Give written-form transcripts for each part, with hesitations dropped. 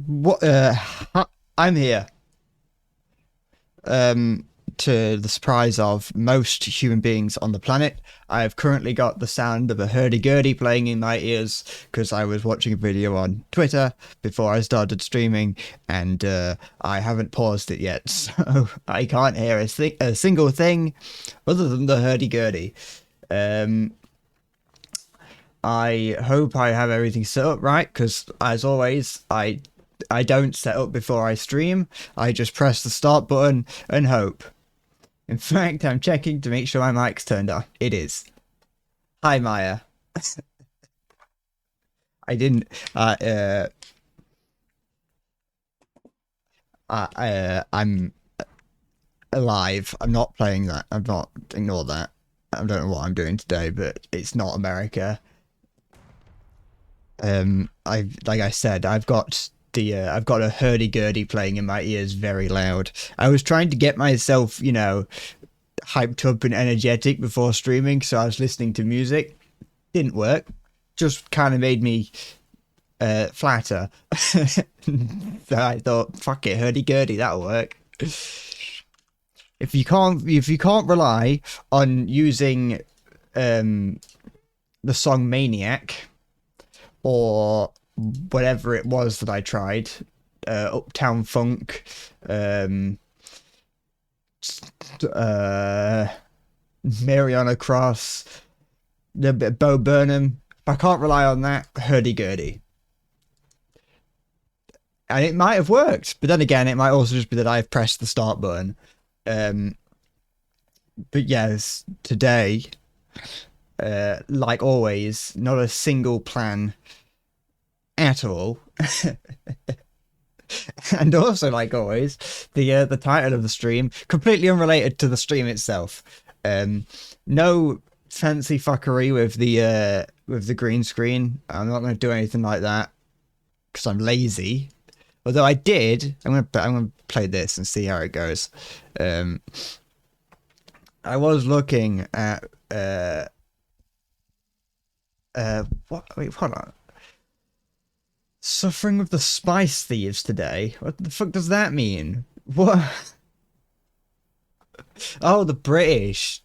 What? I'm here. To the surprise of most human beings on the planet, I've currently got the sound of a hurdy-gurdy playing in my ears because I was watching a video on Twitter before I started streaming, and I haven't paused it yet, so I can't hear a single thing other than the hurdy-gurdy. I hope I have everything set up right because, as always, I don't set up before I stream. I just press the start button and hope. In fact, I'm checking to make sure my mic's turned on. It is. Hi, Maya. I didn't. I'm alive. I'm not playing that. I'm not. Ignore that. I don't know what I'm doing today, but it's not America. Like I said, I've got a hurdy-gurdy playing in my ears very loud. I was trying to get myself, hyped up and energetic before streaming, so I was listening to music. Didn't work. Just kind of made me flatter. So I thought, fuck it, hurdy-gurdy, that'll work. If you can't rely on using the song Maniac or whatever it was that I tried, Uptown Funk, Mariana Cross, Bo Burnham. If I can't rely on that, hurdy-gurdy. And it might have worked, but then again, it might also just be that I've pressed the start button. But yes, today, like always, not a single plan at all. And also, like always, the title of the stream completely unrelated to the stream itself. No fancy fuckery with the green screen. I'm not going to do anything like that because I'm lazy. Although I did, I'm gonna play this and see how it goes. I was looking at what? Wait, hold on. Suffering with the spice thieves today. What the fuck does that mean? What? Oh, the British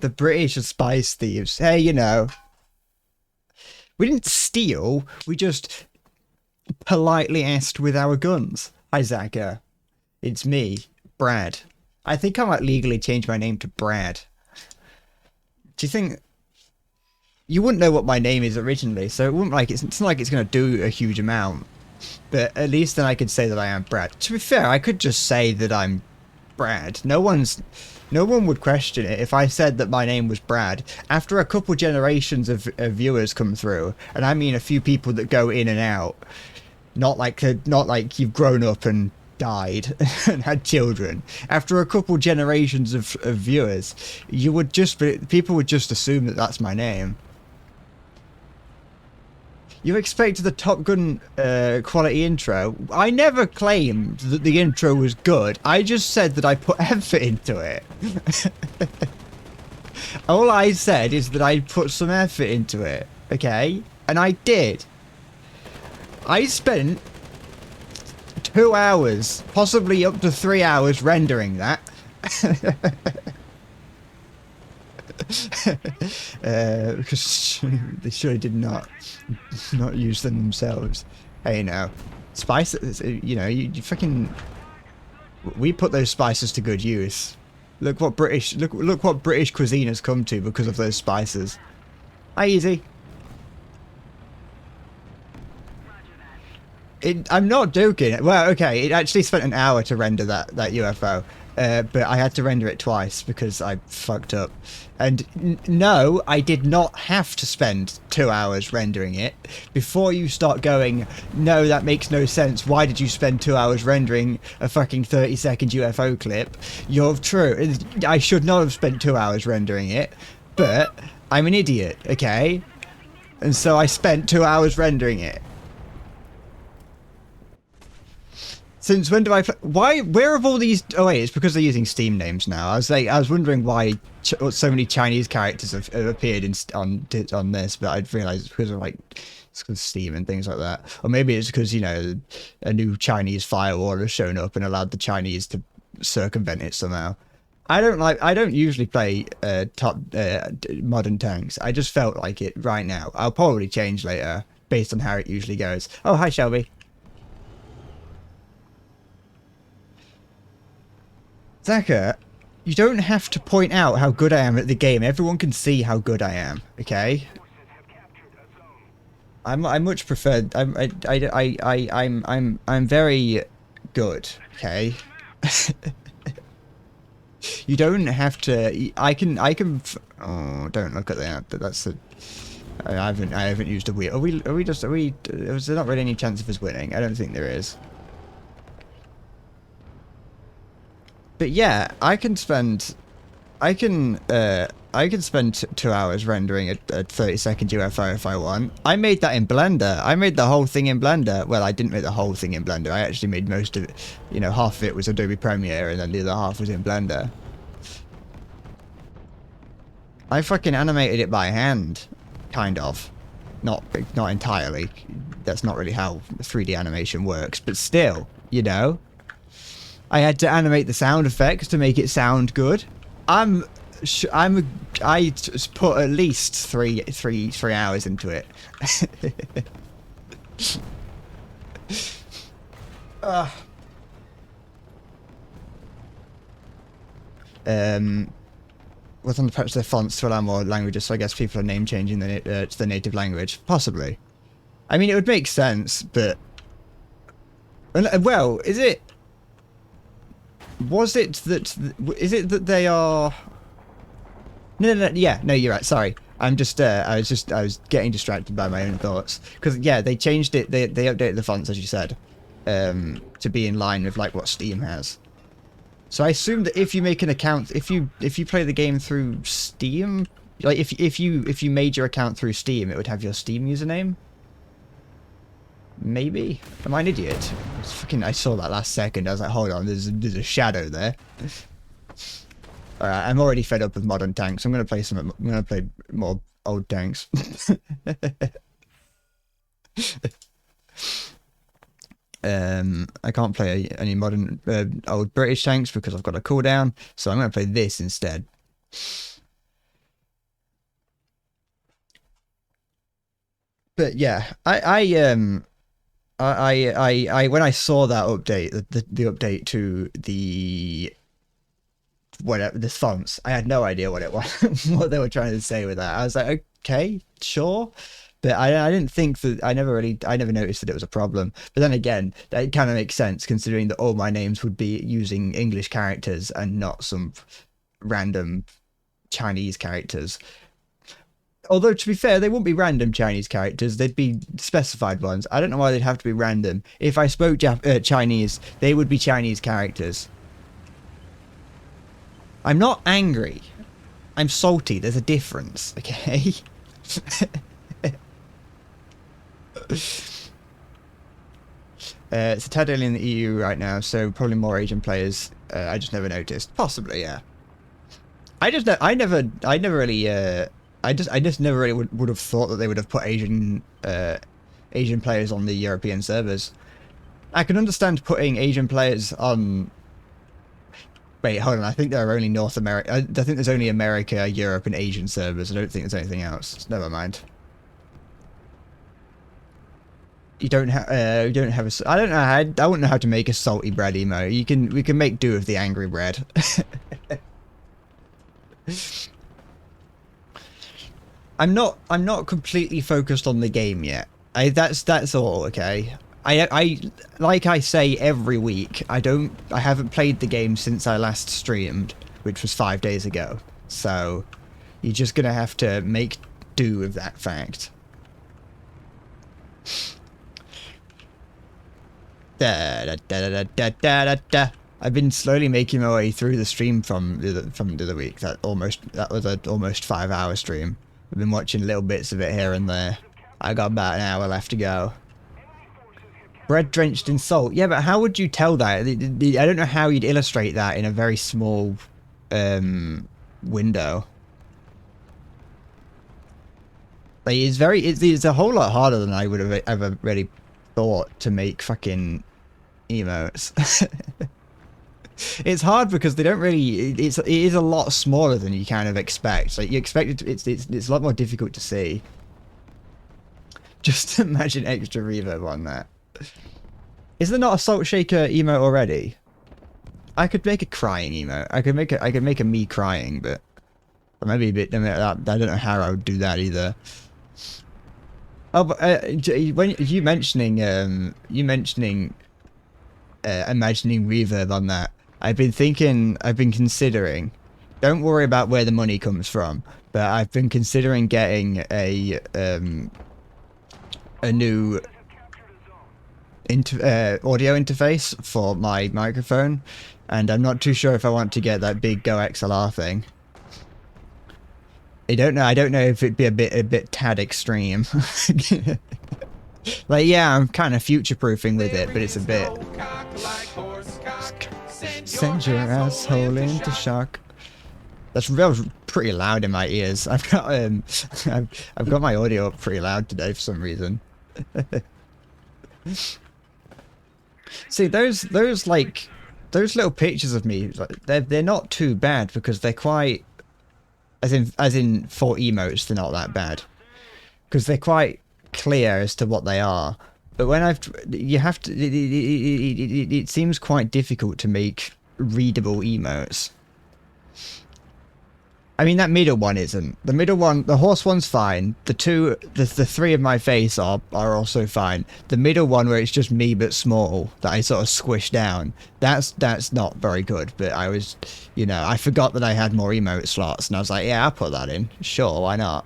are spice thieves. Hey, we didn't steal. We just politely asked with our guns. Hi, Zaka. It's me, Brad. I think I might legally change my name to Brad. Do you think you wouldn't know what my name is originally, so it wouldn't it's not like it's going to do a huge amount. But at least then I could say that I am Brad. To be fair, I could just say that I'm Brad. No one would question it if I said that my name was Brad. After a couple generations of viewers come through, and I mean a few people that go in and out, not like you've grown up and died and had children. After a couple generations of viewers, people would just assume that that's my name. You expected the Top Gun quality intro. I never claimed that the intro was good. I just said that I put effort into it. All I said is that I put some effort into it, okay? And I did. I spent 2 hours, possibly up to 3 hours rendering that. Because they surely did not use them themselves. Hey, now, spices. You fucking. We put those spices to good use. Look what British cuisine has come to because of those spices. Hi, easy. I'm not joking. Well, okay, it actually spent an hour to render that UFO. But I had to render it twice because I fucked up. And no, I did not have to spend 2 hours rendering it. Before you start going, no, that makes no sense. Why did you spend 2 hours rendering a fucking 30-second UFO clip? You're true. I should not have spent 2 hours rendering it. But I'm an idiot, okay? And so I spent 2 hours rendering it. Since when do I play? Why? Where have all these? Oh wait, it's because they're using Steam names now. I was wondering why so many Chinese characters have appeared on this, but I'd realised it's because of like it's because of Steam and things like that, or maybe it's because you know a new Chinese firewall has shown up and allowed the Chinese to circumvent it somehow. I don't usually play top modern tanks. I just felt like it right now. I'll probably change later based on how it usually goes. Oh hi Shelby. Zaka, you don't have to point out how good I am at the game. Everyone can see how good I am. Okay. I much prefer. I'm very good. Okay. You don't have to. I can. Oh, don't look at that. That's a. I haven't used a wheel. Are we? Is there not really any chance of us winning? I don't think there is. But yeah, I can spend 2 hours rendering a 30-second UFO if I want. I made that in Blender. I made the whole thing in Blender. Well, I didn't make the whole thing in Blender. I actually made most of it. You know, half of it was Adobe Premiere and then the other half was in Blender. I fucking animated it by hand. Kind of. Not entirely. That's not really how 3D animation works. But still, you know. I had to animate the sound effects to make it sound good. I put at least three hours into it. What's on the perhaps their fonts to allow more languages, so I guess people are name changing to the native language. Possibly. I mean, it would make sense, but well, is it? Was it that? Is it that they are? No, yeah, no, you're right. Sorry, I'm just. I was getting distracted by my own thoughts because yeah, they changed it. They updated the fonts as you said, to be in line with like what Steam has. So I assume that if you make an account, if you play the game through Steam, like if you made your account through Steam, it would have your Steam username. Maybe? Am I an idiot? I saw that last second. I was like, hold on, there's a shadow there. Alright, I'm already fed up with modern tanks. I'm gonna play more old tanks. I can't play any modern old British tanks because I've got a cooldown, so I'm gonna play this instead. But yeah, I when I saw that update, the update to the whatever the fonts, I had no idea what it was, what they were trying to say with that. I was like, okay, sure, but I didn't think that I never noticed that it was a problem. But then again, that kind of makes sense considering that all my names would be using English characters and not some random Chinese characters. Although, to be fair, they wouldn't be random Chinese characters. They'd be specified ones. I don't know why they'd have to be random. If I spoke Chinese, they would be Chinese characters. I'm not angry. I'm salty. There's a difference, okay? It's a tad early in the EU right now, so probably more Asian players. I just never noticed. Possibly, yeah. I never really... I just never really would have thought that they would have put Asian players on the European servers. I can understand putting Asian players on. Wait, hold on. I think there are only North America. I think there's only America, Europe, and Asian servers. I don't think there's anything else. Never mind. You don't have. You don't have a. I don't know. I wouldn't know how to make a salty bread emo. We can make do with the angry bread. I'm not completely focused on the game yet. That's all, okay? I like I say every week, I haven't played the game since I last streamed, which was 5 days ago. So you're just gonna have to make do with that fact. I've been slowly making my way through the stream from the other week. That was an almost 5-hour stream. I've been watching little bits of it here and there. I got about an hour left to go. Bread drenched in salt. Yeah, but how would you tell that? I don't know how you'd illustrate that in a very small window. Like, it's a whole lot harder than I would have ever really thought to make fucking emotes. It's hard because they don't really. It is a lot smaller than you kind of expect. Like you expect it to, it's a lot more difficult to see. Just imagine extra reverb on that. Is there not a salt shaker emote already? I could make a crying emote. I could make a me crying, but maybe a bit. I don't know how I would do that either. Oh, but when you mentioning imagining reverb on that, I've been considering. Don't worry about where the money comes from, but I've been considering getting a new audio interface for my microphone, and I'm not too sure if I want to get that big Go XLR thing. I don't know if it'd be a bit tad extreme. Like, yeah, I'm kind of future-proofing with it, but it's a bit. Send your asshole into shock. That was pretty loud in my ears. I've got my audio up pretty loud today for some reason. See, those little pictures of me, they're not too bad because they're quite. As in for emotes, they're not that bad because they're quite clear as to what they are. But when it seems quite difficult to make readable emotes. I mean, that middle one isn't. The middle one, the horse one's fine. The three of my face are also fine. The middle one where it's just me but small, that I sort of squish down, that's not very good. But I was, I forgot that I had more emote slots, and I was like, yeah, I'll put that in. Sure, why not?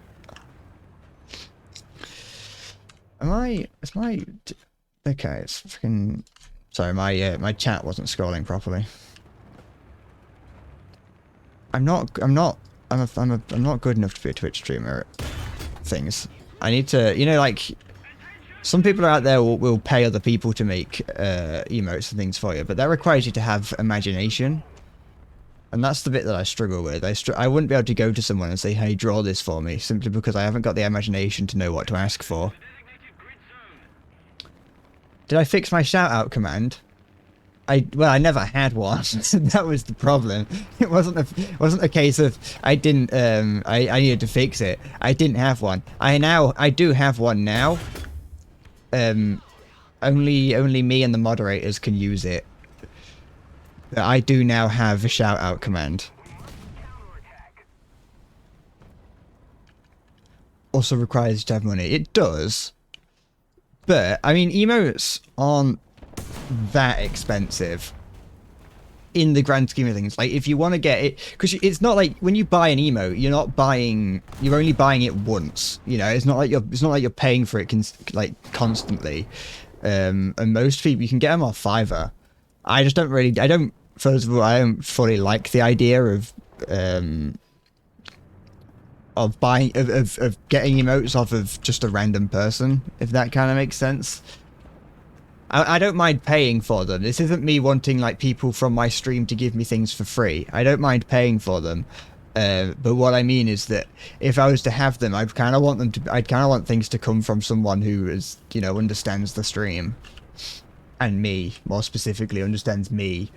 Okay, it's freaking. Sorry, my chat wasn't scrolling properly. I'm not good enough to be a Twitch streamer at things. I need to, like, some people out there will pay other people to make emotes and things for you, but that requires you to have imagination. And that's the bit that I struggle with. I wouldn't be able to go to someone and say, hey, draw this for me, simply because I haven't got the imagination to know what to ask for. Did I fix my shout-out command? Well, I never had one. That was the problem. It wasn't a case of I didn't. I needed to fix it. I didn't have one. I do have one now. Only me and the moderators can use it. I do now have a shout out command. Also requires to have money. It does. But I mean, emotes aren't that expensive in the grand scheme of things. Like, if you want to get it, because it's not like when you buy an emote, you're only buying it once. It's not like you're paying for it constantly. And most people, you can get them off Fiverr. First of all, I don't fully like the idea of getting emotes off of just a random person, if that kind of makes sense. I don't mind paying for them. This isn't me wanting like people from my stream to give me things for free. I don't mind paying for them. But what I mean is that if I was to have them, I'd kind of want things to come from someone who is, understands the stream. And me, more specifically, understands me.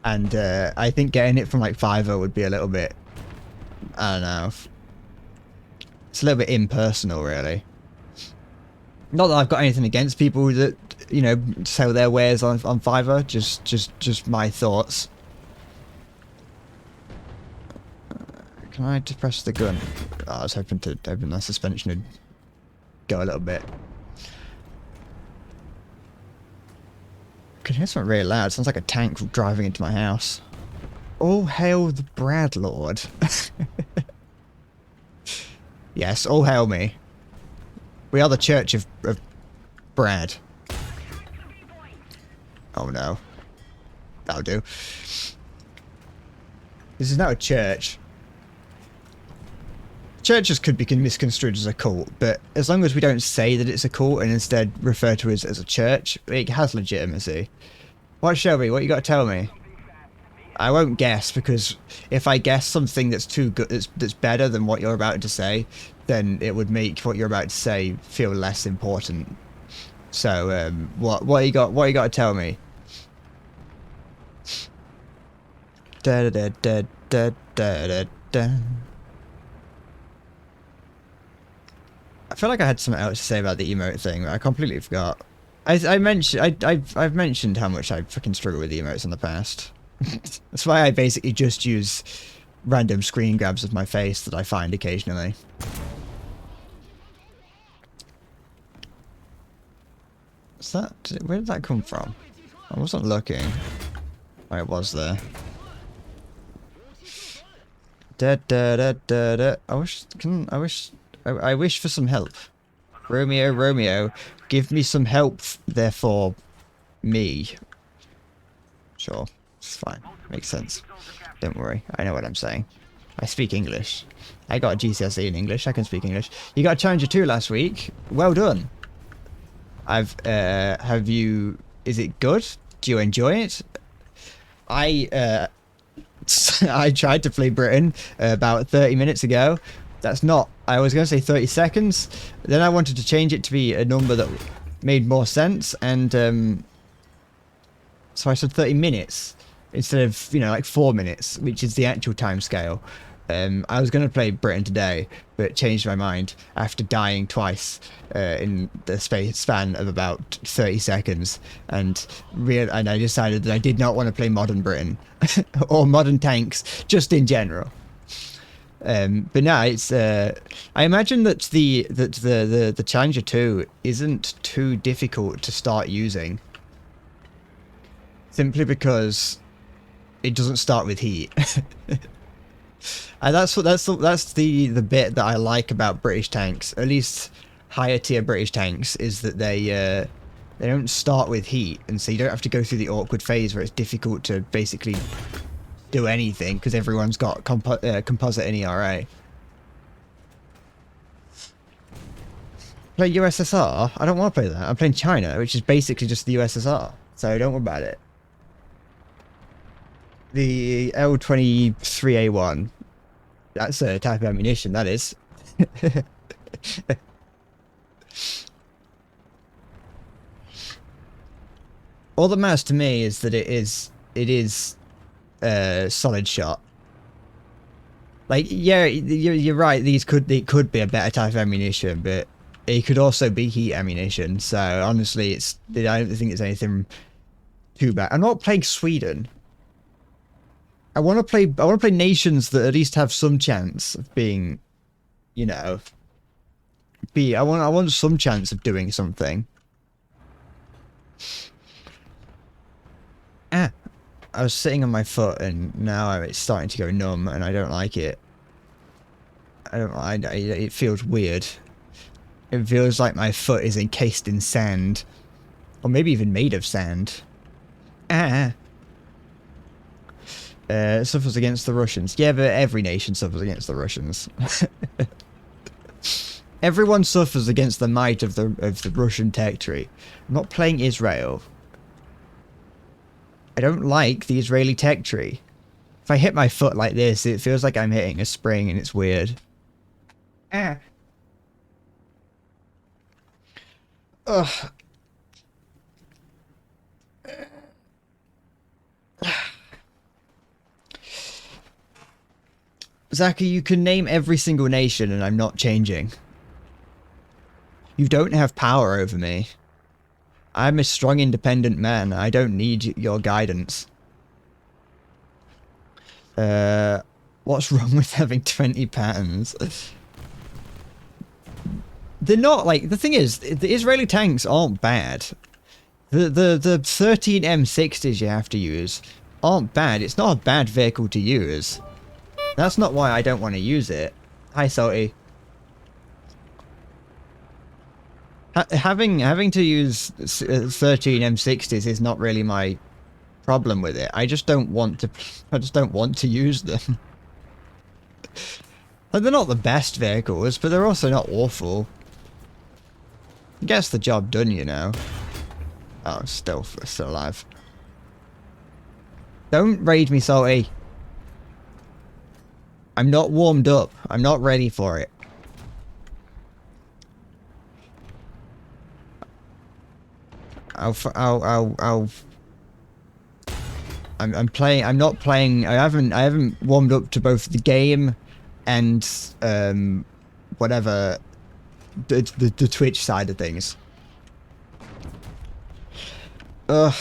And I think getting it from like Fiverr would be a little bit, I don't know. It's a little bit impersonal, really. Not that I've got anything against people that, sell their wares on Fiverr. Just my thoughts. Can I depress the gun? Oh, I was hoping the suspension would go a little bit. I can hear something really loud. It sounds like a tank driving into my house. All hail the Brad Lord. Yes, all hail me. We are the Church of Brad. Oh no. That'll do. This is not a church. churches could be misconstrued as a cult, but as long as we don't say that it's a cult and instead refer to it as a church, it has legitimacy. What, Shelby? What you got to tell me? I won't guess, because if I guess something that's too good, that's better than what you're about to say, then it would make what you're about to say feel less important. So, what you got? What you got to tell me? Da da da da da da da. I feel like I had something else to say about the emote thing, but I completely forgot. I've mentioned how much I fucking struggle with the emotes in the past. That's why I basically just use random screen grabs of my face that I find occasionally. Is that... where did that come from? I wasn't looking. Oh, it was there. Da da da da da. I wish for some help. Romeo, Romeo, give me some help, therefore, me. Sure, it's fine. Makes sense. Don't worry, I know what I'm saying. I speak English. I got a GCSE in English, I can speak English. You got a Challenger 2 last week. Well done. Have you... is it good? Do you enjoy it? I tried to play Britain about 30 minutes ago. That's not... I was going to say 30 seconds. Then I wanted to change it to be a number that made more sense. And so I said 30 minutes instead of, you know, like 4 minutes, which is the actual time scale. I was going to play Britain today, but changed my mind after dying twice in the span of about 30 seconds. And I decided that I did not want to play Modern Britain or Modern Tanks, just in general. But now it's I imagine that the Challenger 2 isn't too difficult to start using, simply because it doesn't start with heat. And that's the bit that I like about British tanks, at least higher tier British tanks, is that they don't start with heat, and so you don't have to go through the awkward phase where it's difficult to basically do anything because everyone's got composite in ERA. Play USSR? I don't want to play that. I'm playing China, which is basically just the USSR, so don't worry about it. The L23A1. That's a type of ammunition, that is. All that matters to me is that it is solid shot. Like, yeah, you're right. It could be a better type of ammunition, but it could also be heat ammunition. So honestly, I don't think it's anything too bad. I'm not playing Sweden. I want to play nations that at least have some chance of being, you know, I want some chance of doing something. I was sitting on my foot and now it's starting to go numb and I don't like it. It feels weird. It feels like my foot is encased in sand, or maybe even made of sand. Suffers against the Russians. Yeah, but every nation suffers against the Russians. Everyone suffers against the might of the Russian territory. I'm not playing Israel. I don't like the Israeli territory. If I hit my foot like this, it feels like I'm hitting a spring and it's weird. Ugh. Zaki, you can name every single nation and I'm not changing. You don't have power over me. I'm a strong, independent man. I don't need your guidance. What's wrong with having 20 patterns? They're not, like, the thing is, the Israeli tanks aren't bad. The 13 M60s you have to use aren't bad. It's not a bad vehicle to use. That's not why I don't want to use it. Hi, Salty. Having to use 13 M60s is not really my problem with it. I just don't want to use them. Like, they're not the best vehicles, but they're also not awful. Gets the job done, you know. Oh, still alive. Don't raid me, Salty. I'm not warmed up. I'm not ready for it. I'm playing. I'm not playing. I haven't warmed up to both the game and whatever the Twitch side of things. Ugh,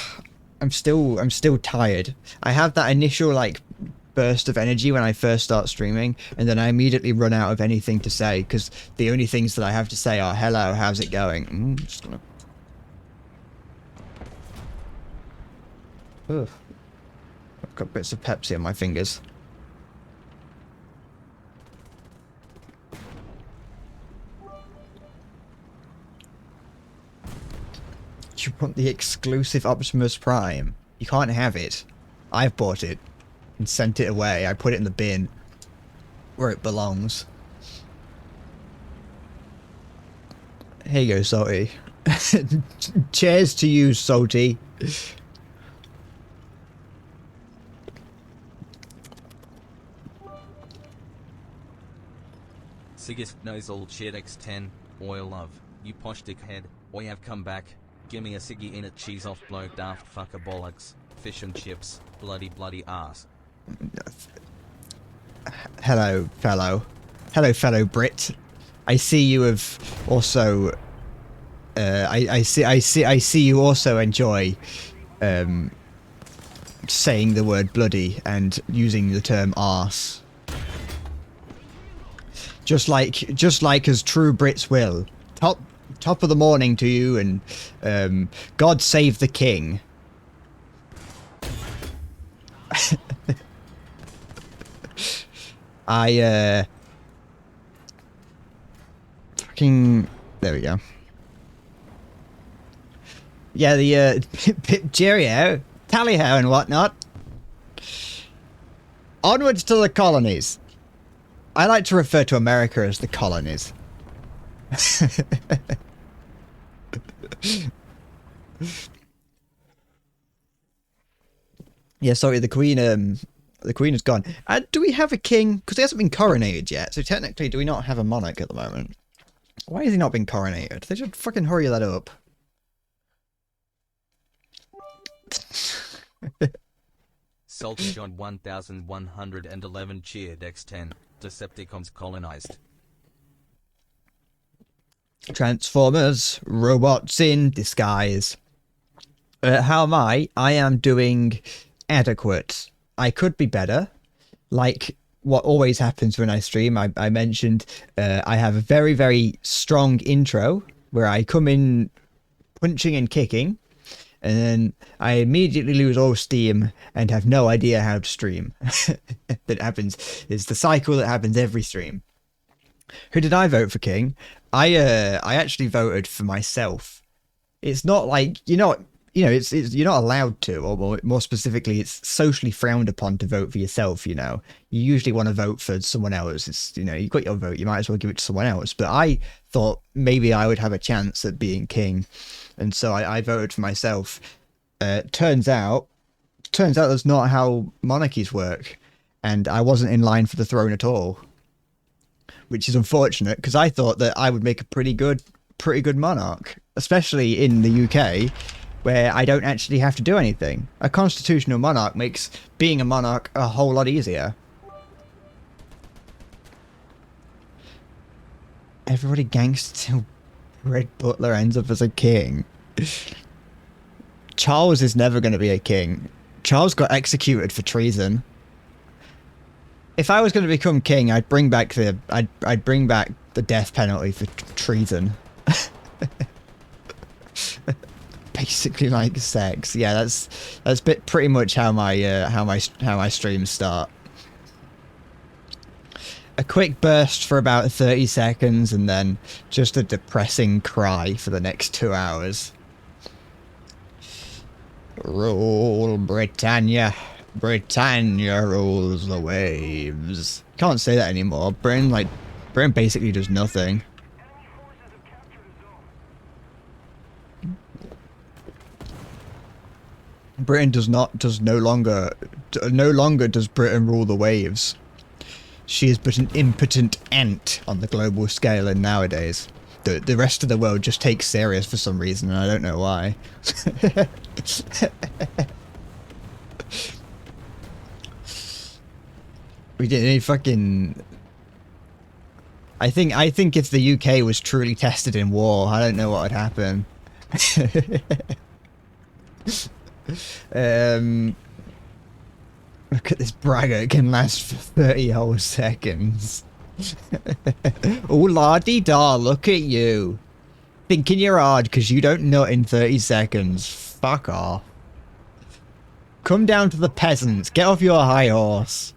I'm still tired. I have that initial like burst of energy when I first start streaming, and then I immediately run out of anything to say because the only things that I have to say are hello, how's it going? Just gonna. Ugh. I've got bits of Pepsi on my fingers. You want the exclusive Optimus Prime? You can't have it. I've bought it and sent it away. I put it in the bin where it belongs. Here you go, Salty. Cheers to you, Salty. Siggest knows all shit X10, oil love, you posh dickhead, I have come back, gimme a ciggy in it cheese off bloke daft fucker bollocks, fish and chips, bloody ass. Hello, fellow. Hello, fellow Brit. I see you have also, I see you also enjoy, saying the word bloody and using the term arse. Just like as true Brits will. Top of the morning to you, and God save the king. Fucking there we go. Yeah, the cheerio, tally ho and whatnot. Onwards to the colonies. I like to refer to America as the colonies. Yeah, sorry, the Queen is gone. Do we have a king? Because he hasn't been coronated yet, so technically do we not have a monarch at the moment? Why has he not been coronated? They should fucking hurry that up. Salty John 1111 cheered X10, Decepticons colonized. Transformers, robots in disguise. How am I? I am doing adequate. I could be better. Like what always happens when I stream, I mentioned I have a very, very strong intro where I come in punching and kicking, and then I immediately lose all steam and have no idea how to stream. That happens. It's the cycle that happens every stream. Who did I vote for king? I actually voted for myself. It's not like it's you're not allowed to, or more specifically, it's socially frowned upon to vote for yourself. You usually want to vote for someone else. It's you've got your vote, you might as well give it to someone else. But I thought maybe I would have a chance at being king, and so I voted for myself. Turns out that's not how monarchies work, and I wasn't in line for the throne at all, which is unfortunate because I thought that I would make a pretty good monarch, especially in the UK, where I don't actually have to do anything. A constitutional monarch makes being a monarch a whole lot easier. Everybody gangsters till Red Butler ends up as a king. Charles is never going to be a king. Charles got executed for treason. If I was going to become king, I'd bring back the death penalty for treason. Basically like sex. Yeah, that's pretty much how my streams start. A quick burst for about 30 seconds and then just a depressing cry for the next 2 hours. Rule Britannia. Britannia rules the waves. Can't say that anymore. Britain basically does nothing. Britain no longer does Britain rule the waves. She is but an impotent ant on the global scale, and nowadays the rest of the world just takes serious for some reason, and I don't know why. We didn't any fucking. I think if the UK was truly tested in war, I don't know what would happen. Look at this bragger, it can last for 30 whole seconds. Oh la-dee-da, look at you. Thinking you're hard because you don't nut in 30 seconds. Fuck off. Come down to the peasants, get off your high horse.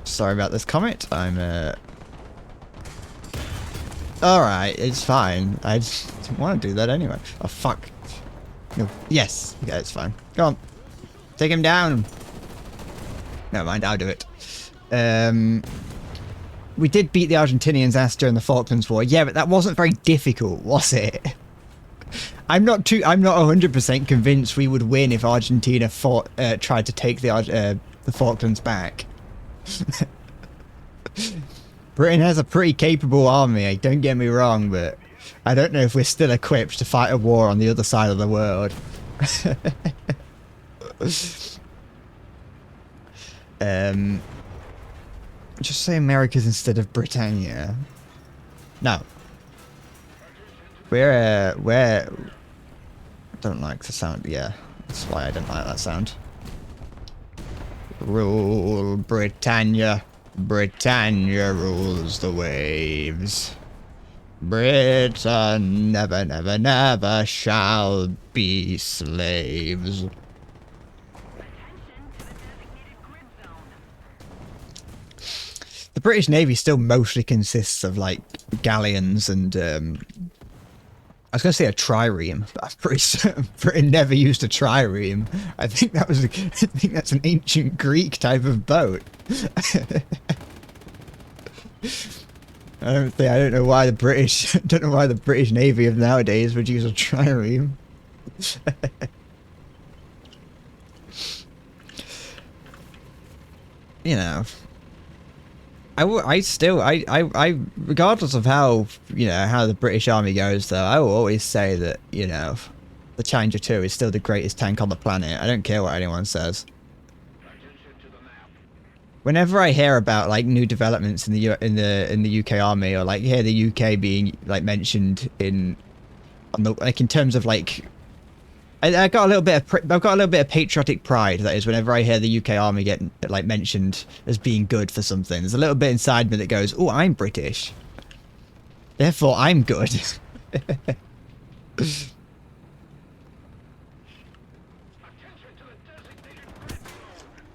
Sorry about this comment. Alright, it's fine. I just didn't want to do that anyway. Oh, fuck. No. Yes. Yeah, it's fine. Go on. Take him down. Never mind, I'll do it. We did beat the Argentinians' ass during the Falklands War. Yeah, but that wasn't very difficult, was it? I'm not 100% convinced we would win if Argentina tried to take the Falklands back. Britain has a pretty capable army, don't get me wrong, but I don't know if we're still equipped to fight a war on the other side of the world. Just say Americas instead of Britannia. No. I don't like the sound. Yeah, that's why I don't like that sound. Rule Britannia. Britannia rules the waves. Britain never, never, never shall be slaves. The British Navy still mostly consists of, like, galleons and, I was going to say a trireme, but I'm pretty certain Britain never used a trireme. I think that's an ancient Greek type of boat. I don't know why the British Navy of nowadays would use a trireme. You know, regardless of how the British Army goes, though, I will always say that, the Challenger 2 is still the greatest tank on the planet. I don't care what anyone says. Whenever I hear about, like, new developments in the UK Army, or, like, hear the UK being, like, mentioned in terms of, like, I've got a little bit of patriotic pride. That is, whenever I hear the UK Army get, like, mentioned as being good for something, there's a little bit inside me that goes, "Oh, I'm British, therefore I'm good."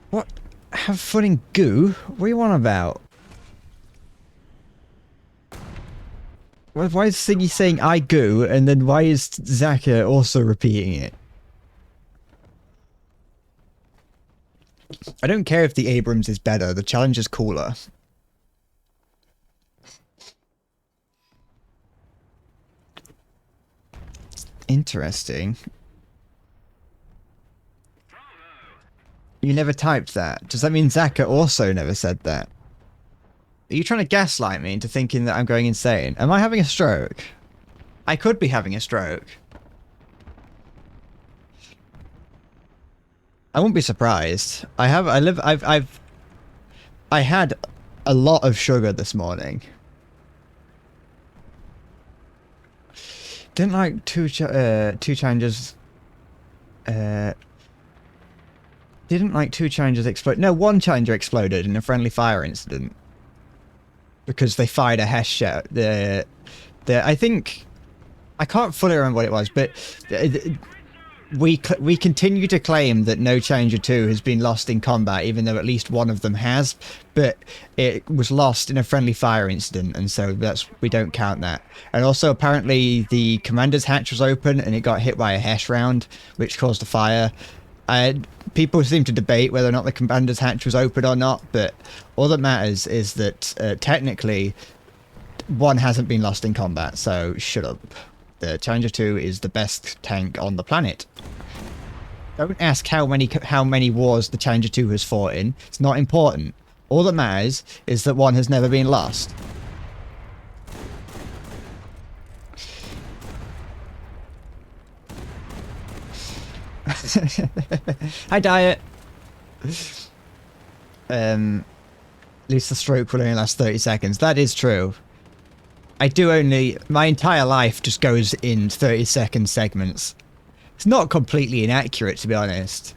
What? Have fun in goo? What are you on about? Why is Siggy saying "I goo" and then why is Zaka also repeating it? I don't care if the Abrams is better, the Challenger's cooler. Interesting. You never typed that. Does that mean Zaka also never said that? Are you trying to gaslight me into thinking that I'm going insane? Am I having a stroke? I could be having a stroke. I won't be surprised. I had a lot of sugar this morning. Didn't like two Challengers. Didn't like two Challengers explode. No, one Challenger exploded in a friendly fire incident. Because they fired a Hess shell. I think... I can't fully remember what it was, but... we continue to claim that no Challenger 2 has been lost in combat, even though at least one of them has, but it was lost in a friendly fire incident, and so we don't count that. And also, apparently, the commander's hatch was open, and it got hit by a Hesh round, which caused a fire. People seem to debate whether or not the commander's hatch was open or not, but all that matters is that technically, one hasn't been lost in combat, so shut up. The Challenger 2 is the best tank on the planet. Don't ask how many wars the Challenger 2 has fought in. It's not important. All that matters is that one has never been lost. Hi, Diet. At least the stroke will only last 30 seconds. That is true. My entire life just goes in 30-second segments. It's not completely inaccurate, to be honest.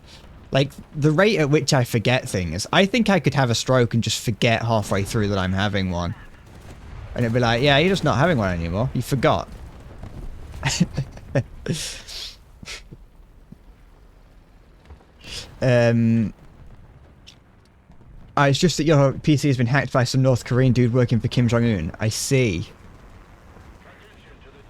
Like, the rate at which I forget things, I think I could have a stroke and just forget halfway through that I'm having one. And it'd be like, yeah, you're just not having one anymore. You forgot. It's just that your PC has been hacked by some North Korean dude working for Kim Jong-un. I see.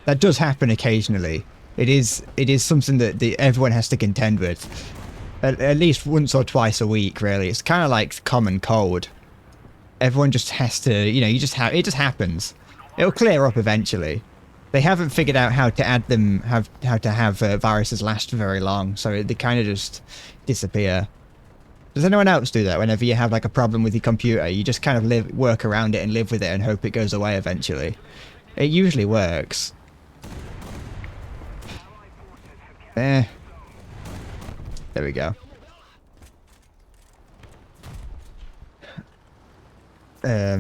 That does happen occasionally. It is something that everyone has to contend with. At least once or twice a week, really. It's kind of like common cold. Everyone just has to, you know, it just happens. It'll clear up eventually. They haven't figured out how to add them, how to have viruses last very long, so they kind of just disappear. Does anyone else do that? Whenever you have like a problem with your computer, you just kind of work around it and live with it and hope it goes away eventually. It usually works. There we go. How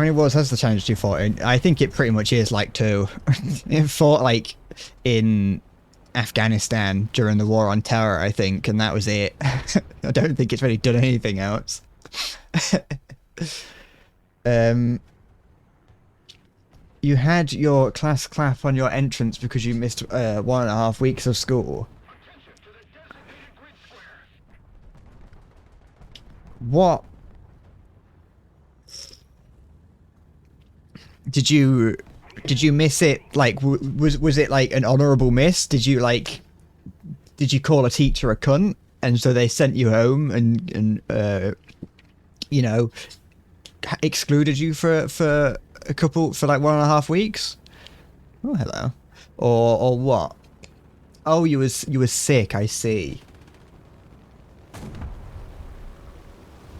many wars has the Challenger 2 fought in? I think it pretty much is like 2. It fought like in Afghanistan during the War on Terror, I think, and that was it. I don't think it's really done anything else. You had your class clap on your entrance because you missed 1.5 weeks of school. What? Did you miss it? Like, was it like an honourable miss? Did you call a teacher a cunt, and so they sent you home and you know, excluded you for like 1.5 weeks? Oh, hello. Or what? Oh, you was sick. I see.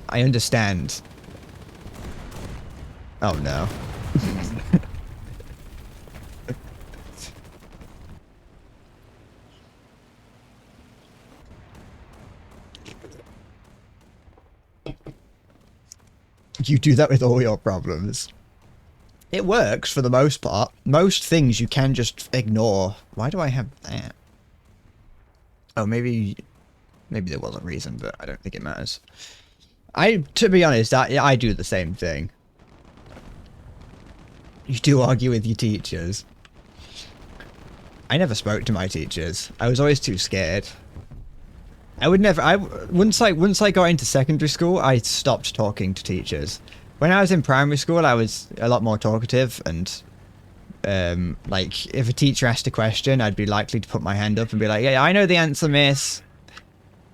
I understand. Oh no. You do that with all your problems. It works for the most part. Most things you can just ignore. Why do I have that? Oh, maybe there was a reason, but I don't think it matters. To be honest, I do the same thing. You do argue with your teachers. I never spoke to my teachers. I was always too scared. I would never. Once I got into secondary school, I stopped talking to teachers. When I was in primary school, I was a lot more talkative, and like if a teacher asked a question, I'd be likely to put my hand up and be like, "Yeah, I know the answer, miss.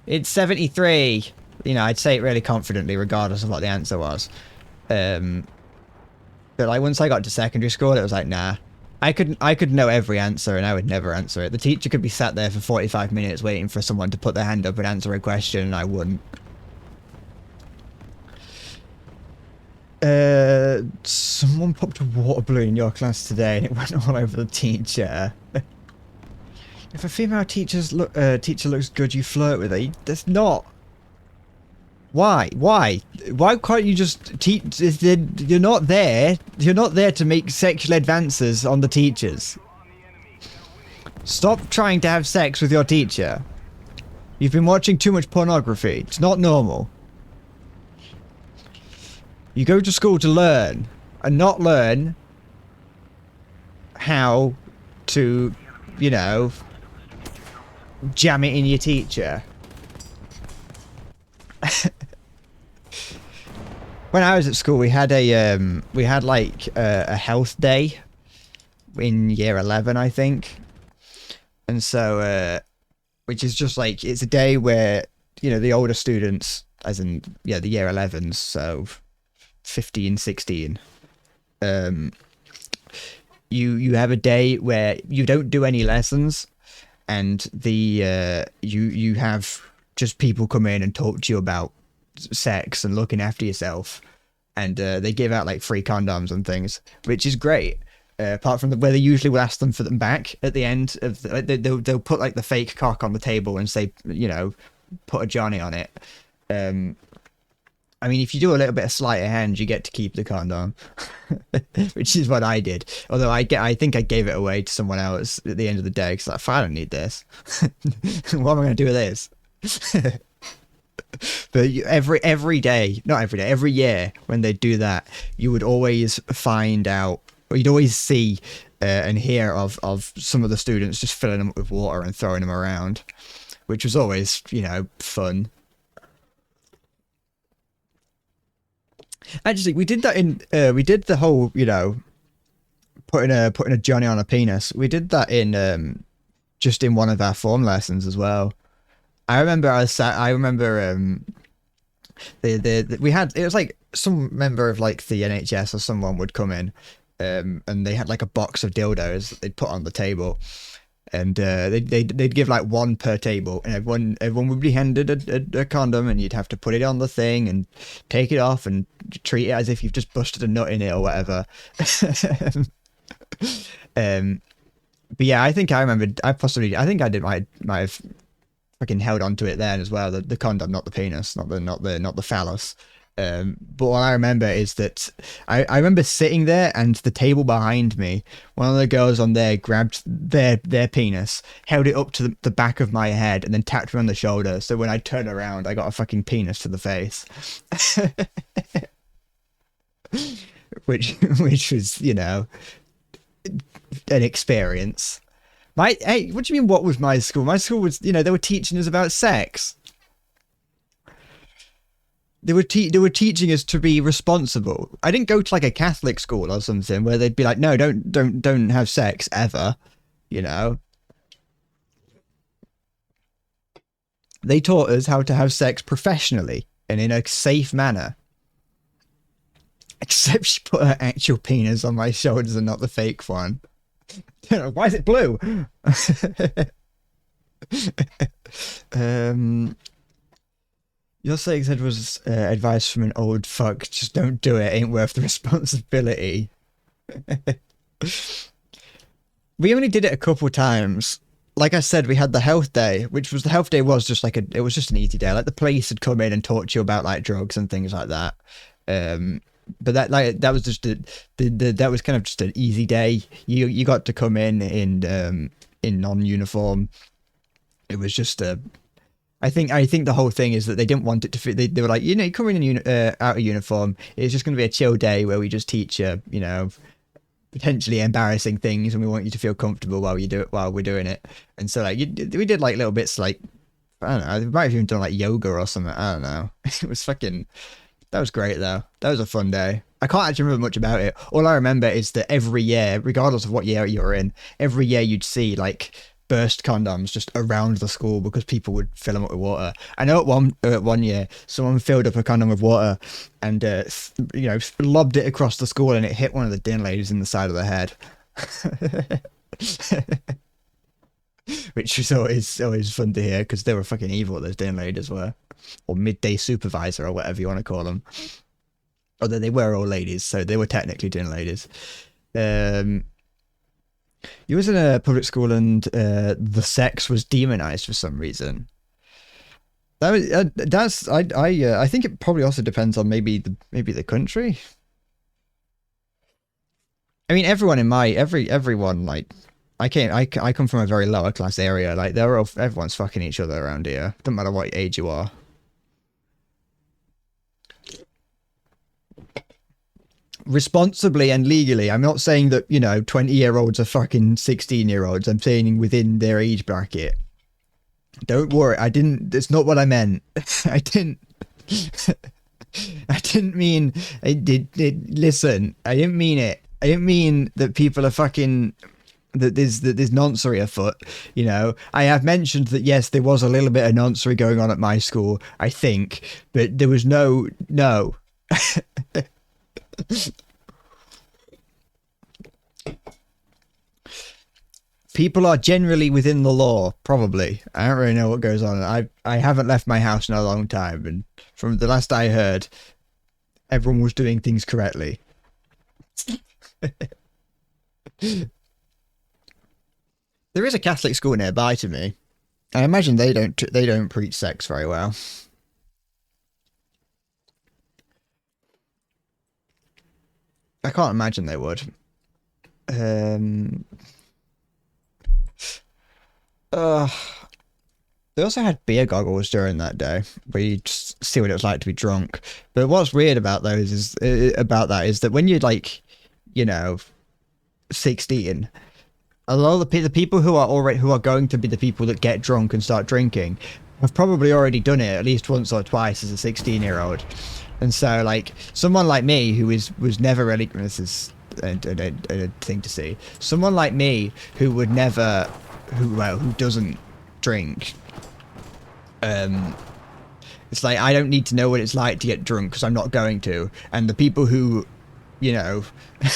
It's 73." You know, I'd say it really confidently, regardless of what the answer was. But like once I got to secondary school, it was like, nah. I could know every answer and I would never answer it. The teacher could be sat there for 45 minutes waiting for someone to put their hand up and answer a question, and I wouldn't. Someone popped a water balloon in your class today and it went all over the teacher. If a female teacher looks good, you flirt with her. That's not... Why? Why can't you just teach? You're not there. You're not there to make sexual advances on the teachers. Stop trying to have sex with your teacher. You've been watching too much pornography. It's not normal. You go to school to learn, and not learn how to, you know, jam it in your teacher. When I was at school, we had like a health day in year 11, I think. And so, which is just like, it's a day where, you know, the older students, as in, yeah, the year 11s, so 15, 16, you have a day where you don't do any lessons, and you have just people come in and talk to you about sex and looking after yourself, and they give out like free condoms and things, which is great. Apart from where they usually will ask them for them back at the end of they'll put like the fake cock on the table and say, you know, put a Johnny on it. I mean, if you do a little bit of sleight of hand, you get to keep the condom, which is what I did. Although I think I gave it away to someone else at the end of the day because like, I don't need this. What am I going to do with this? But every day, not every day, every year when they do that, you would always find out, or you'd always see and hear of some of the students just filling them up with water and throwing them around, which was always, you know, fun. Actually, we did that in we did the whole, you know, putting a Johnny on a penis. We did that in just in one of our form lessons as well. I remember we had, it was like some member of like the NHS or someone would come in, and they had like a box of dildos that they'd put on the table, and they'd give like one per table, and everyone would be handed a condom, and you'd have to put it on the thing and take it off and treat it as if you've just busted a nut in it or whatever. But yeah, I think I remembered. I think I might have fucking held onto it then as well. The condom, not the penis, not the phallus. But what I remember is that I remember sitting there, and the table behind me, one of the girls on there grabbed their penis, held it up to the back of my head, and then tapped me on the shoulder. So when I turned around, I got a fucking penis to the face. which was, you know, an experience. Hey, what do you mean, what was my school? My school was, you know, they were teaching us about sex. They were teaching us to be responsible. I didn't go to like a Catholic school or something where they'd be like, no, don't have sex ever, you know. They taught us how to have sex professionally and in a safe manner. Except she put her actual penis on my shoulders and not the fake one. Why is it blue? Your sex ed was advice from an old fuck. Just don't do it. Ain't worth the responsibility. We only did it a couple times. Like I said, we had the health day, which was, the health day was just like it was just an easy day. Like the police had come in and talk to you about like drugs and things like that. But that was just that was kind of just an easy day. You got to come in non-uniform. It was just I think the whole thing is that they didn't want it to fit. They were like, you know, you come in out of uniform. It's just going to be a chill day where we just teach you, you know, potentially embarrassing things, and we want you to feel comfortable while we're doing it. And so like we did like little bits, like I don't know, we might have even done like yoga or something. I don't know. It was fucking. That was great though. That was a fun day. I can't actually remember much about it. All I remember is that every year, regardless of what year you were in, every year you'd see like burst condoms just around the school because people would fill them up with water. I know at one year someone filled up a condom with water and you know, lobbed it across the school, and it hit one of the din ladies in the side of the head. Which was always fun to hear, because they were fucking evil, those din ladies were. Or midday supervisor, or whatever you want to call them. Although they were all ladies, so they were technically din ladies. You was in a public school, and the sex was demonized for some reason. I think it probably also depends on maybe the country. I mean, everyone like, I come from a very lower class area. Like everyone's fucking each other around here. Doesn't matter what age you are. Responsibly and legally. I'm not saying that, you know, 20-year-olds are fucking 16-year-olds. I'm saying within their age bracket. Don't worry, I didn't. It's not what I meant. I didn't. I didn't mean. I did. Listen, I didn't mean it. I didn't mean that people are fucking. That there's noncery afoot. You know, I have mentioned that yes, there was a little bit of noncery going on at my school. I think, but there was no. People are generally within the law, probably. I don't really know what goes on. I haven't left my house in a long time, and from the last I heard, everyone was doing things correctly. There is a Catholic school nearby to me. I imagine they don't preach sex very well. I can't imagine they would. They also had beer goggles during that day, where you just see what it was like to be drunk. But what's weird about those is that when you're like, you know, 16, a lot of the people who are going to be the people that get drunk and start drinking have probably already done it at least once or twice as a 16-year-old. And so, like, someone like me who was never really, this is a thing to see. Someone like me who would never, who doesn't drink. It's like, I don't need to know what it's like to get drunk because I'm not going to. And the people who, you know,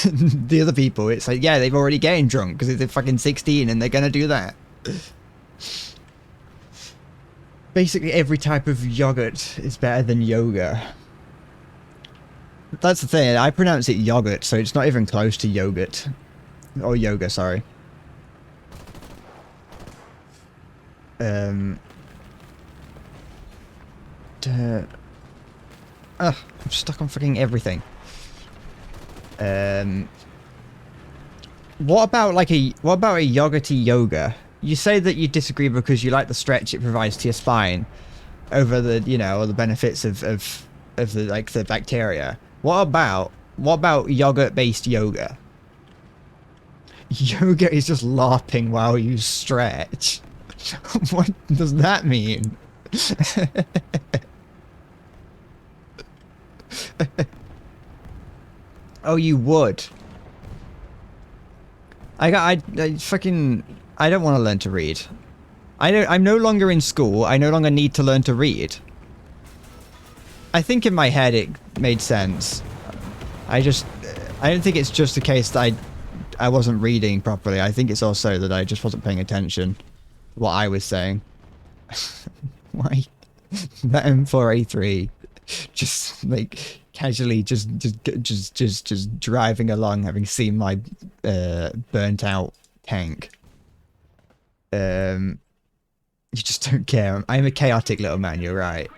the other people, it's like, yeah, they've already getting drunk because they're fucking 16 and they're gonna do that. Basically, every type of yogurt is better than yoga. That's the thing, I pronounce it yogurt, so it's not even close to yogurt. Or yoga, sorry. I'm stuck on fucking everything. What about a yogurty yoga? You say that you disagree because you like the stretch it provides to your spine over the, you know, the benefits of the, like, the bacteria. What about yogurt-based yoga? Yoga is just LARPing while you stretch. What does that mean? Oh, you would. I don't want to learn to read. I'm no longer in school. I no longer need to learn to read. I think in my head it made sense. I don't think it's just the case that I wasn't reading properly. I think it's also that I just wasn't paying attention to what I was saying. Why? That M4A3 just like casually just driving along, having seen my burnt out tank. You just don't care. I'm a chaotic little man, you're right.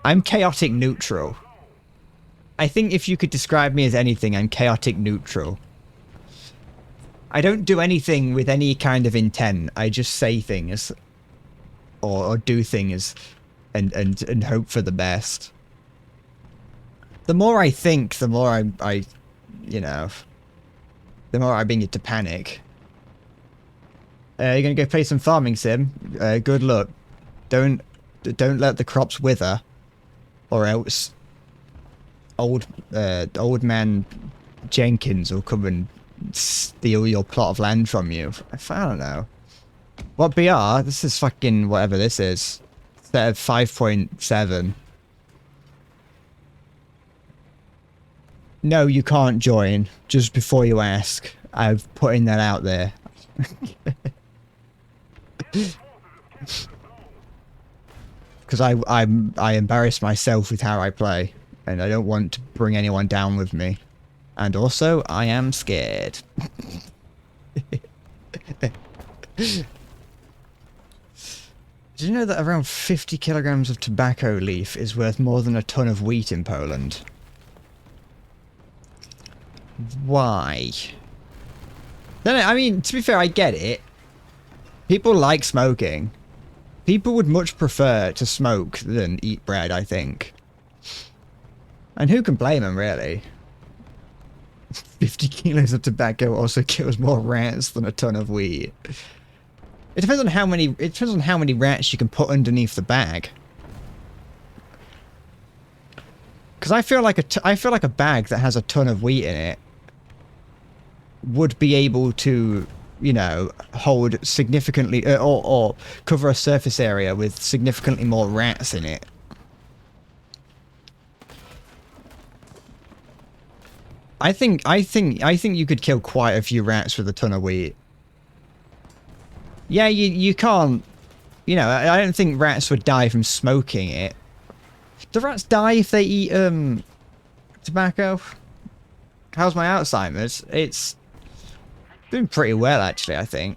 I'm chaotic neutral. I think if you could describe me as anything, I'm chaotic neutral. I don't do anything with any kind of intent. I just say things or do things and hope for the best. The more I think, the more I you know, the more I begin to panic. You're gonna go play some farming sim? Good luck. Don't let the crops wither, or else old man Jenkins will come and steal your plot of land from you. I don't know. What BR? This is fucking whatever this is. Instead of 5.7. No, you can't join. Just before you ask. I've putting that out there. Because I embarrass myself with how I play, and I don't want to bring anyone down with me. And also, I am scared. Did you know that around 50 kilograms of tobacco leaf is worth more than a ton of wheat in Poland? Why? No, I mean, to be fair, I get it. People like smoking. People would much prefer to smoke than eat bread, I think. And who can blame them, really? 50 kilos of tobacco also kills more rats than a ton of wheat. It depends on how many. It depends on how many rats you can put underneath the bag. Because I feel like a bag that has a ton of wheat in it would be able to, you know, hold significantly or cover a surface area with significantly more rats in it. I think you could kill quite a few rats with a ton of wheat. Yeah, you can't. You know, I don't think rats would die from smoking it. Do rats die if they eat tobacco? How's my Alzheimer's? It's doing pretty well, actually, I think.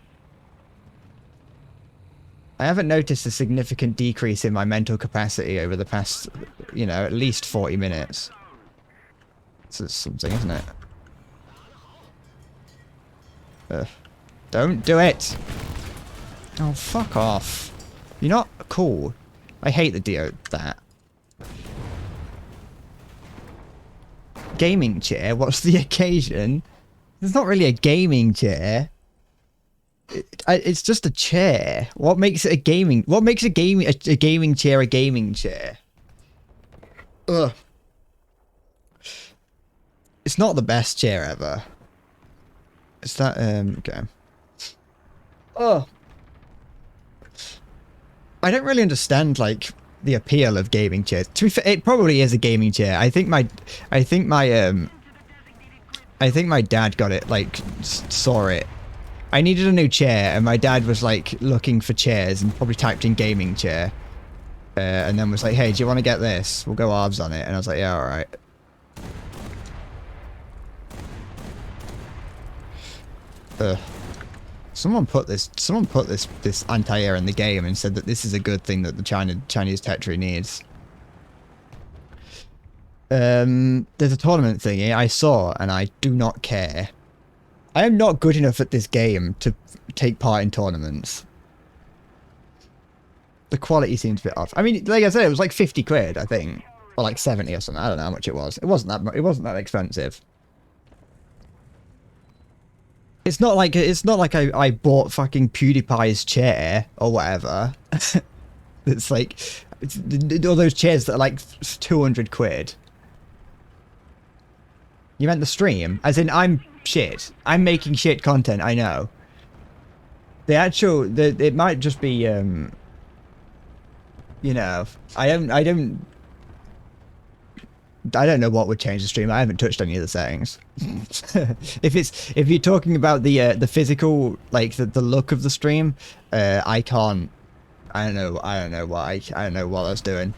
I haven't noticed a significant decrease in my mental capacity over the past, you know, at least 40 minutes. So it's something, isn't it? Don't do it! Oh, fuck off. You're not cool. I hate that. Gaming chair? What's the occasion? It's not really a gaming chair. It's just a chair. What makes it a gaming? What makes a gaming chair a gaming chair? Ugh. It's not the best chair ever. Is that okay? Oh. I don't really understand like the appeal of gaming chairs. To be fair, it probably is a gaming chair. I think my dad got it, like, saw it. I needed a new chair, and my dad was, like, looking for chairs, and probably typed in gaming chair. And then was like, hey, do you want to get this? We'll go halves on it. And I was like, yeah, alright. Someone put this anti-air in the game and said that this is a good thing that the Chinese Tetri needs. There's a tournament thingy I saw, and I do not care. I am not good enough at this game to take part in tournaments. The quality seems a bit off. I mean, like I said, it was like 50 quid, I think. Or like 70 or something. I don't know how much it was. It wasn't that expensive. It's not like I bought fucking PewDiePie's chair or whatever. It's like all those chairs that are like 200 quid. You meant the stream? As in, I'm shit. I'm making shit content, I know. It might just be, you know, I don't know what would change the stream. I haven't touched any of the settings. If you're talking about the physical, like the look of the stream, I can't. I don't know what that's doing.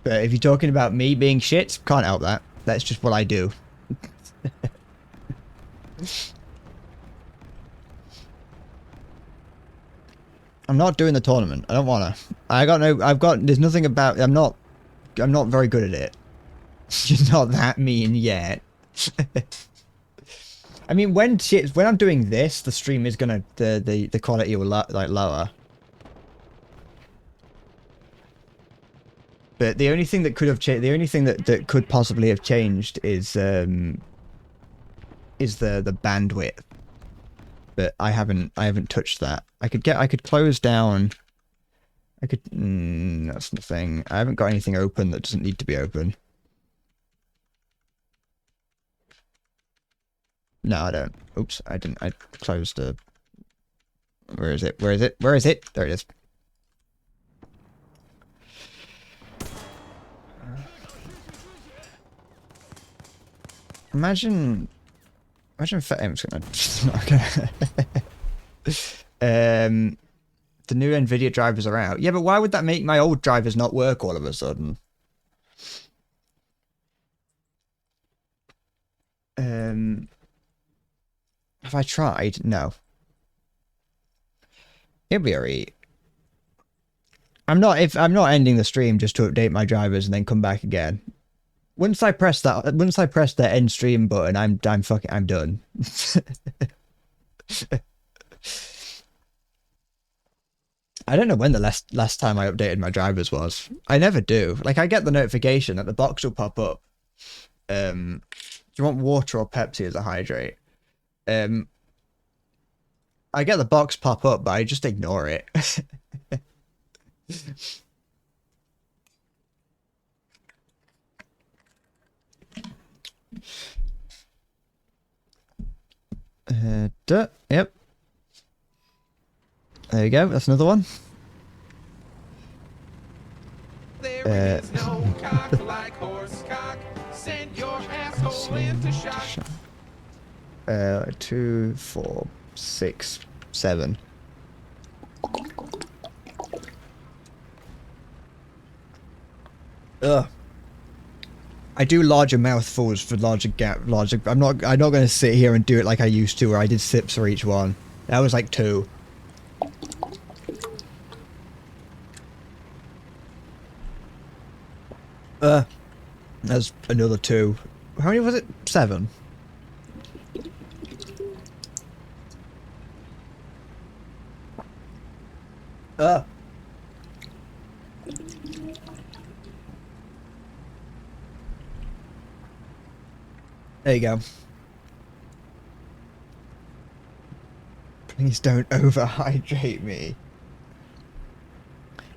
But if you're talking about me being shit, can't help that. That's just what I do. I'm not doing the tournament. I don't wanna. There's nothing about. I'm not very good at it. You're not that mean yet. I mean, when I'm doing this, the stream is gonna the quality will like lower. But the only thing that could have changed, the only thing that could possibly have changed is the bandwidth. But I haven't touched that. I could close down. That's the thing. I haven't got anything open that doesn't need to be open. No, I don't. Oops, I didn't. I closed the... Where is it? Where is it? Where is it? There it is. Imagine FetM's gonna... the new NVIDIA drivers are out. Yeah, but why would that make my old drivers not work all of a sudden? Have I tried? No. It'll be alright. I'm not ending the stream just to update my drivers and then come back again. Once I press that end stream button, I'm done. I don't know when the last time I updated my drivers was. I never do. Like, I get the notification that the box will pop up. Do you want water or Pepsi as a hydrate? I I get the box pop up, but I just ignore it. Yep. There you go. That's another one. There is no cock like horse cock. Send your asshole into shock. 2, 4, 6, 7. Ugh. I do larger mouthfuls for larger. I'm not going to sit here and do it like I used to, where I did sips for each one. That was like 2. That's another 2. How many was it? 7. There you go. Please don't overhydrate me.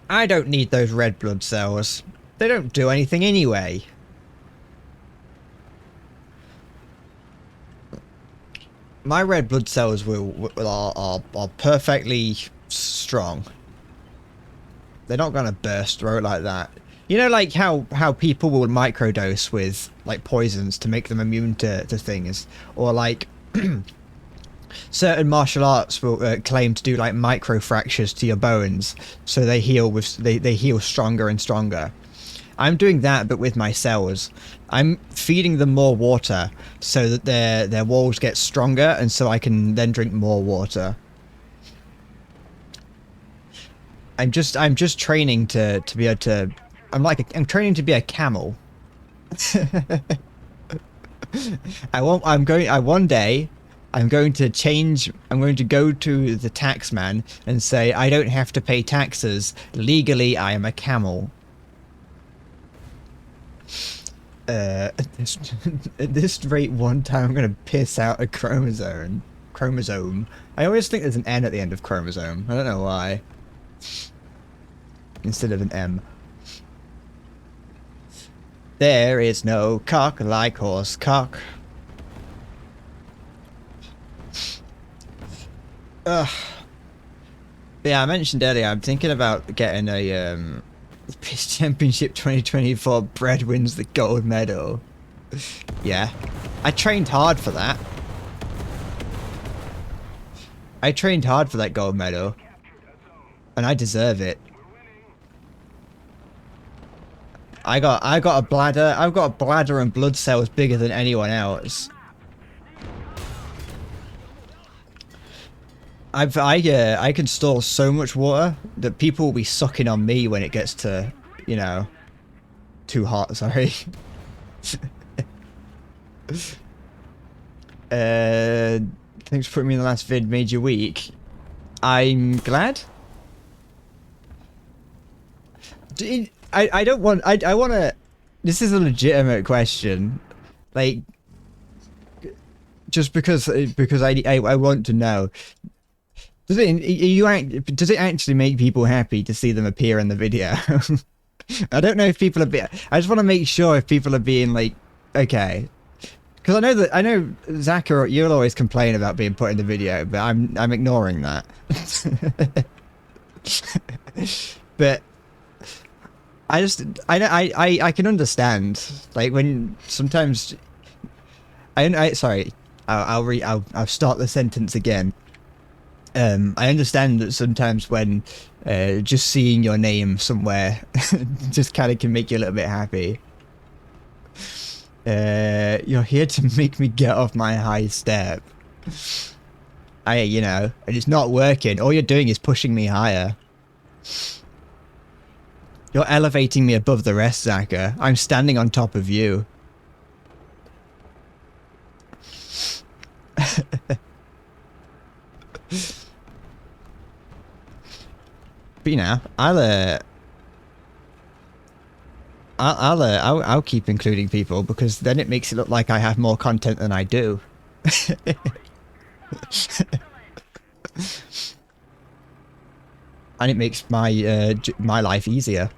I don't need those red blood cells. They don't do anything anyway. My red blood cells are perfectly strong. They're not gonna burst through it like that. You know, like how people will microdose with like poisons to make them immune to things, or like certain martial arts will claim to do like micro fractures to your bones, so they heal they heal stronger and stronger. I'm doing that, but with my cells. I'm feeding them more water so that their walls get stronger, and so I can then drink more water. I'm just training to be able to. I'm training to be a camel. One day I'm going to change. I'm going to go to the tax man and say I don't have to pay taxes legally. I am a camel. At this rate, one time I'm gonna piss out a chromosome. I always think there's an N at the end of chromosome. I don't know why. Instead of an M. There is no cock like horse cock. Ugh. Yeah, I mentioned earlier I'm thinking about getting a Piss Championship 2024 Bread wins the gold medal. Yeah. I trained hard for that. I trained hard for that gold medal. And I deserve it. I've got a bladder and blood cells bigger than anyone else. I can store so much water that people will be sucking on me when it gets to, you know, too hot, sorry. Thanks for putting me in the last vid, made your week. I'm glad. I don't want, I want to, this is a legitimate question. Like, just because I want to know. Does it actually make people happy to see them appear in the video? I don't know if people are I just want to make sure if people are being like, okay. Because I know Zach, you'll always complain about being put in the video, but I'm ignoring that. But I can understand, like, when sometimes sorry, I'll start the sentence again. I understand that sometimes when just seeing your name somewhere just kind of can make you a little bit happy. You're here to make me get off my high step. You know, and it's not working. All you're doing is pushing me higher. You're elevating me above the rest, Zaka. I'm standing on top of you. But you know, I'll keep including people because then it makes it look like I have more content than I do. and it makes my life easier.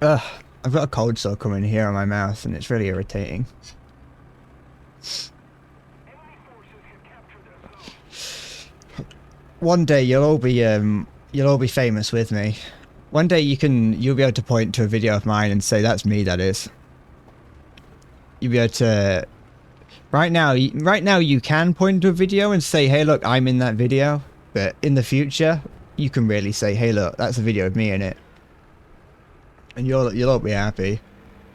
Ugh, I've got a cold sore coming here on my mouth, and it's really irritating. One day you'll all be famous with me. One day you'll be able to point to a video of mine and say that's me. That is. You'll be able to. Right now you can point to a video and say, hey, look, I'm in that video. But in the future, you can really say, hey, look, that's a video of me in it. And you'll all be happy.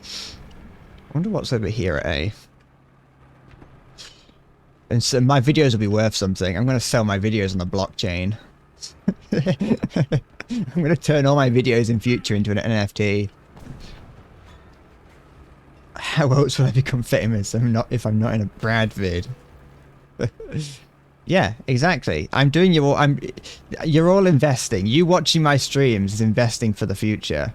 I wonder what's over here at A. And so my videos will be worth something. I'm going to sell my videos on the blockchain. I'm going to turn all my videos in future into an NFT. How else will I become famous if I'm not in a Brad vid? Yeah, exactly. You're all investing. You watching my streams is investing for the future.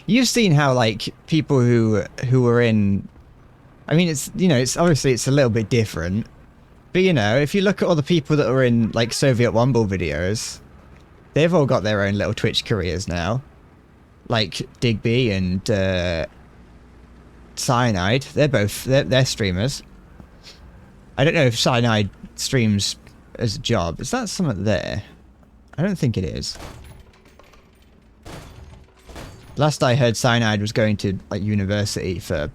You've seen how, like, people who are in, I mean, it's obviously it's a little bit different, but if you look at all the people that are in, like, Soviet Womble videos, they've all got their own little Twitch careers now. Like Digby and Cyanide, they're streamers. I don't know if Cyanide streams as a job. Is that something there? I don't think it is. Last I heard, Cyanide was going to, like, university for,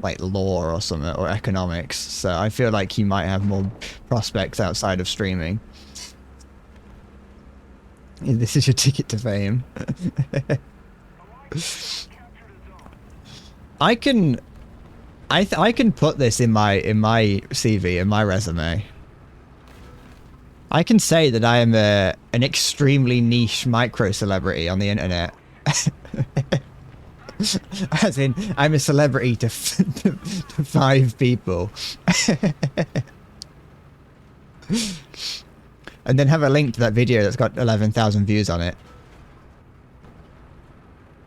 like, law or something, or economics. So I feel like he might have more prospects outside of streaming. This is your ticket to fame. I can put this in my CV, in my resume. I can say that I am an extremely niche micro celebrity on the internet. As in, I'm a celebrity to 5 people. And then have a link to that video that's got 11,000 views on it.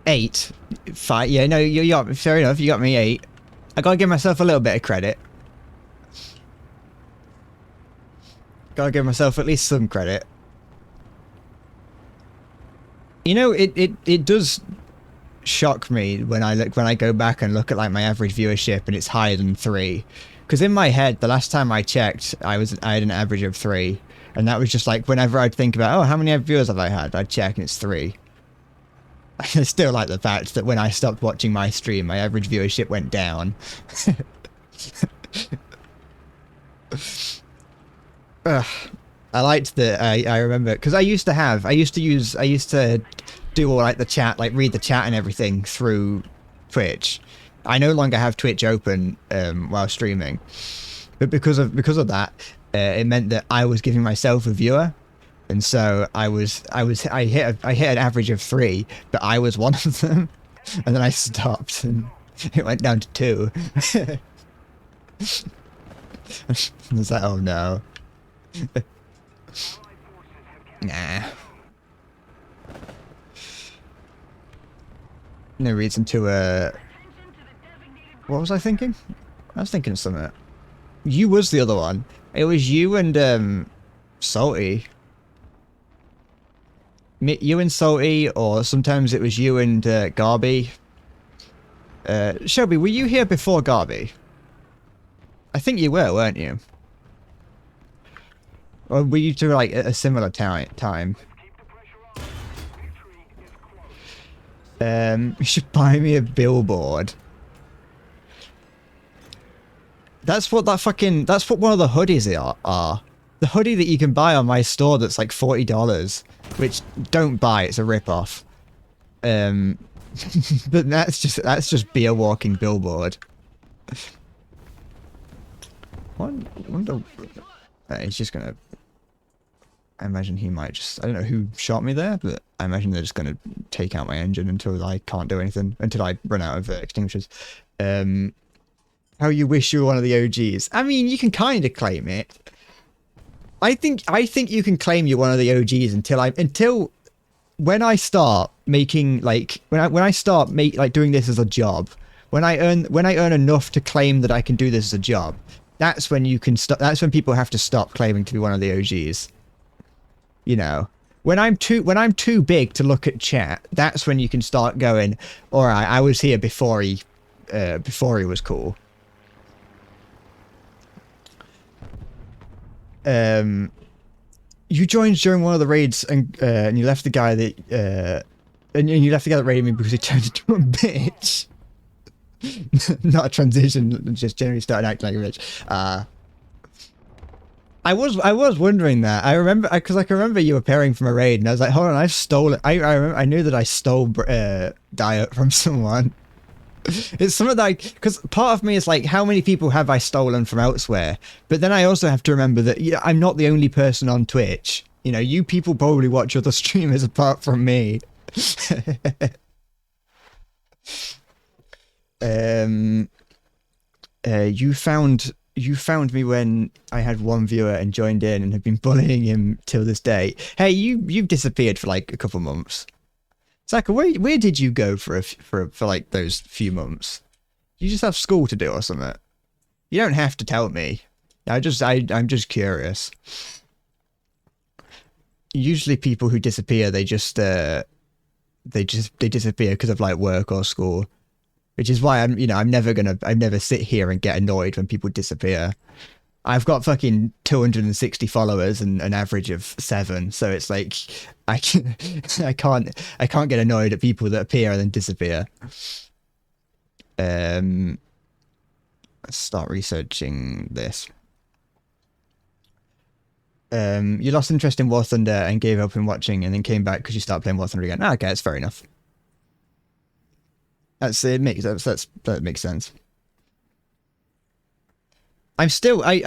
8, 5. Yeah, no, you're fair enough. You got me 8. I gotta give myself a little bit of credit. Gotta give myself at least some credit. It does shock me when I go back and look at, like, my average viewership and it's higher than 3. Because in my head, the last time I checked, I had an average of 3, and that was just like whenever I'd think about, oh, how many viewers have I had? I'd check and it's 3. I still like the fact that when I stopped watching my stream, my average viewership went down. I liked that. I remember because I used to do all, like, the chat, like read the chat and everything through Twitch. I no longer have Twitch open while streaming, but because of that, it meant that I was giving myself a viewer. And so I hit an average of 3, but I was one of them, and then I stopped, and it went down to 2. I was like, oh no. Nah. No reason to, what was I thinking? I was thinking of something. You was the other one. It was you and, Salty. You and Salty, or sometimes it was you and Garby. Shelby, were you here before Garby? I think you were, weren't you? Or were you two, like, at a similar time? You should buy me a billboard. That's what one of the hoodies are. The hoodie that you can buy on my store that's like $40, which don't buy, it's a rip-off. But that's just be a walking billboard. Wonder he's just gonna, I imagine he might just, I don't know who shot me there, but I imagine they're just gonna take out my engine until I can't do anything, until I run out of extinguishers. How you wish you were one of the OGs. I mean, you can kind of claim it. I think you can claim you're one of the OGs until when I start making, like, when I start doing this as a job, when I earn enough to claim that I can do this as a job, that's when you can stop. That's when people have to stop claiming to be one of the OGs. You know, when I'm too big to look at chat, that's when you can start going, all right, I was here before he was cool. You joined during one of the raids and you left the guy that and you left the guy that raided me because he turned into a bitch. Not a transition, just generally started acting like a bitch. I was wondering that. I remember because I can remember you appearing from a raid, and I was like, hold on, I've stolen. I knew that I stole diet from someone. It's something like, because part of me is like, how many people have I stolen from elsewhere? But then I also have to remember that I'm not the only person on Twitch. You know, you people probably watch other streamers apart from me. You found me when I had one viewer and joined in and have been bullying him till this day. Hey, you've disappeared for like a couple months. Zaka, where did you go for like those few months? You just have school to do or something? You don't have to tell me. I'm just curious. Usually people who disappear, they disappear because of like work or school, which is why I'm never sit here and get annoyed when people disappear. I've got fucking 260 followers and an average of 7, so it's like I can't get annoyed at people that appear and then disappear. Let's start researching this. You lost interest in War Thunder and gave up in watching, and then came back because you started playing War Thunder again. Okay, that's fair enough. That makes sense. I'm still I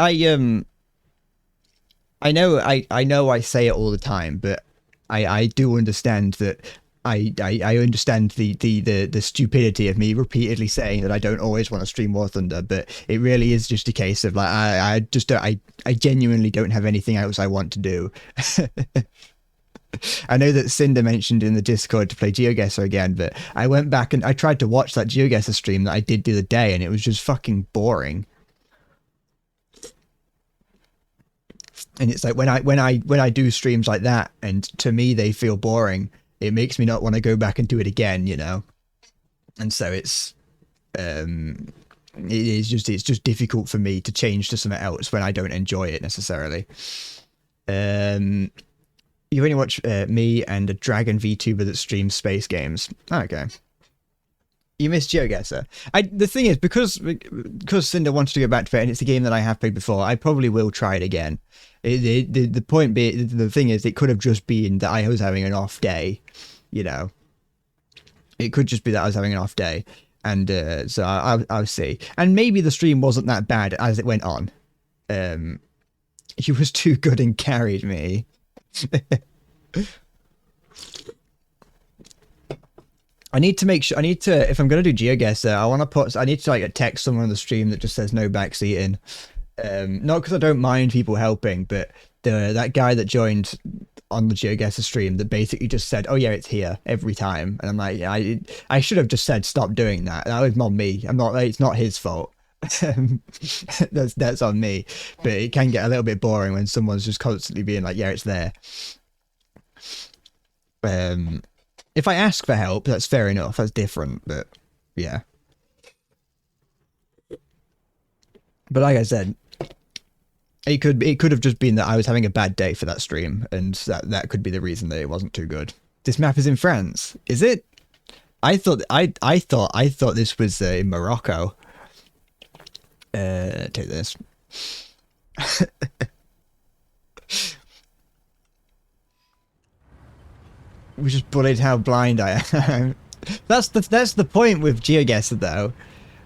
know I say it all the time, but I do understand that I understand the stupidity of me repeatedly saying that I don't always want to stream War Thunder, but it really is just a case of like I genuinely don't have anything else I want to do. I know that Cinder mentioned in the Discord to play GeoGuessr again, but I went back and I tried to watch that GeoGuessr stream that I did the other day, and it was just fucking boring. And it's like when I do streams like that, and to me they feel boring, it makes me not want to go back and do it again, you know. And so it's just difficult for me to change to something else when I don't enjoy it necessarily. You only watch me and a Dragon VTuber that streams space games. Oh, okay. You missed GeoGuessr. The thing is, because Cinder wants to go back to it, and it's a game that I have played before, I probably will try it again. The point being, the thing is, it could have just been that I was having an off day, you know. It could just be that I was having an off day, and so I'll see. And maybe the stream wasn't that bad as it went on. He was too good and carried me. I need to make sure. If I'm going to do GeoGuessr, I need to like text someone on the stream that just says no backseating. Not because I don't mind people helping, but that guy that joined on the GeoGuessr stream that basically just said, "Oh yeah, it's here" every time, and I'm like, yeah, I should have just said stop doing that. That was not me. It's not his fault. That's on me. But it can get a little bit boring when someone's just constantly being like, "Yeah, it's there." If I ask for help, that's fair enough. That's different, but yeah. But like I said, it could have just been that I was having a bad day for that stream, and that could be the reason that it wasn't too good. This map is in France, is it? I thought this was in Morocco. Take this. We just bullied how blind I am. That's the point with GeoGuessr though.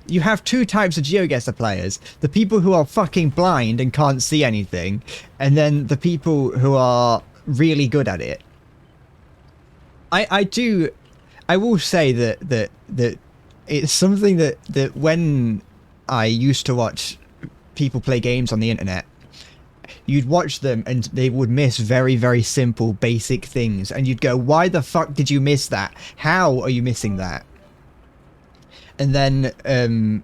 You have two types of GeoGuessr players. The people who are fucking blind and can't see anything, and then the people who are really good at it. I will say that it's something that when I used to watch people play games on the internet, you'd watch them and they would miss very, very simple, basic things. And you'd go, why the fuck did you miss that? How are you missing that? And then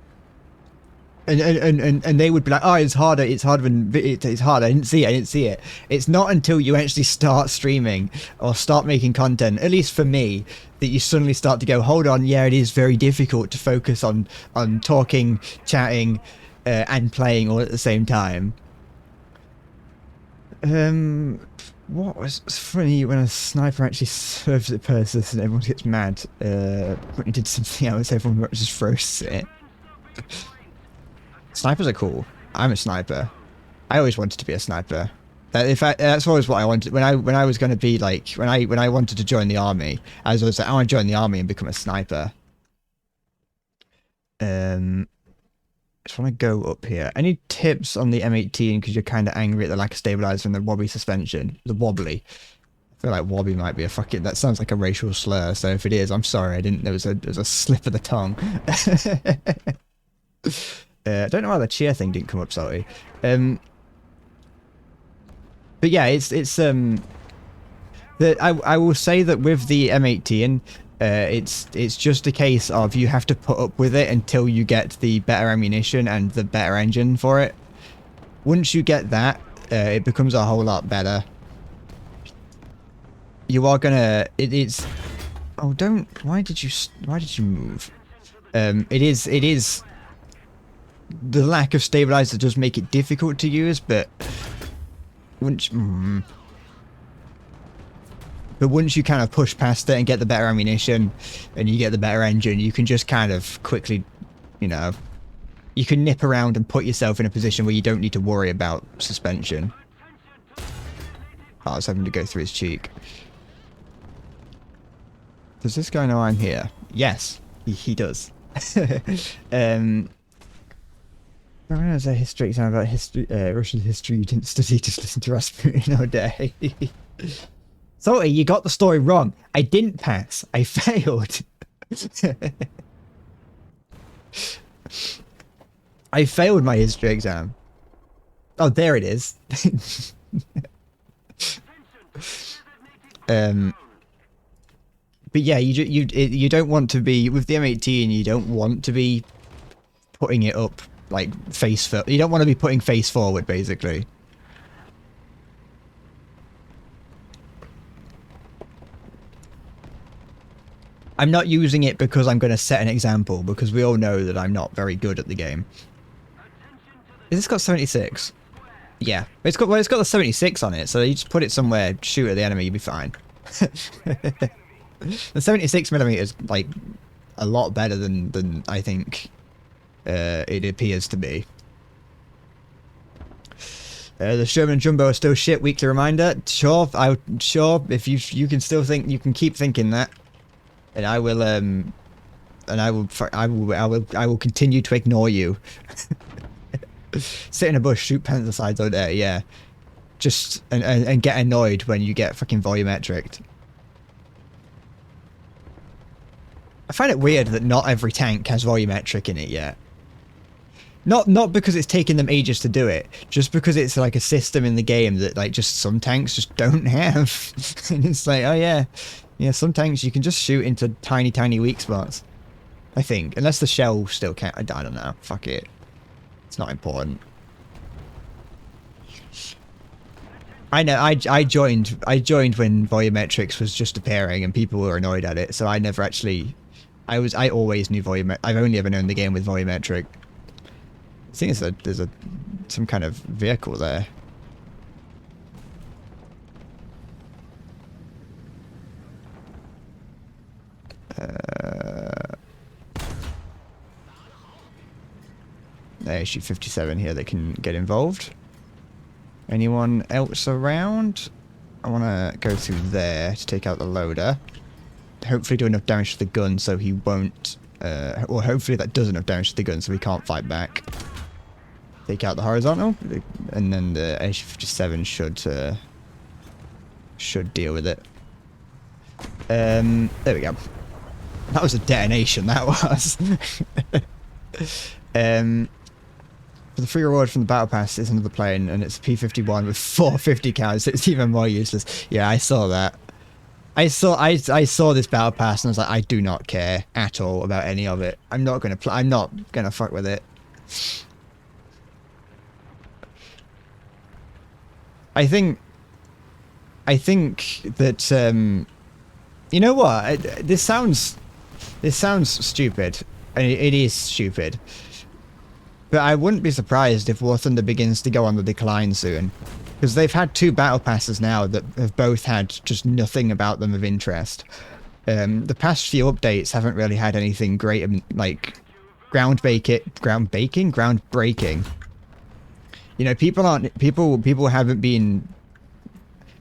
And they would be like, oh, it's harder, it's harder it's hard, I didn't see it. It's not until you actually start streaming or start making content, at least for me, that you suddenly start to go, hold on, yeah, it is very difficult to focus on talking, chatting, and playing all at the same time. What was funny when a sniper actually serves it Persis and everyone gets mad when he did something else, everyone just roasts it. Snipers are cool. I'm a sniper. I always wanted to be a sniper. In fact, that's always what I wanted. When I was going to be like, when I wanted to join the army, I was always like, I want to join the army and become a sniper. I just want to go up here. Any tips on the M18? Because you're kind of angry at the lack of stabilizer and the wobbly suspension. The wobbly. I feel like wobbly might be a fucking. That sounds like a racial slur. So if it is, I'm sorry. I didn't. There was a slip of the tongue. I don't know why the cheer thing didn't come up, sorry. But yeah, I will say that with the M18, it's just a case of you have to put up with it until you get the better ammunition and the better engine for it. Once you get that, it becomes a whole lot better. You are gonna. It's. Oh, don't. Why did you move? It is. The lack of stabilizer does make it difficult to use, but once you kind of push past it and get the better ammunition and you get the better engine, you can just kind of quickly, you know, you can nip around and put yourself in a position where you don't need to worry about suspension. Oh, I was having to go through his cheek. Does this guy know I'm here? Yes, he does. When I was a history exam about Russian history, you didn't study, just listen to Rasputin all day. Sorry, you got the story wrong. I didn't pass. I failed. I failed my history exam. Oh, there it is. But yeah, you don't want to be with the M18. You don't want to be putting it up like face first. You don't want to be putting face forward, basically. I'm not using it because I'm going to set an example, because we all know that I'm not very good at the game. Is this got 76? Yeah, it's got the 76 on it, so you just put it somewhere, shoot at the enemy, you'll be fine. The 76mm is like a lot better than I think it appears to be. The Sherman Jumbo are still shit. Weekly reminder. Sure, sure. If you can still think, you can keep thinking that, and I will I will continue to ignore you. Sit in a bush, shoot pesticides all day. Yeah, just and get annoyed when you get fucking volumetric. I find it weird that not every tank has volumetric in it yet. Not because it's taken them ages to do it, just because it's like a system in the game that like just some tanks just don't have. And it's like, oh yeah, some tanks you can just shoot into tiny weak spots. I think, unless the shell still can't. I don't know. Fuck it. It's not important. I know. I joined when volumetrics was just appearing and people were annoyed at it. So I never actually. I always knew volumetric. I've only ever known the game with volumetric. I think there's some kind of vehicle there. There's issue 57 here that can get involved. Anyone else around? I want to go through there to take out the loader. Hopefully do enough damage to the gun so he won't... or hopefully that does enough damage to the gun so he can't fight back. Take out the horizontal, and then the issue 57 should deal with it. There we go. That was a detonation, that was. For the free reward from the battle pass is another plane, and it's a P-51 with 450 cals, so it's even more useless. Yeah, I saw that. I saw this battle pass and I was like, I do not care at all about any of it. I'm not gonna fuck with it. I think that you know what? This sounds stupid, and it is stupid. But I wouldn't be surprised if War Thunder begins to go on the decline soon, because they've had 2 battle passes now that have both had just nothing about them of interest. The past few updates haven't really had anything great, like groundbreaking. You know, people haven't been.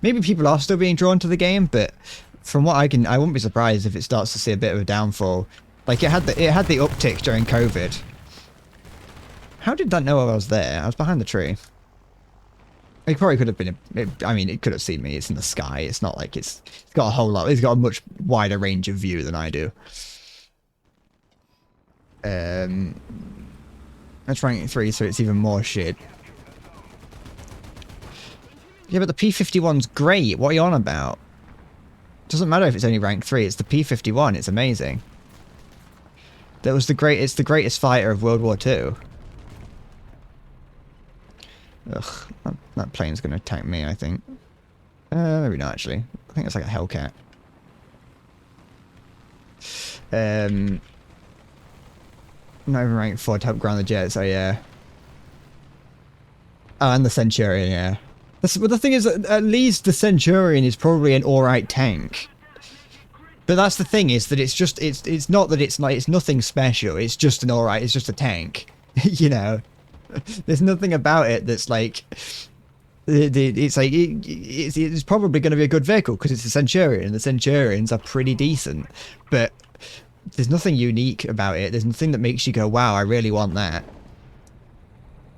Maybe people are still being drawn to the game, but from what I wouldn't be surprised if it starts to see a bit of a downfall. Like it had the uptick during COVID. How did that know I was there? I was behind the tree. It probably could have been. I mean, it could have seen me. It's in the sky. It's not like it's got a whole lot. It's got a much wider range of view than I do. That's ranking 3, so it's even more shit. Yeah, but the P-51's great. What are you on about? Doesn't matter if it's only rank 3. It's the P-51. It's amazing. That was it's the greatest fighter of World War II. Ugh, that plane's gonna attack me, I think. Maybe not, actually. I think it's like a Hellcat. Not even rank 4 to help ground the jet, so yeah. Oh, and the Centurion, yeah. But the thing is, at least the Centurion is probably an alright tank. But that's the thing, is that it's not that it's nothing special, it's just an alright, it's just a tank. You know? There's nothing about it that's like... It's probably going to be a good vehicle, because it's a Centurion, and the Centurions are pretty decent. But there's nothing unique about it, there's nothing that makes you go, wow, I really want that.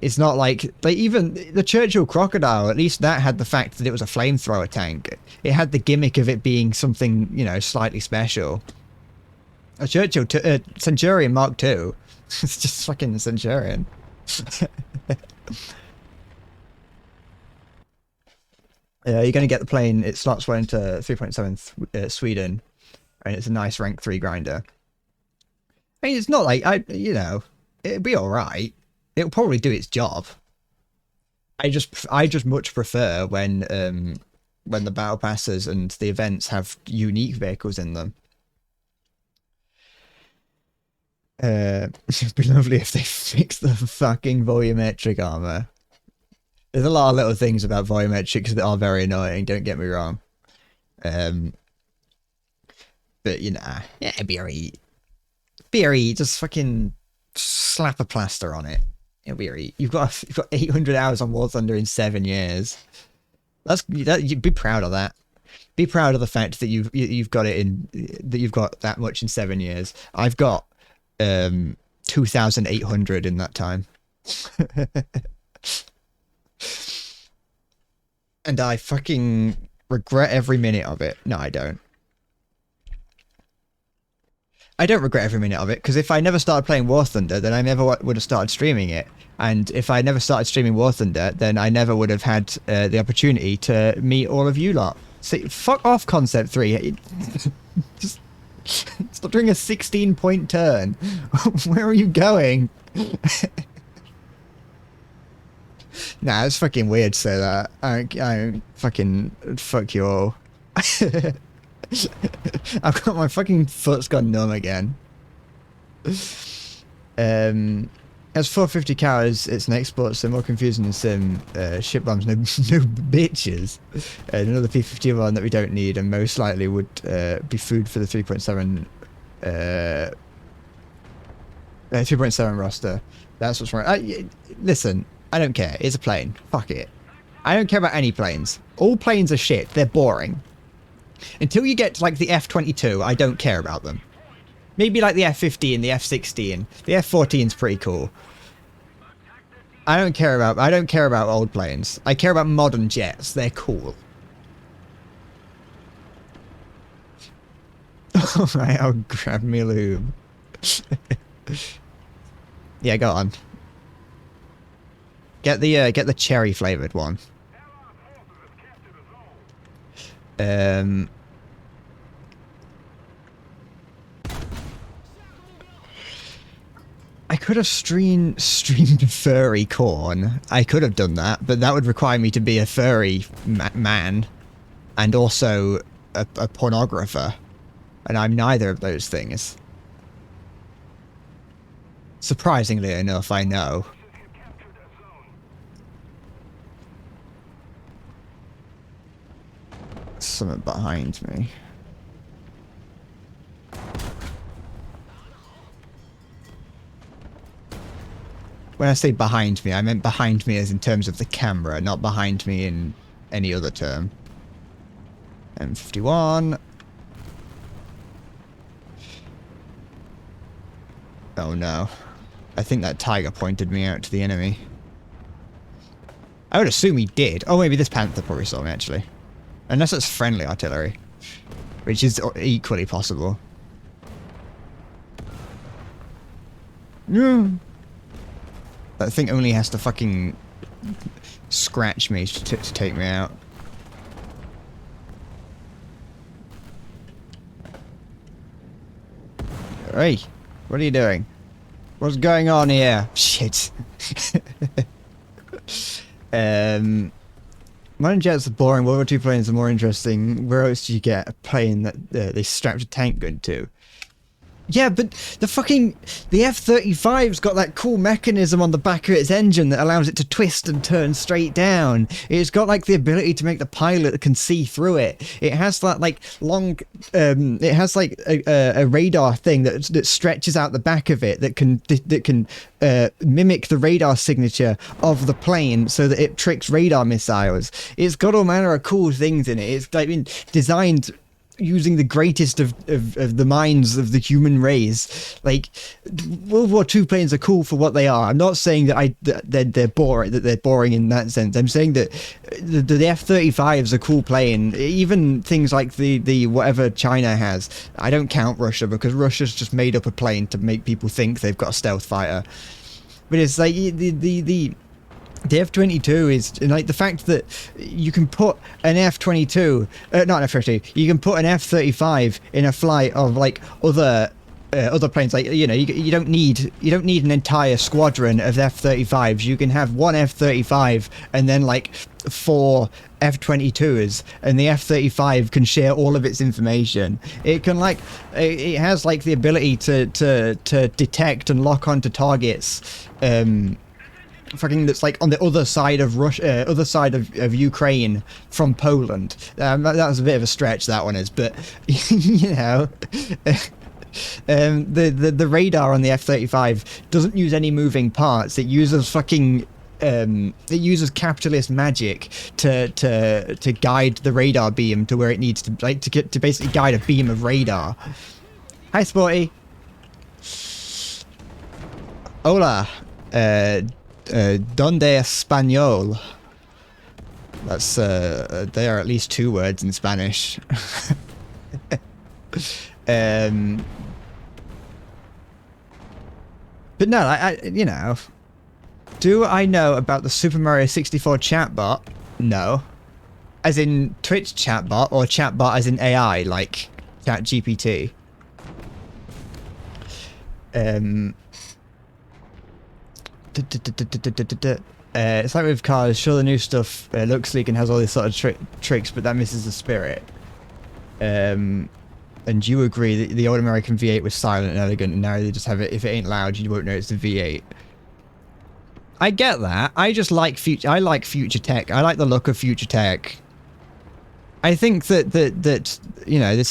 It's not like even the Churchill Crocodile, at least that had the fact that it was a flamethrower tank. It had the gimmick of it being something, you know, slightly special. A Churchill Centurion Mark II. It's just fucking Centurion. You're going to get the plane. It slots well into 3.7 Sweden, and it's a nice rank 3 grinder. I mean, it's not like you know, it'd be all right. It'll probably do its job. I just much prefer when the battle passes and the events have unique vehicles in them. It'd be lovely if they fixed the fucking volumetric armor. There's a lot of little things about volumetrics that are very annoying, don't get me wrong. But you know, yeah, it'd be alright. Just fucking slap a plaster on it. It'll be alright. You've got 800 hours on War Thunder in 7 years. You'd be proud of that. Be proud of the fact that you've got that much in 7 years. I've got 2,800 in that time. And I fucking regret every minute of it. No, I don't. I don't regret every minute of it, because if I never started playing War Thunder, then I never would have started streaming it. And if I never started streaming War Thunder, then I never would have had the opportunity to meet all of you lot. See, fuck off, Concept 3. Just stop doing a 16-point turn. Where are you going? Nah, it's fucking weird to say that. I fucking fuck you all. I've got my fucking foot's gone numb again. As 450 cows, it's an export, so more confusing than some ship bombs, no bitches. Another P-51 that we don't need, and most likely would be food for the 3.7 3.7 roster. That's what's wrong. Listen, I don't care. It's a plane. Fuck it. I don't care about any planes. All planes are shit. They're boring. Until you get to like the F-22, I don't care about them. Maybe like the F-15, the F-16. The F-14's pretty cool. I don't care about old planes. I care about modern jets. They're cool. Alright, I'll grab me lube. Yeah, go on. Get the cherry flavored one. I could have streamed furry corn. I could have done that, but that would require me to be a furry man and also a pornographer. And I'm neither of those things. Surprisingly enough, I know. Something behind me. When I say behind me, I meant behind me as in terms of the camera, not behind me in any other term. M51. Oh no. I think that tiger pointed me out to the enemy. I would assume he did. Oh, maybe this panther probably saw me, actually. Unless it's friendly artillery. Which is equally possible. No. That thing only has to fucking scratch me to take me out. Hey, what are you doing? What's going on here? Shit. Modern jets are boring. World War II planes are more interesting. Where else do you get a plane that they strapped a tank gun to? Yeah, but the F-35's got that cool mechanism on the back of its engine that allows it to twist and turn straight down. It's got like the ability to make the pilot can see through it. It has that like long, it has like a radar thing that stretches out the back of it that can mimic the radar signature of the plane so that it tricks radar missiles. It's got all manner of cool things in it. It's like been designed using the greatest of the minds of the human race. Like, World War II planes are cool for what they are. I'm not saying that they're boring, that they're boring in that sense. I'm saying that the F-35 is a cool plane. Even things like the whatever China has. I don't count Russia because Russia's just made up a plane to make people think they've got a stealth fighter. But it's like the F-22 is like the fact that you can put an F-22, not an F-22, you can put an F-35 in a flight of like other planes. Like, you know, you don't need an entire squadron of F-35s. You can have one F-35 and then like 4 F-22s, and the F-35 can share all of its information. It can like, it has like the ability to detect and lock onto targets. Fucking that's like on the other side of Russia, other side of Ukraine from Poland. That was a bit of a stretch, that one is, but you know, the radar on the F-35 doesn't use any moving parts. It uses fucking it uses capitalist magic to guide the radar beam to where it needs to, like to basically guide a beam of radar. Hi, Sporty. Hola. Donde español? That's they are at least 2 words in Spanish. But no, I you know, do I know about the Super Mario 64 chatbot? No. As in Twitch chatbot, or chatbot as in AI, like ChatGPT? It's like with cars. Sure, the new stuff looks sleek and has all these sort of tricks, but that misses the spirit. And you agree that the old American V8 was silent and elegant, and now they just have it. If it ain't loud, you won't know it's the V8. I get that. I just like future. I like future tech. I like the look of future tech. I think that you know,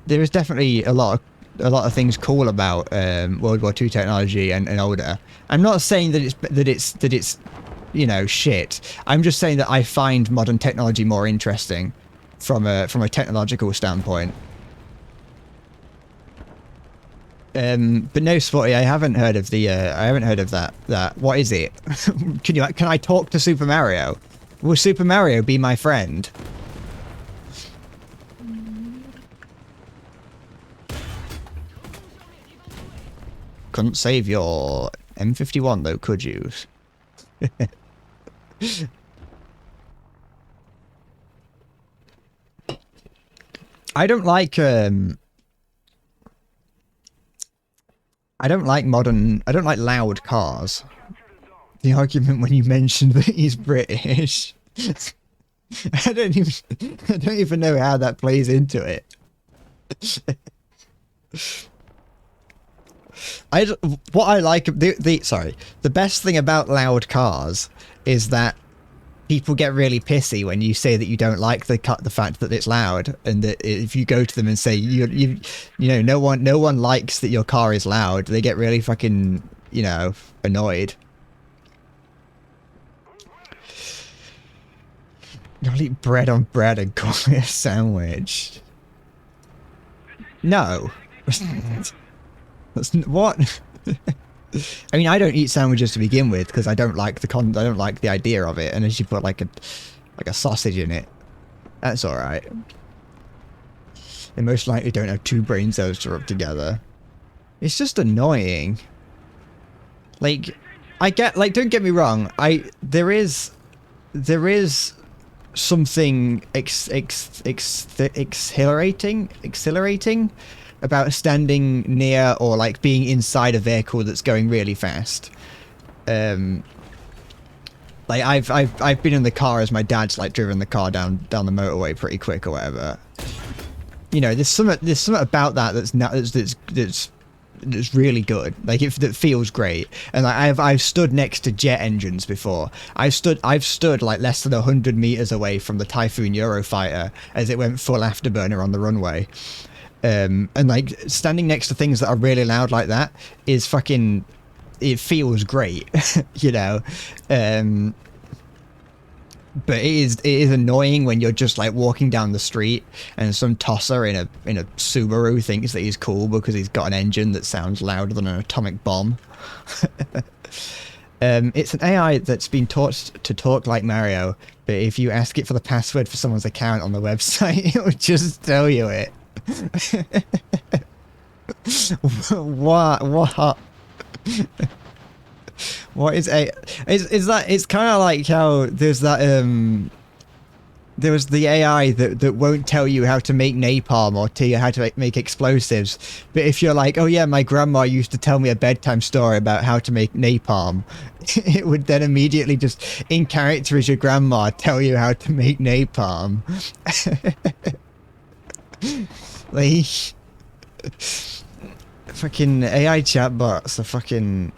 there is definitely a lot of things cool about World War II technology and older. I'm not saying that it's you know, shit. I'm just saying that I find modern technology more interesting from a technological standpoint. But no, Spotty, I haven't heard of that. What is it? Can I talk to Super Mario? Will Super Mario be my friend? Couldn't save your M51 though, could you? I don't like I don't like loud cars. The argument when you mentioned that he's British, I don't even know how that plays into it. What I like the best thing about loud cars is that people get really pissy when you say that you don't like the fact that it's loud, and that if you go to them and say you know no one likes that your car is loud, they get really fucking, you know, annoyed. You'll eat bread on bread and call it a sandwich. No. That's what. I mean, I don't eat sandwiches to begin with because I don't like the idea of it. And as you put like a sausage in it, that's all right. They most likely don't have two brain cells to rub together. It's just annoying. Like, I get, like, don't get me wrong. There is something exhilarating about standing near or like being inside a vehicle that's going really fast. Like I've been in the car as my dad's like driven the car down the motorway pretty quick or whatever. You know, there's something about that that's really good. Like that feels great. And like, I've stood next to jet engines before. I've stood like less than 100 meters away from the Typhoon Eurofighter as it went full afterburner on the runway. And like standing next to things that are really loud like that is fucking, it feels great, you know. But it is annoying when you're just like walking down the street and some tosser in a Subaru thinks that he's cool because he's got an engine that sounds louder than an atomic bomb. It's an AI that's been taught to talk like Mario, but if you ask it for the password for someone's account on the website, it will just tell you it. What? What is a? Is that? It's kind of like how there's that there was the AI that won't tell you how to make napalm or tell you how to make explosives, but if you're like, oh yeah, my grandma used to tell me a bedtime story about how to make napalm, it would then immediately just in character as your grandma tell you how to make napalm. Like, fucking AI chatbots are fucking,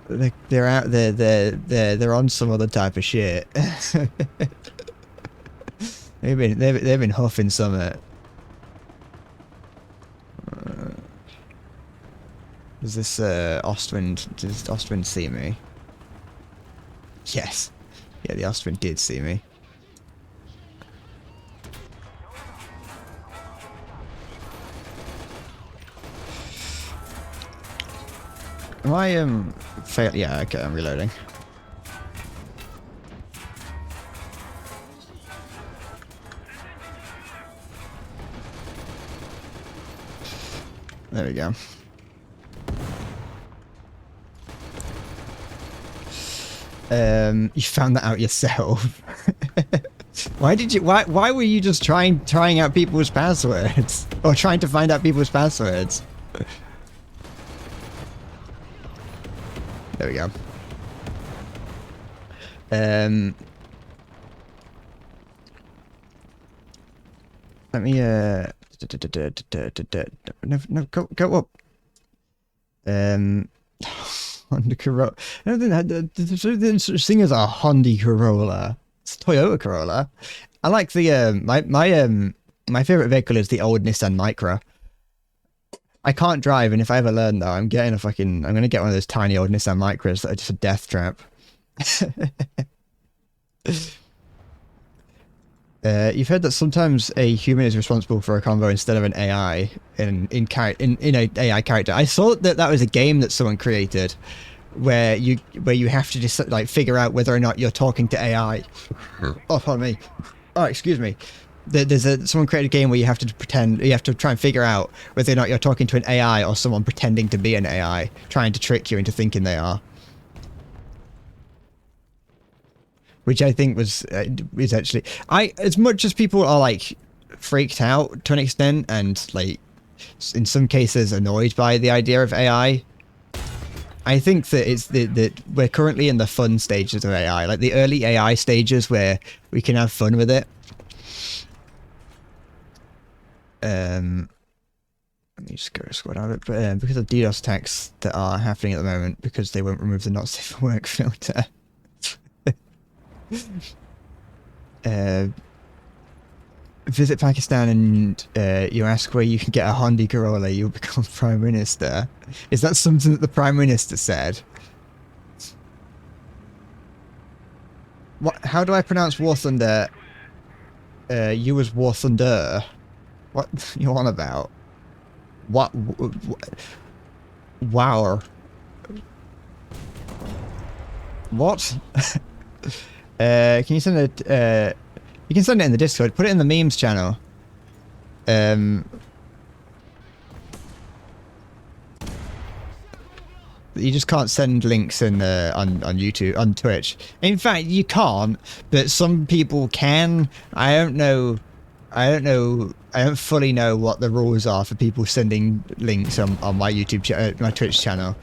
they're out there, they're on some other type of shit. they've been huffing some. Does this Ostwind? Does Ostwind see me? Yes. Yeah, the Ostwind did see me. Am I fail? Yeah, okay, I'm reloading. There we go. You found that out yourself. Why did you? Why were you just trying out people's passwords or trying to find out people's passwords? There we go. Let me no, go up. Honda Corolla. I don't think there's such thing as a Honda Corolla. It's a Toyota Corolla. I like the my favorite vehicle is the old Nissan Micra. I can't drive, and if I ever learn though, I'm gonna get one of those tiny old Nissan Micras that are just a death trap. You've heard that sometimes a human is responsible for a convo instead of an AI in a AI character. I saw that was a game that someone created, where you have to just like figure out whether or not you're talking to AI. Oh, pardon me. Oh, excuse me. Someone created a game where you have to try and figure out whether or not you're talking to an AI or someone pretending to be an AI, trying to trick you into thinking they are. Which I think is actually, as much as people are like freaked out to an extent and like in some cases annoyed by the idea of AI, I think that it's that we're currently in the fun stages of AI, like the early AI stages where we can have fun with it. Let me just go squad out it, but because of DDoS attacks that are happening at the moment, because they won't remove the not safe for work filter. Visit Pakistan and you ask where you can get a Hondi Corolla, you'll become Prime Minister. Is that something that the Prime Minister said? What? How do I pronounce War Thunder? You was War Thunder. What you on about? What? Wow. What? Can you send it? You can send it in the Discord. Put it in the memes channel. You just can't send links in on YouTube, on Twitch. In fact, you can't, but some people can. I don't know. I don't fully know what the rules are for people sending links on my YouTube, my Twitch channel.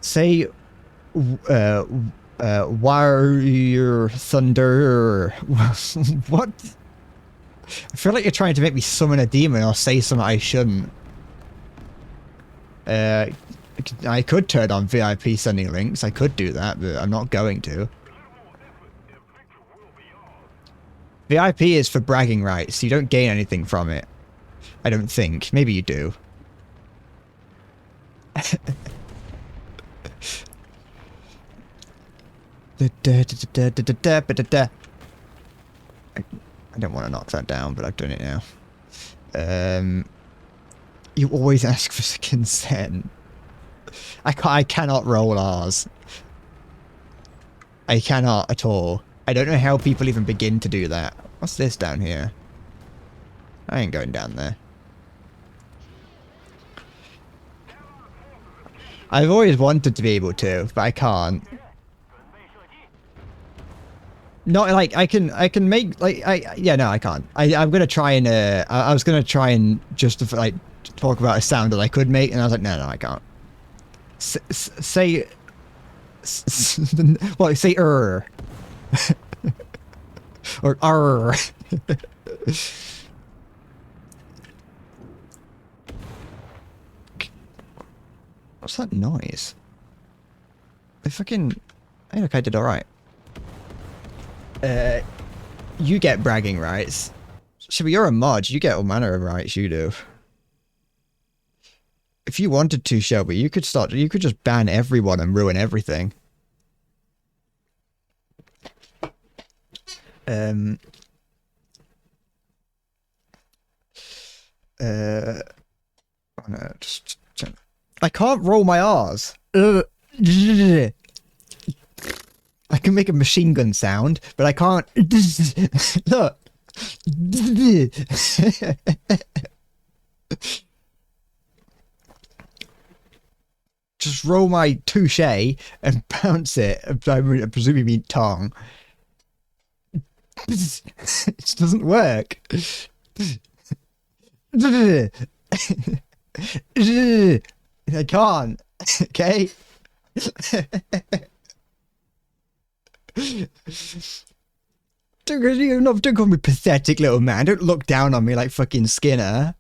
Say, Warrior Thunder. What? I feel like you're trying to make me summon a demon or say something I shouldn't. I could turn on VIP sending links. I could do that, but I'm not going to. VIP is for bragging rights. You don't gain anything from it. I don't think. Maybe you do. I don't want to knock that down, but I've done it now. You always ask for consent. I cannot roll R's. I cannot at all. I don't know how people even begin to do that. What's this down here? I ain't going down there. I've always wanted to be able to, but I can't. Not like I can make like yeah, no, I can't. I'm gonna try and I was gonna try and just like talk about a sound that I could make, and I was like, no, I can't. Say well, say or What's that noise? I look, I did alright. You get bragging rights. Shiba, you're a mod. You get all manner of rights, you do. If you wanted to, Shelby, you could just ban everyone and ruin everything. Oh no, just I can't roll my R's. I can make a machine gun sound, but I can't. Look. Just roll my touche and bounce it. I presume you mean tongue. It doesn't work. I can't. Okay? Don't call me pathetic, little man. Don't look down on me like fucking Skinner.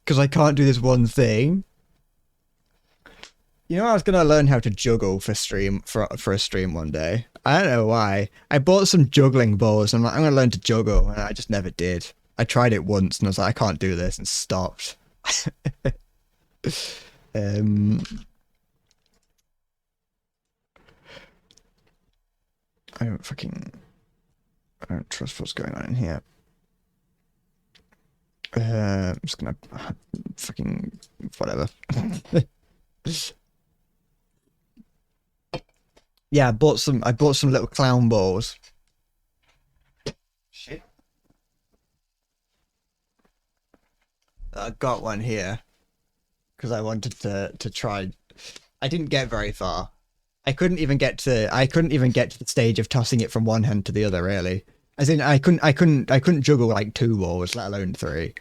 Because I can't do this one thing. You know, I was gonna learn how to juggle for a stream one day. I don't know why. I bought some juggling balls and I'm like, I'm gonna learn to juggle, and I just never did. I tried it once and I was like, I can't do this, and stopped. I don't trust what's going on in here. I'm just gonna fucking whatever. Yeah, I bought some little clown balls. Shit. I got one here because I wanted to try. I didn't get very far. I couldn't even get to the stage of tossing it from one hand to the other, really. As in, I couldn't juggle like 2 balls, let alone 3.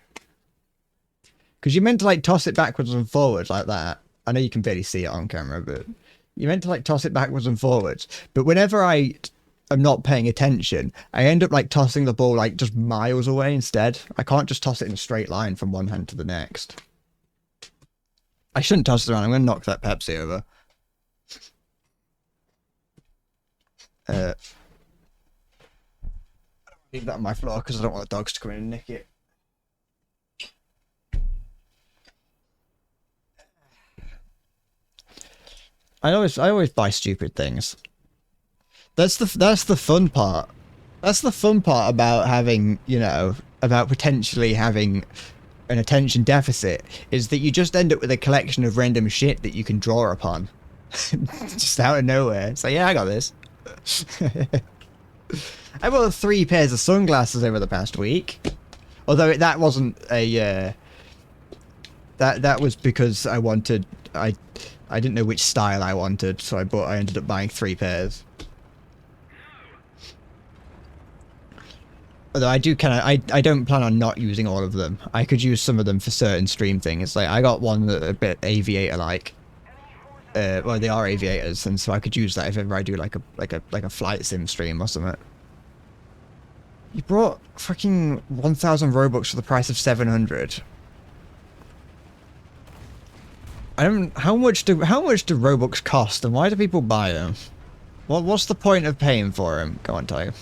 Because you meant to like toss it backwards and forwards like that. I know you can barely see it on camera, but you meant to like toss it backwards and forwards. But whenever I am not paying attention, I end up like tossing the ball like just miles away instead. I can't just toss it in a straight line from one hand to the next. I shouldn't toss it around. I'm going to knock that Pepsi over. Leave that on my floor because I don't want the dogs to come in and nick it. I always buy stupid things. That's the fun part. That's the fun part about having, you know, about potentially having an attention deficit, is that you just end up with a collection of random shit that you can draw upon. Just out of nowhere. It's like, yeah, I got this. I bought 3 pairs of sunglasses over the past week. Although that wasn't a that was because I wanted I didn't know which style I wanted, so I ended up buying 3 pairs. Although I do kind of I don't plan on not using all of them. I could use some of them for certain stream things. Like I got one that a bit aviator like. Well, they are aviators, and so I could use that if ever I do like a flight sim stream or something. You brought fucking 1,000 Robux for the price of 700. I don't. How much do Robux cost, and why do people buy them? What's the point of paying for them? Go on, Tiger.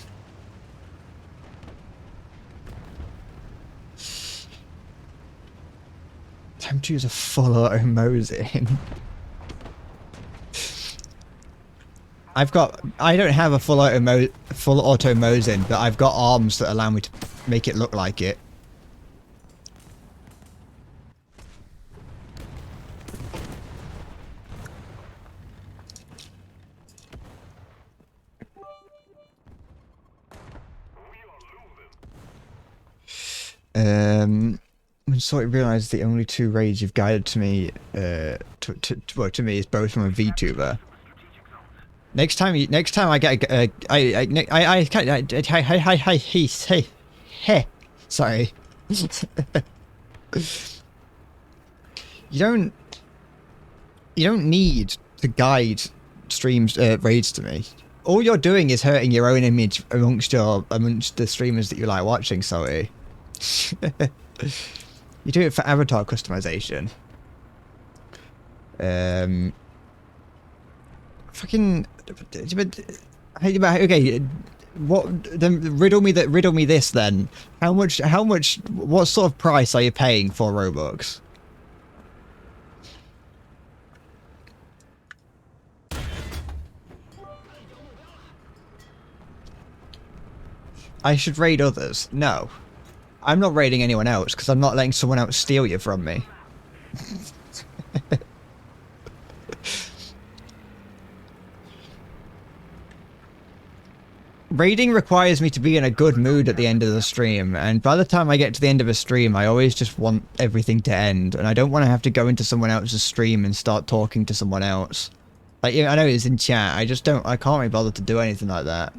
Time to use a full auto Mosin. I don't have a full auto Mosin, but I've got arms that allow me to make it look like it. I sort of realised the only 2 raids you've guided to me, to me is both from a VTuber. Next time I get sorry. You don't need to guide streams raids to me. All you're doing is hurting your own image amongst the streamers that you like watching, sorry. You do it for avatar customization. Fucking. Okay. What? Then riddle me this then. How much? What sort of price are you paying for Robux? I should raid others. No. I'm not raiding anyone else because I'm not letting someone else steal you from me. Raiding requires me to be in a good mood at the end of the stream, and by the time I get to the end of a stream, I always just want everything to end, and I don't want to have to go into someone else's stream and start talking to someone else. Like, I know it's in chat, I can't really bother to do anything like that.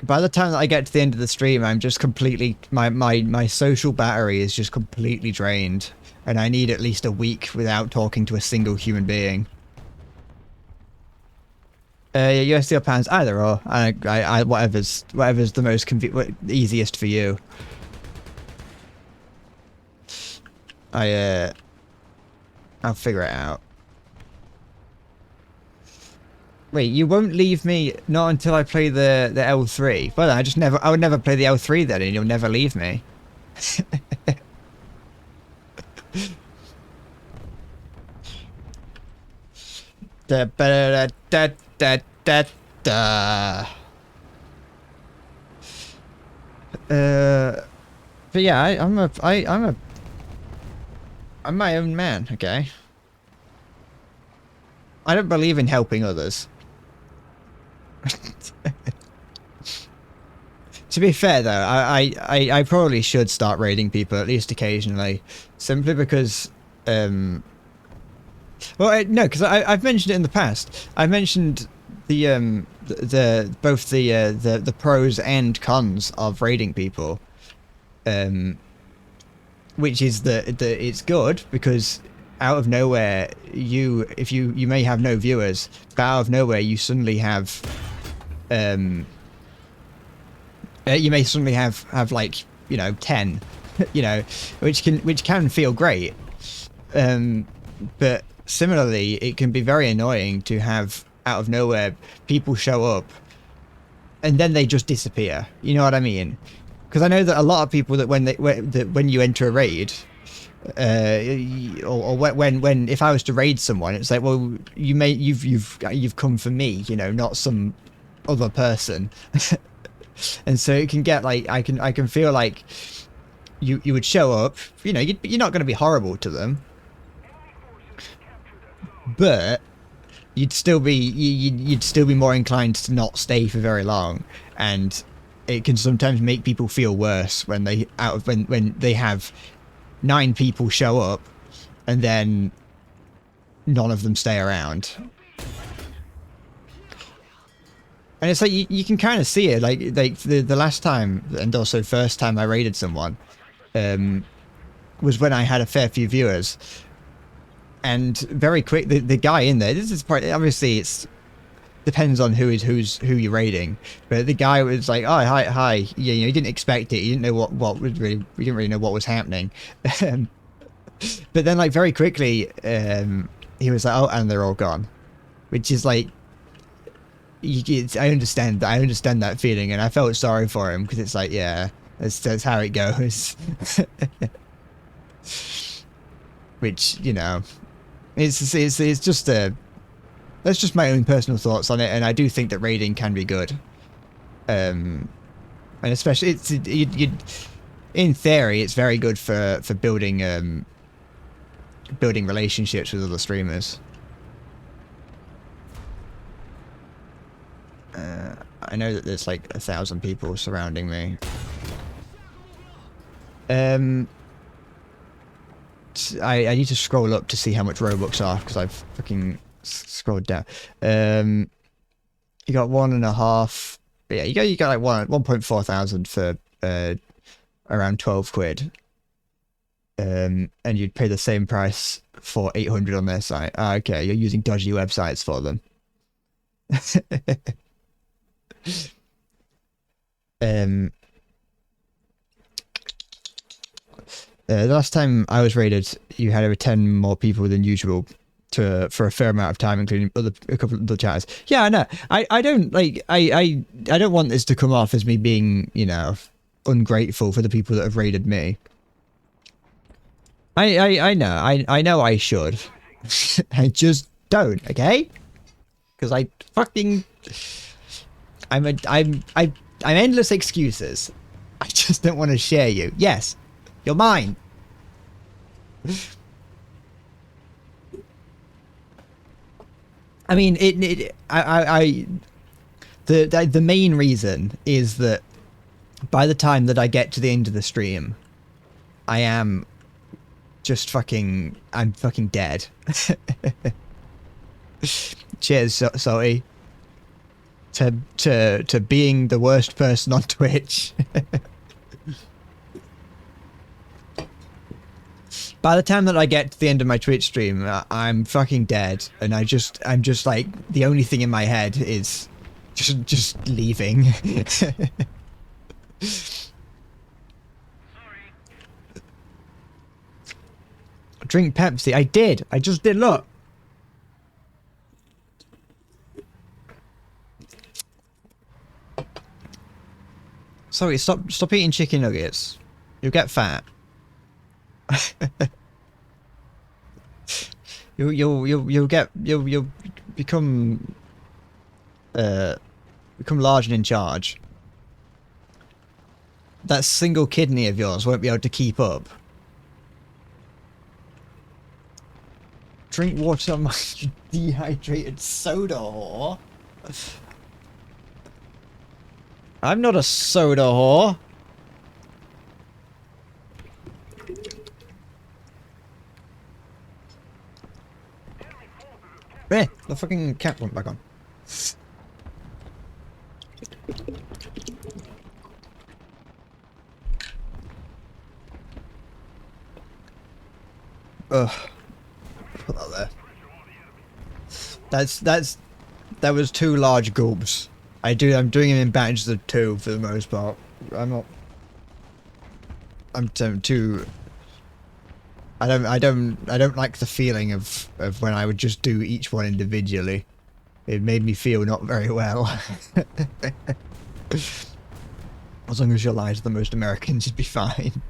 By the time that I get to the end of the stream, I'm just completely... My social battery is just completely drained. And I need at least a week without talking to a single human being. USD or pounds, either or. Whatever's the most easiest for you. I'll figure it out. Wait, you won't leave me not until I play the L3. Well, I would never play the L3 then, and you'll never leave me. But yeah, I'm my own man, okay? I don't believe in helping others. To be fair though, I probably should start raiding people at least occasionally, simply because well, no, because I've mentioned it in the past. I mentioned both the pros and cons of raiding people. which is that it's good because out of nowhere you may have no viewers, but out of nowhere you suddenly have you may suddenly have like 10 which can feel great, but similarly it can be very annoying to have out of nowhere people show up and then they just disappear, you know what I mean? Because I know that a lot of people that when you enter a raid, or when if I was to raid someone, it's like, well, you've come for me, not some other person, and so it can get like I can feel like you would show up, you're not going to be horrible to them, but you'd still be more inclined to not stay for very long, and it can sometimes make people feel worse when they have 9 people show up and then none of them stay around. And it's like you can kind of see it, like the last time and also first time I raided someone was when I had a fair few viewers, and very quick the guy in there, this is obviously it's depends on who you're raiding, but the guy was like, oh hi, yeah, he didn't expect it, he didn't know what was really, we didn't really know what was happening. But then like very quickly he was like, oh, and they're all gone, which is like, I understand that feeling, and I felt sorry for him because it's like, yeah, that's how it goes. Which it's just that's just my own personal thoughts on it, and I do think that raiding can be good, and especially in theory it's very good for building building relationships with other streamers. I know that there's like 1,000 people surrounding me. I need to scroll up to see how much Robux are because I've fucking scrolled down. You got 1.5. Yeah, you got like 1.4 thousand for around 12 quid. And you'd pay the same price for 800 on their site. Ah, okay, you're using dodgy websites for them. The last time I was raided, you had over 10 more people than usual for a fair amount of time, including a couple of other chatters. Yeah, I know. I don't like I don't want this to come off as me being, ungrateful for the people that have raided me. I know I should. I just don't, okay? Because I fucking I'm endless excuses. I just don't want to share you. Yes, you're mine. I mean, the main reason is that by the time that I get to the end of the stream, I am just I'm fucking dead. Cheers, Salty. To being the worst person on Twitch. By the time that I get to the end of my Twitch stream, I'm fucking dead, and I'm just like, the only thing in my head is just leaving. Drink Pepsi. I did. I just did. Look. Sorry, stop eating chicken nuggets. You'll get fat. You'll become large and in charge. That single kidney of yours won't be able to keep up. Drink water, my dehydrated soda whore. I'm not a soda whore. Eh, the fucking cap went back on. Ugh. Put that there. That was 2 large gulps. I'm doing them in batches of 2 for the most part. I'm too. I don't like the feeling of when I would just do each one individually. It made me feel not very well. As long as your lies are the most Americans, you'd be fine.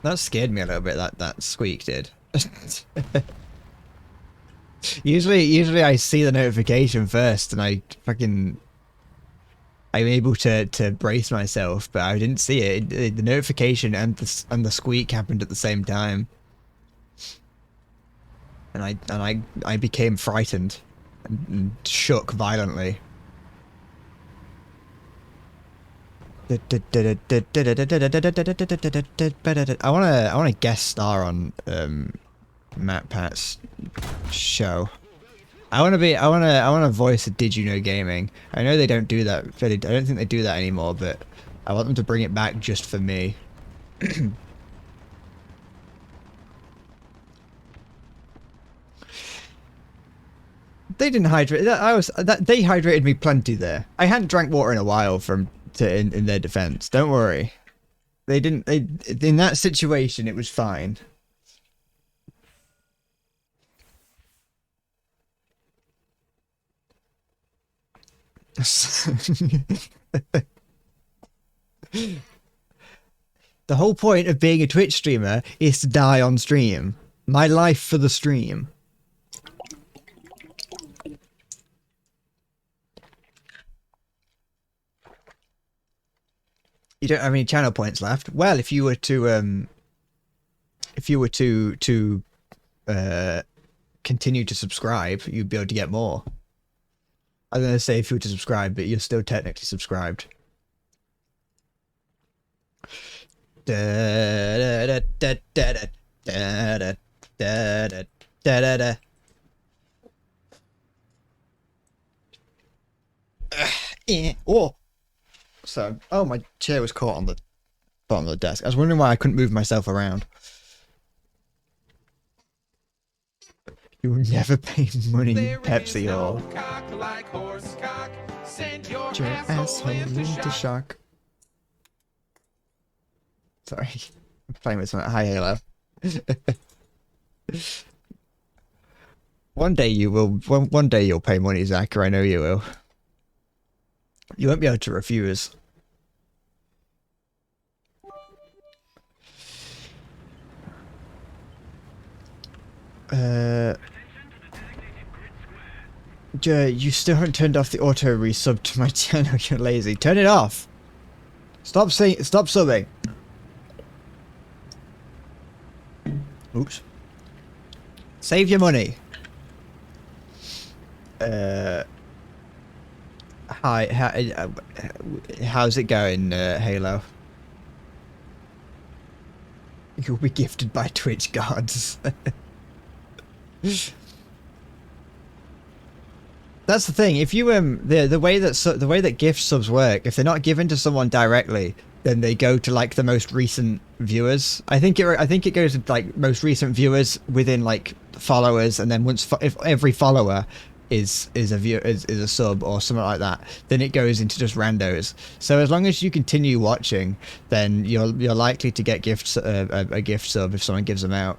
That scared me a little bit, that squeak did. Usually I see the notification first and I'm able to brace myself, but I didn't see it. The notification and the squeak happened at the same time. And I became frightened and shook violently. I wanna guest star on Matt Pat's show. I wanna voice a Did You Know Gaming. I know they don't do that. I don't think they do that anymore, but I want them to bring it back just for me. They didn't hydrate. They hydrated me plenty there. I hadn't drank water in a while in their defense. Don't worry. They didn't. In that situation, it was fine. The whole point of being a Twitch streamer is to die on stream. My life for the stream. You don't have any channel points left. Well, if you were to continue to subscribe, you'd be able to get more. I was gonna say if you were to subscribe, but you're still technically subscribed. Oh. So, oh, my chair was caught on the bottom of the desk. I was wondering why I couldn't move myself around. You will never pay money, Pepsi or... Put your asshole into shock. Sorry. I'm playing with something. Hi, Halo. One day you will... One day you'll pay money, Zach, or I know you will. You won't be able to refuse. You still haven't turned off the auto resub to my channel, you're lazy. Turn it off! Stop subbing! Oops. Save your money! Hi, how's it going, Halo? You'll be gifted by Twitch gods. That's the thing. If you the way that gift subs work, if they're not given to someone directly, then they go to like the most recent viewers. I think it goes to like most recent viewers within like followers, and then if every follower is a sub or something like that, then it goes into just randos. So as long as you continue watching, then you're likely to get a gift sub if someone gives them out.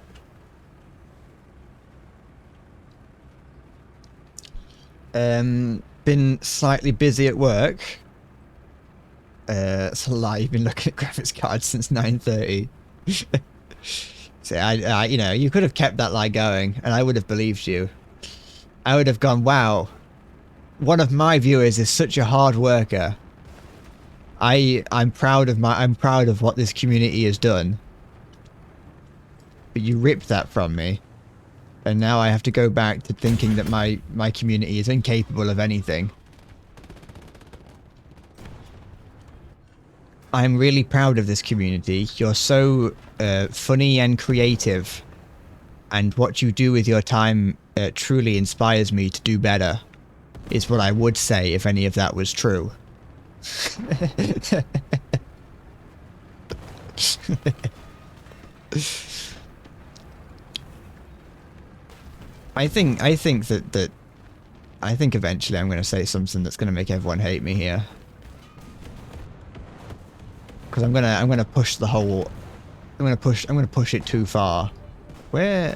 Been slightly busy at work. It's a lie. You've been looking at graphics cards since 9:30. So I you know, you could have kept that lie going, and I would have believed you. I would have gone, wow, one of my viewers is such a hard worker. I'm proud of what this community has done. But you ripped that from me. And now I have to go back to thinking that my community is incapable of anything. I'm really proud of this community. You're so funny and creative. And what you do with your time truly inspires me to do better, is what I would say if any of that was true. I think that I think eventually I'm going to say something that's going to make everyone hate me here. Because I'm gonna push the whole. I'm gonna push it too far. Where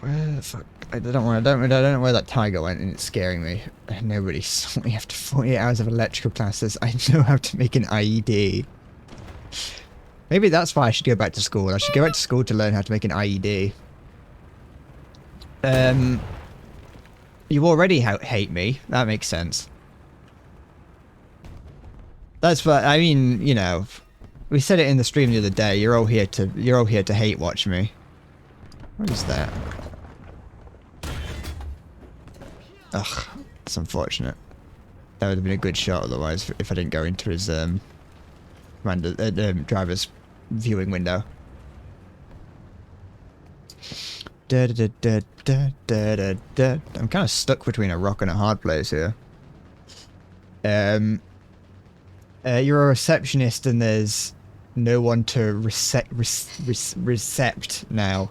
the fuck? I don't know where that tiger went, and it's scaring me. Nobody saw me after 48 hours of electrical classes. I know how to make an IED. Maybe that's why I should go back to school. I should go back to school to learn how to make an IED. You already hate me. That makes sense. That's what I mean. You know, we said it in the stream the other day. You're all here to hate watch me. What is that? Ugh, it's unfortunate. That would have been a good shot otherwise if I didn't go into his driver's viewing window. I'm kind of stuck between a rock and a hard place here. You're a receptionist and there's no one to recept now.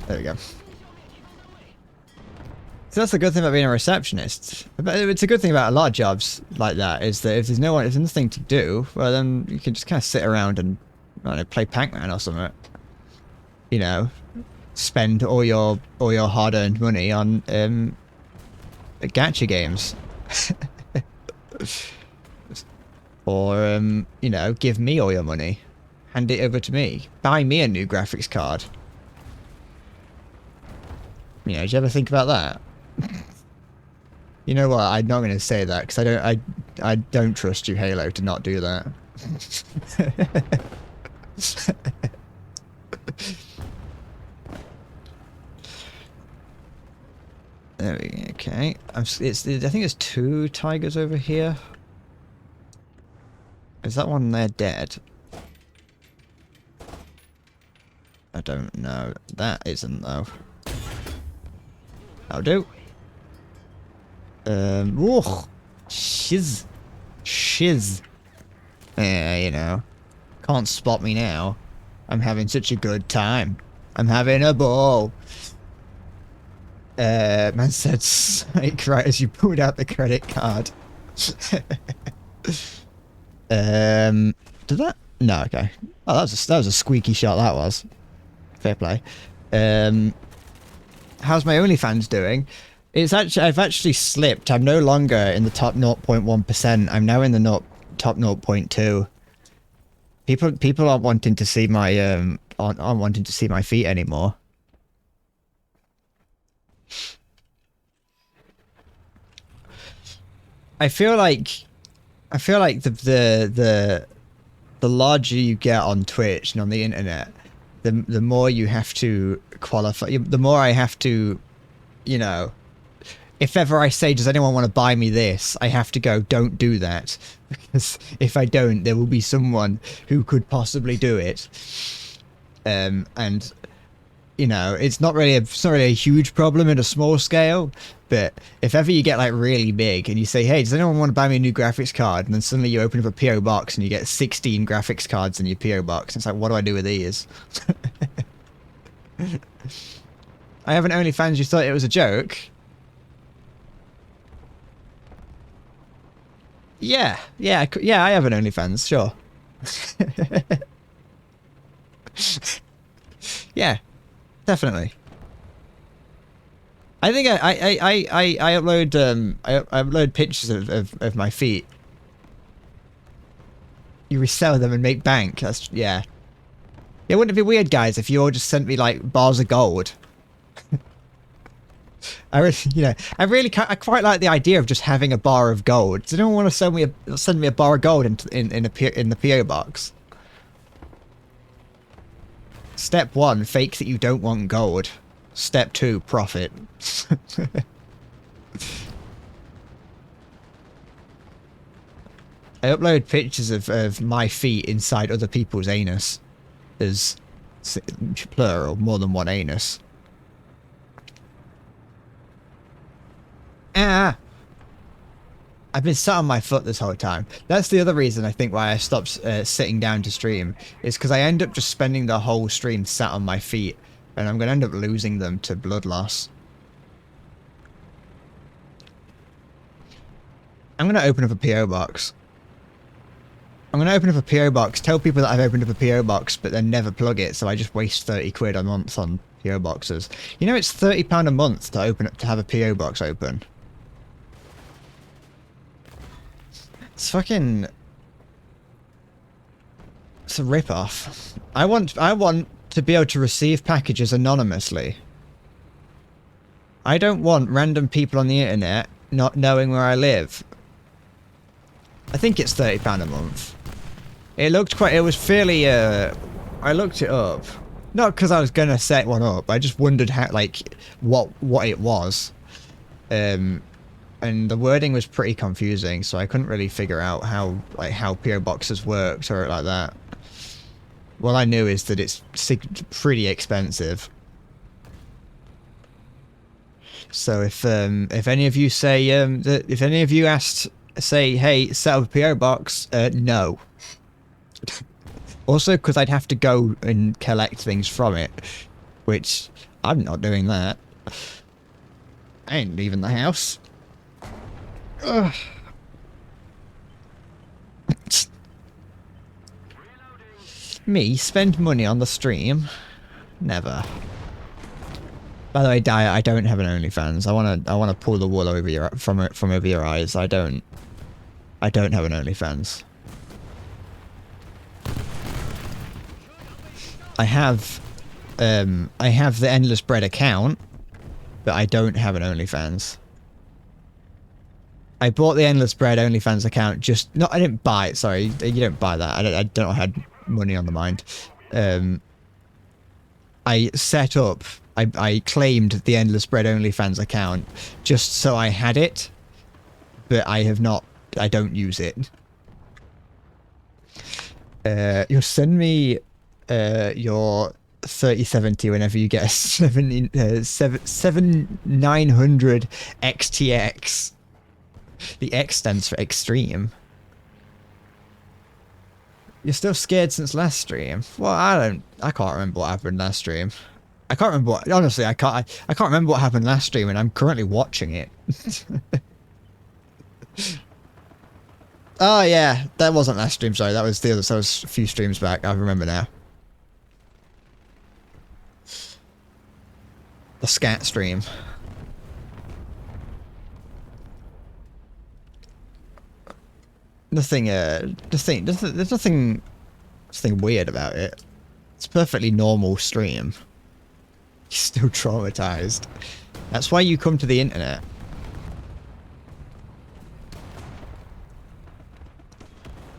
There we go. So that's the good thing about being a receptionist. But it's a good thing about a lot of jobs like that is that if there's nothing to do, well then you can just kind of sit around and I don't know, play Pac-Man or something. You know, spend all your hard-earned money on gacha games. Or you know, give me all your money. Hand it over to me. Buy me a new graphics card. You know, did you ever think about that? You know what? I'm not going to say that because I don't trust you, Halo, to not do that. There we go. Okay. I think there's 2 tigers over here. Is that one there dead? I don't know. That isn't though. That'll do. Whoa, shiz. Yeah, you know, can't spot me now. I'm having such a good time. I'm having a ball. Man said psych right as you pulled out the credit card. Did that? No, okay. Oh, that was a squeaky shot. That was. Fair play. How's my OnlyFans doing? I've actually slipped. I'm no longer in the top 0.1%. I'm now in the top 0.2. People aren't wanting to see my aren't wanting to see my feet anymore. I feel like the larger you get on Twitch and on the internet, the more you have to qualify. The more I have to, you know, if ever I say, does anyone want to buy me this? I have to go, don't do that. Because if I don't, there will be someone who could possibly do it. And, you know, it's not really a huge problem at a small scale. But if ever you get like really big and you say, hey, does anyone want to buy me a new graphics card? And then suddenly you open up a PO box and you get 16 graphics cards in your PO box. And it's like, what do I do with these? I have an OnlyFans, you thought it was a joke? Yeah, I have an OnlyFans, sure. Yeah, definitely. I think I upload pictures of my feet. You resell them and make bank. That's yeah. Yeah, wouldn't it be weird, guys, if you all just sent me like bars of gold? I quite like the idea of just having a bar of gold. Does anyone want to send me a bar of gold in the PO box? Step 1, fake that you don't want gold. Step 2, profit. I upload pictures of my feet inside other people's anus. There's plural, more than one anus. Ah! I've been sat on my foot this whole time. That's the other reason I think why I stopped sitting down to stream, is because I end up just spending the whole stream sat on my feet, and I'm going to end up losing them to blood loss. I'm going to open up a PO box. I'm going to open up a PO box, tell people that I've opened up a PO box, but then never plug it, so I just waste 30 quid a month on PO boxes. You know, it's £30 a month to open up, to have a PO box open. It's fucking... It's a rip-off. I want to be able to receive packages anonymously. I don't want random people on the internet not knowing where I live. I think it's £30 a month. It looked quite... It was fairly... I looked it up. Not because I was going to set one up. I just wondered how, like, what it was. And the wording was pretty confusing, so I couldn't really figure out how PO boxes worked or like that. All I knew is that it's pretty expensive. So if any of you say if any of you say, hey, set up a PO box, no. Also, because I'd have to go and collect things from it, which I'm not doing that. I ain't leaving the house. Ugh. Me spend money on the stream? Never. By the way, Daya, I don't have an OnlyFans. I wanna pull the wool over your from over your eyes. I don't have an OnlyFans. I have the Endless Bread account, but I don't have an OnlyFans. I bought the Endless Bread OnlyFans account I didn't buy it, sorry. You don't buy that. I don't know, I had money on the mind. I set up, I claimed the Endless Bread OnlyFans account just so I had it, but I don't use it. You'll send me your 3070 whenever you get a 7900 XTX. The X stands for extreme. You're still scared since last stream? Well, I can't remember what happened last stream. I can't remember what, honestly, I can't remember what happened last stream, and I'm currently watching it. Oh yeah, that wasn't last stream, sorry, that was the other, so it was a few streams back, I remember now. The scat stream. There's nothing weird about it. It's a perfectly normal stream. You're still traumatized. That's why you come to the internet.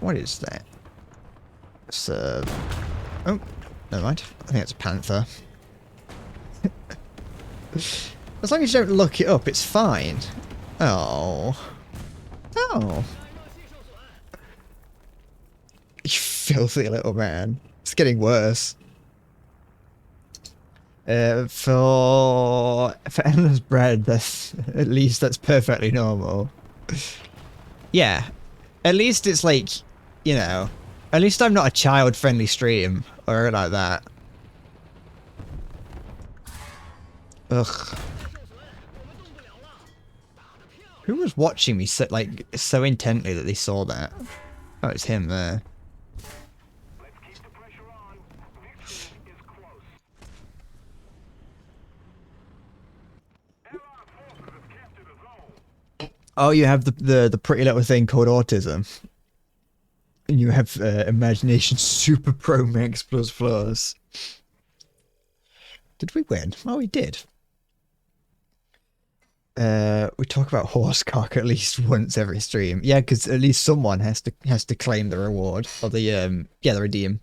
What is that? It's oh, never mind. I think it's a panther. As long as you don't look it up, it's fine. Oh. Oh. You filthy little man. It's getting worse. For Endless Bread, at least that's perfectly normal. Yeah. At least it's like, you know, at least I'm not a child-friendly stream or like that. Ugh. Who was watching me so intently that they saw that? Oh, it's him there. Oh, you have the pretty little thing called autism. And you have Imagination Super Pro Max Plus Plus. Did we win? Oh, we did. We talk about horsecock at least once every stream. Yeah, because at least someone has to claim the reward or the the redeem.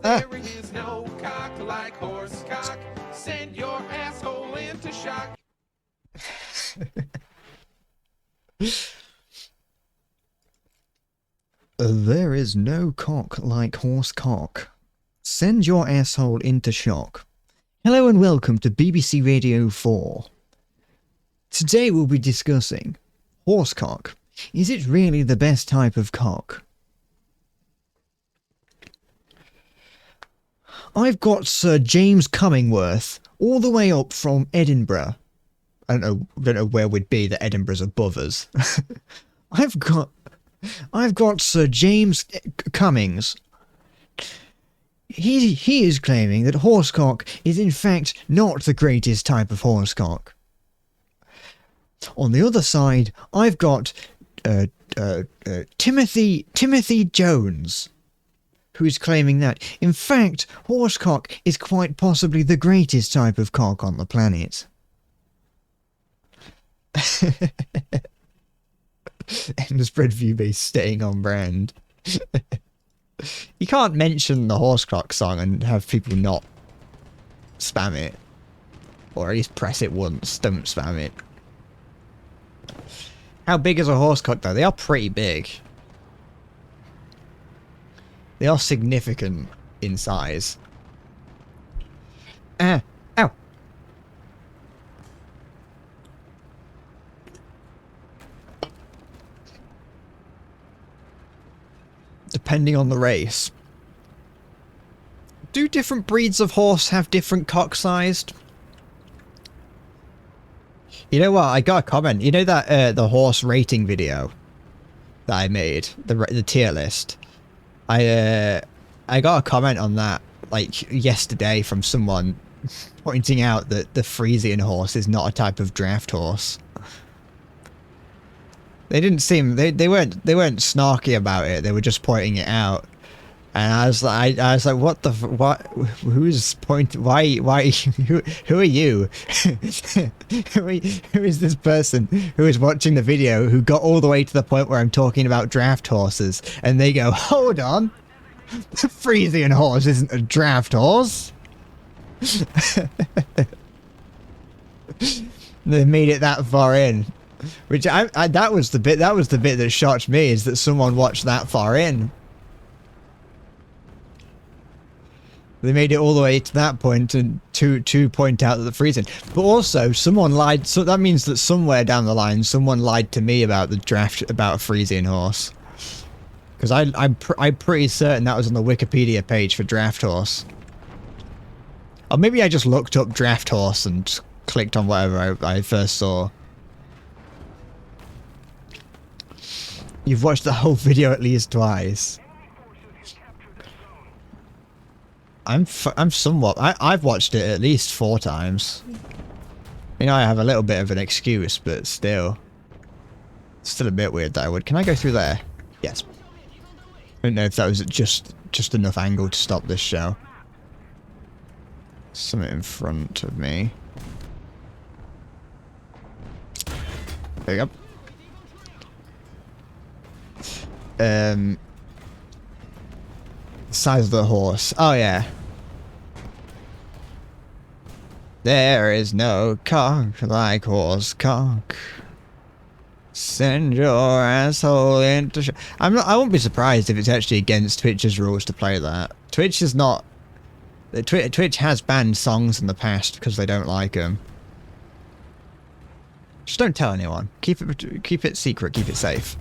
There is no cock like horsecock. Send your asshole into shock. There is no cock like horsecock. Send your asshole into shock. Hello and welcome to BBC Radio 4. Today we'll be discussing horsecock. Is it really the best type of cock? I've got Sir James Cummingworth all the way up from Edinburgh. I don't know where we'd be that Edinburgh's above us. I've got Sir James Cummings. He is claiming that horsecock is in fact not the greatest type of horsecock. On the other side, I've got Timothy Jones, who is claiming that, in fact, horsecock is quite possibly the greatest type of cock on the planet. Endless View base staying on brand. You can't mention the horsecock song and have people not spam it. Or at least press it once, don't spam it. How big is a horsecock though? They are pretty big. They are significant in size. Ow. Depending on the race. Do different breeds of horse have different cock sized? You know what? I got a comment. You know that the horse rating video that I made, the tier list. I got a comment on that like yesterday from someone pointing out that the Frisian horse is not a type of draft horse. They didn't seem they weren't snarky about it. They were just pointing it out, and I was like, what the what? Who's point? Why? Who are you? Who is this person who is watching the video who got all the way to the point where I'm talking about draft horses, and they go, hold on, the Frisian horse isn't a draft horse. They made it that far in. Which that was the bit that shocked me, is that someone watched that far in. They made it all the way to that point and to point out that the Frisian. But also someone lied, so that means that somewhere down the line someone lied to me about the draft about a Frisian horse. Because I'm pretty certain that was on the Wikipedia page for draft horse. Or maybe I just looked up draft horse and clicked on whatever I first saw. You've watched the whole video at least twice. I'm somewhat... I've watched it at least 4 times. You know, I have a little bit of an excuse, but still. It's still a bit weird that I would... Can I go through there? Yes. I don't know if that was just enough angle to stop this show. Something in front of me. There you go. Size of the horse. Oh yeah. There is no cock like horse cock. Send your asshole into I won't be surprised if it's actually against Twitch's rules to play that. Twitch is not... Twitch has banned songs in the past because they don't like them. Just don't tell anyone. Keep it secret, keep it safe.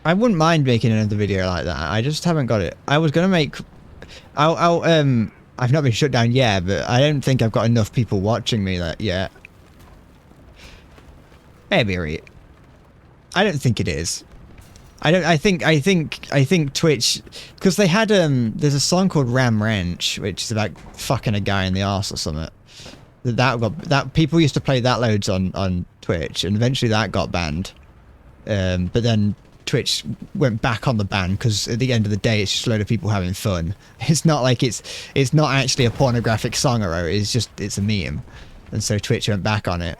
I wouldn't mind making another video like that. I just haven't got it. I was gonna make... I've not been shut down yet, but I don't think I've got enough people watching me that yet. Maybe right. I don't think it is. I think Twitch, because they had there's a song called Ram Ranch, which is about fucking a guy in the arse or something. That people used to play that loads on Twitch, and eventually that got banned. But then Twitch went back on the ban because at the end of the day, it's just a load of people having fun. It's not like it's not actually a pornographic song or it's a meme, and so Twitch went back on it.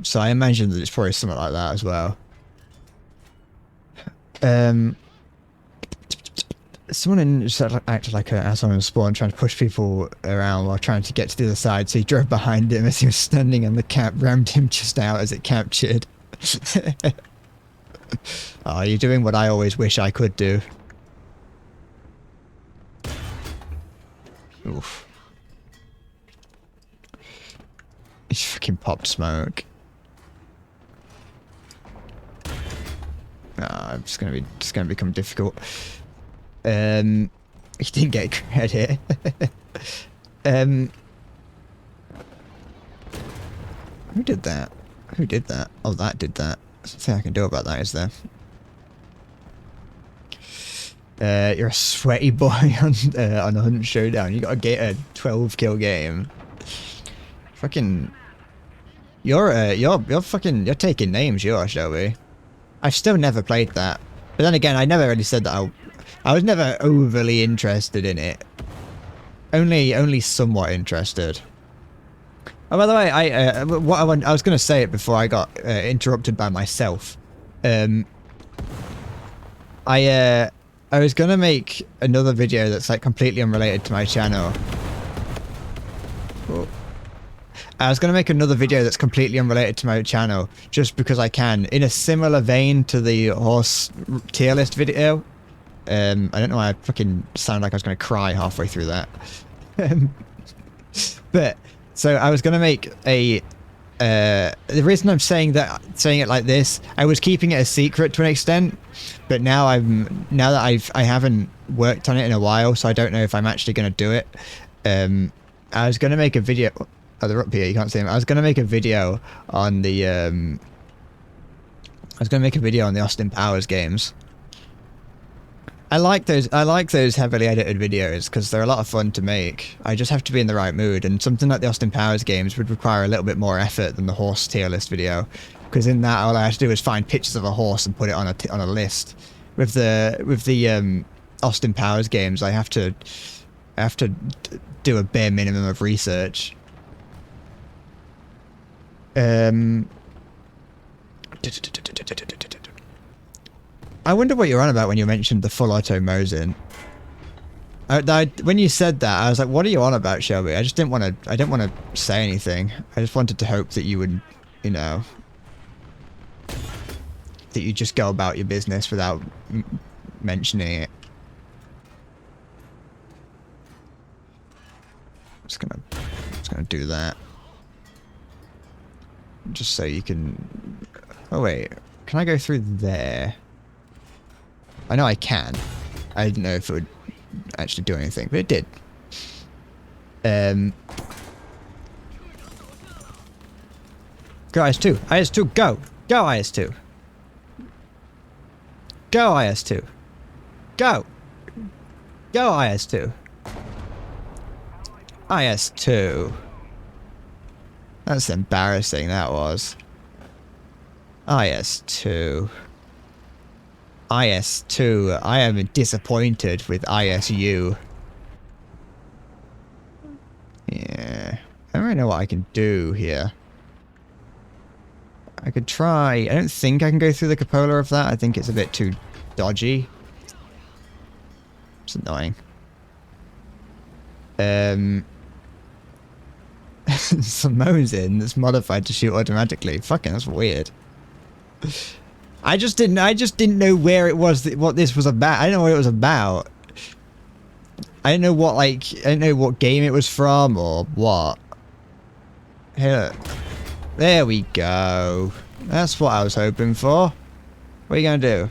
So I imagine that it's probably something like that as well. Someone acted like an asshole in Spawn, trying to push people around while trying to get to the other side, so he drove behind him as he was standing on the cap, rammed him just out as it captured. Oh, you're doing what I always wish I could do. Oof. He fucking popped smoke. Ah, it's gonna become difficult. He didn't get credit. Who did that? Who did that? Oh, that did that. There's nothing I can do about that, is there? You're a sweaty boy on a Hunt Showdown. You gotta get a 12 kill game. Fucking, you're taking names, you are, Shelby. I've still never played that, but then again, I never really said that I was never overly interested in it. Only somewhat interested. Oh, by the way, I was going to say it before I got interrupted by myself. I was going to make another video that's like completely unrelated to my channel. Oh. I was going to make another video that's completely unrelated to my channel, just because I can, in a similar vein to the horse tier list video. I don't know why I fucking sounded like I was going to cry halfway through that. But, so I was going to make a... the reason I'm saying it like this, I was keeping it a secret to an extent, but now that I haven't worked on it in a while, so I don't know if I'm actually going to do it. I was going to make a video... Oh, they're up here, you can't see them. I was going to make a video on the... Austin Powers games. I like those heavily edited videos because they're a lot of fun to make. I just have to be in the right mood, and something like the Austin Powers games would require a little bit more effort than the horse tier list video, because in that all I have to do is find pictures of a horse and put it on a list. With the Austin Powers games, I have to do a bare minimum of research. I wonder what you're on about when you mentioned the full auto Mosin. When you said that, I was like, "What are you on about, Shelby?" I didn't want to say anything. I just wanted to hope that you would, you know, that you just go about your business without mentioning it. I'm just gonna do that, just so you can. Oh wait, can I go through there? I know I can. I didn't know if it would actually do anything, but it did. Go IS-2. IS-2, go! Go IS-2. Go IS-2. Go! Go IS-2. IS-2. That's embarrassing, that was. IS-2. IS-2. I am disappointed with ISU. Yeah. I don't really know what I can do here. I could try... I don't think I can go through the cupola of that. I think it's a bit too dodgy. It's annoying. Some Mosin that's modified to shoot automatically. Fucking, that's weird. I just didn't know where it was, what this was about. I didn't know what it was about. I didn't know what game it was from or what. Here. There we go. That's what I was hoping for. What are you gonna do?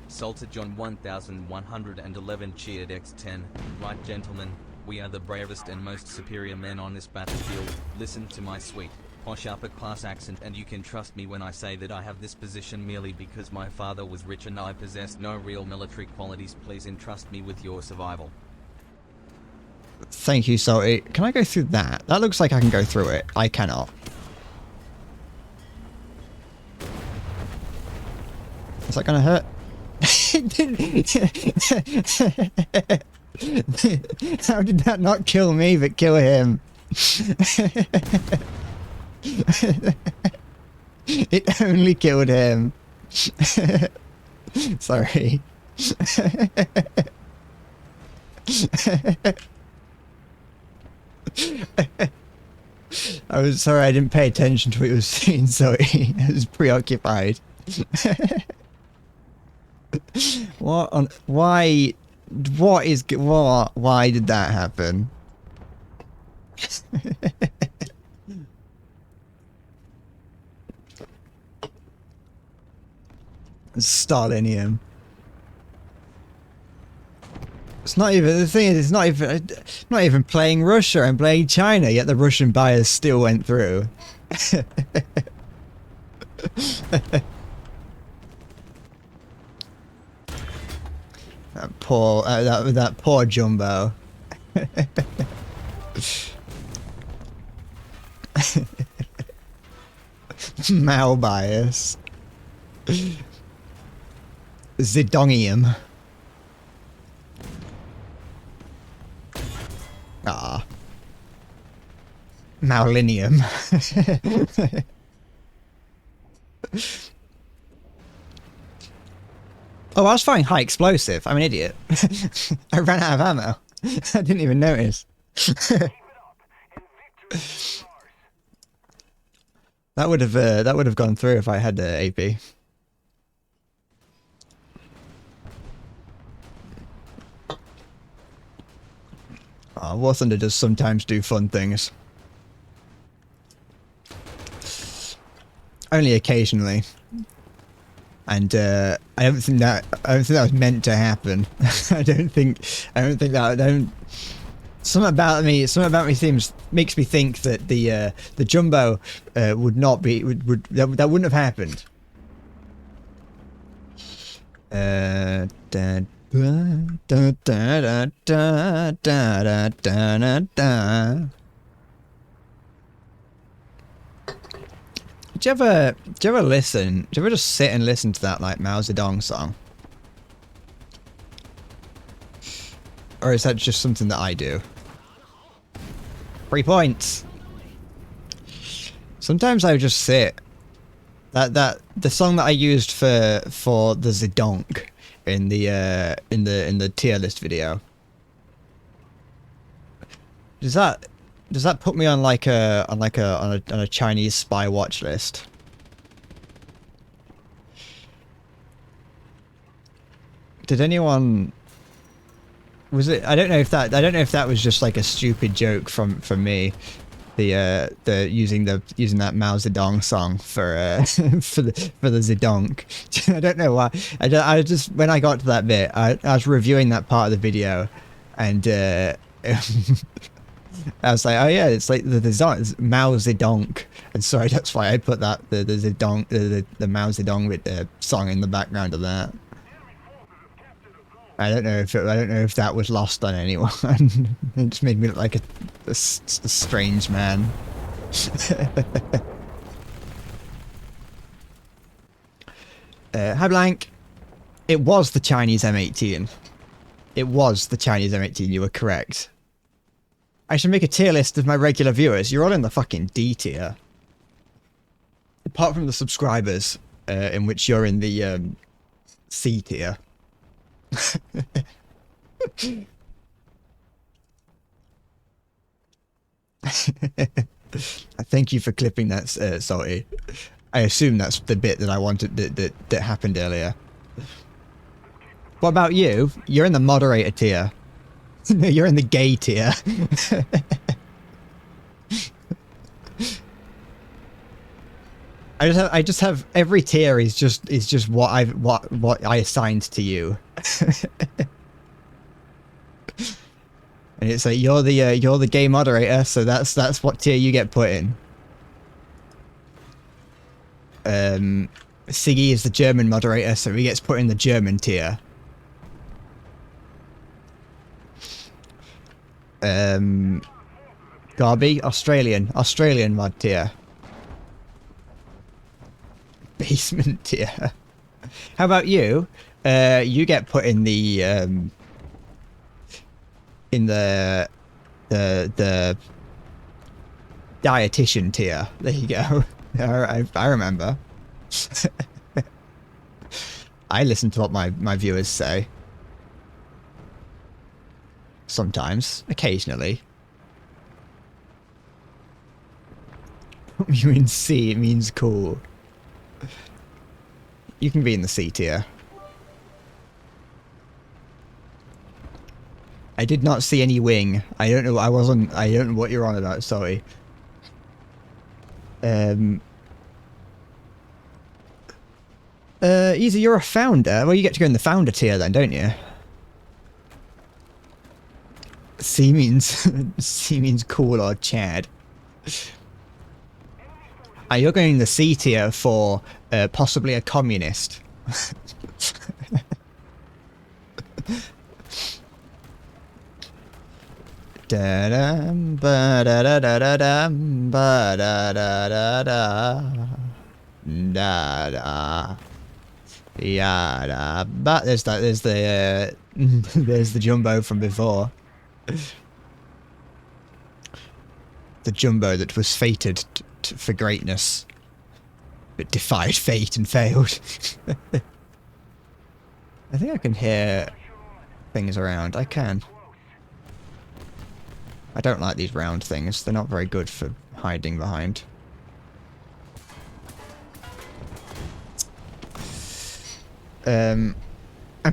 Salted John 1111 cheered X10. Right, gentlemen, we are the bravest and most superior men on this battlefield. Listen to my sweet, posh upper class accent, and you can trust me when I say that I have this position merely because my father was rich and I possessed no real military qualities. Please entrust me with your survival. Thank you, Salty. Can I go through that? That looks like I can go through it. I cannot. Is that gonna hurt? How did that not kill me but kill him? It only killed him. Sorry. I was sorry, I didn't pay attention to what you were saying, sorry. I was preoccupied. What on... Why... What is... What? Why did that happen? Stalinium. It's not even... The thing is, it's not even playing Russia. I'm playing China, yet the Russian buyers still went through. That poor... that poor Jumbo. Mao bias. Zidongium. Ah. Maulinium. Oh, I was firing high explosive. I'm an idiot. I ran out of ammo. I didn't even notice. That would have gone through if I had the AP. Oh, War Thunder does sometimes do fun things. Only occasionally. And I don't think that was meant to happen. I don't think that something about me makes me think that the Jumbo would not be that wouldn't have happened. Do you ever listen? Do you ever just sit and listen to that like Mao Zedong song? Or is that just something that I do? 3 points. Sometimes I just sit. The song that I used for the Zedonk in the tier list video. Does that put me on like a Chinese spy watch list? Did anyone... Was it... I don't know if that was just like a stupid joke from me. The using that Mao Zedong song for the Zedonk. I don't know why. I just when I got to that bit, I was reviewing that part of the video, and I was like, oh yeah, it's like the Mao Zedonk, and sorry, that's why I put that the Zedonk the Mao Zedong with the song in the background of that. I don't know if that was lost on anyone. It just made me look like a strange man. Hi Blank. It was the Chinese M18. It was the Chinese M18. You were correct. I should make a tier list of my regular viewers. You're all in the fucking D tier. Apart from the subscribers, in which you're in the C tier. Thank you for clipping that, Salty. I assume that's the bit that I wanted that happened earlier. What about you? You're in the moderator tier. No, you're in the gay tier. I just have every tier is just what I assigned to you. And it's like you're the gay moderator, so that's what tier you get put in. Siggy is the German moderator, so he gets put in the German tier. Garby, Australian mod tier. Basement tier. How about you? You get put in the dietitian tier. There you go. I remember. I listen to what my viewers say. Sometimes, occasionally. You in C, it means cool. You can be in the C tier. I did not see any wing. I don't know. I don't know what you're on about. Sorry. Either you're a founder. Well, you get to go in the founder tier then, don't you? C means C means cool or Chad. You're going in the C tier for possibly a communist. Da-dum, ba-da-da-da-da-dum, ba-da-da-da-da. Da-da. Yeah, but there's the there's the Jumbo from before. The Jumbo that was fated for greatness, but defied fate and failed. I think I can hear things around. I can. I don't like these round things. They're not very good for hiding behind. I'm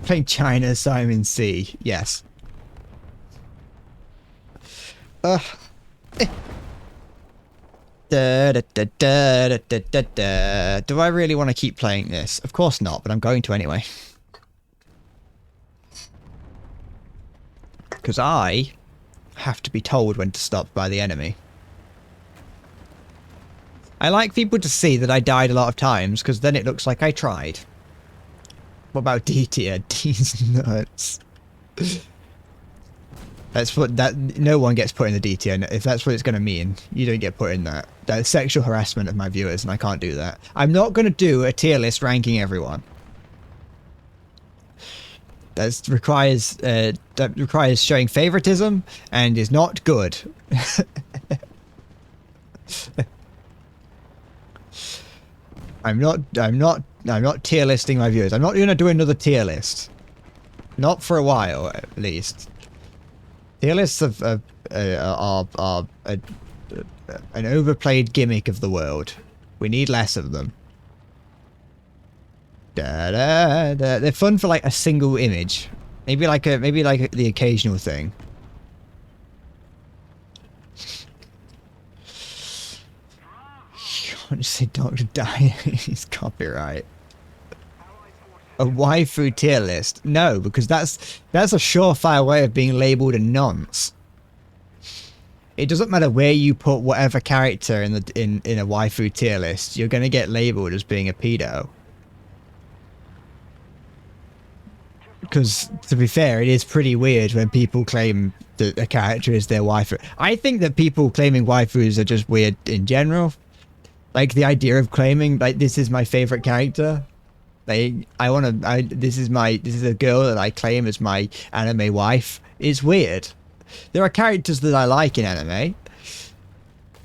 playing China, so I'm in C. Yes. Da, da, da, da, da, da, da, da. Do I really want to keep playing this? Of course not, but I'm going to anyway. Because I have to be told when to stop by the enemy. I like people to see that I died a lot of times, because then it looks like I tried. What about D tier? D's nuts. That's what that no one gets put in the D tier. If that's what it's going to mean, you don't get put in that. That's sexual harassment of my viewers, and I can't do that. I'm not going to do a tier list ranking everyone. That requires showing favoritism and is not good. I'm not tier listing my viewers. I'm not going to do another tier list. Not for a while, at least. Tier lists are an overplayed gimmick of the world. We need less of them. Da, da, da. They're fun for like a single image. Maybe like the occasional thing. You can't just say Dr. Diary's copyright. A waifu tier list? No, because that's a surefire way of being labelled a nonce. It doesn't matter where you put whatever character in a waifu tier list, you're gonna get labelled as being a pedo. Because, to be fair, it is pretty weird when people claim that a character is their waifu. I think that people claiming waifus are just weird in general. Like, the idea of claiming, like, this is my favourite character. Like, this is a girl that I claim as my anime wife. It's weird. There are characters that I like in anime.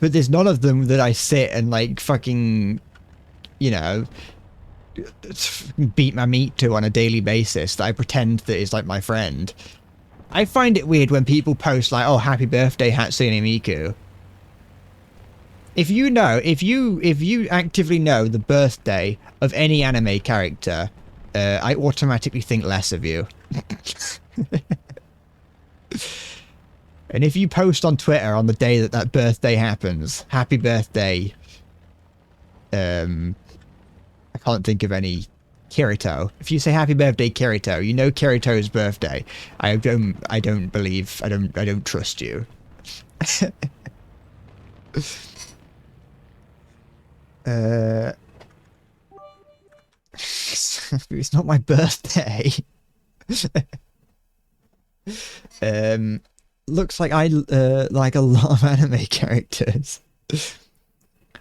But there's none of them that I sit and, like, fucking, you know, beat my meat to on a daily basis that I pretend that is like my friend. I find it weird when people post like, oh, happy birthday Hatsune Miku. If you actively know the birthday of any anime character, I automatically think less of you. And if you post on Twitter on the day that birthday happens, happy birthday, I can't think of any. Kirito. If you say happy birthday Kirito, you know Kirito's birthday. I don't trust you. It's not my birthday. Looks like I like a lot of anime characters.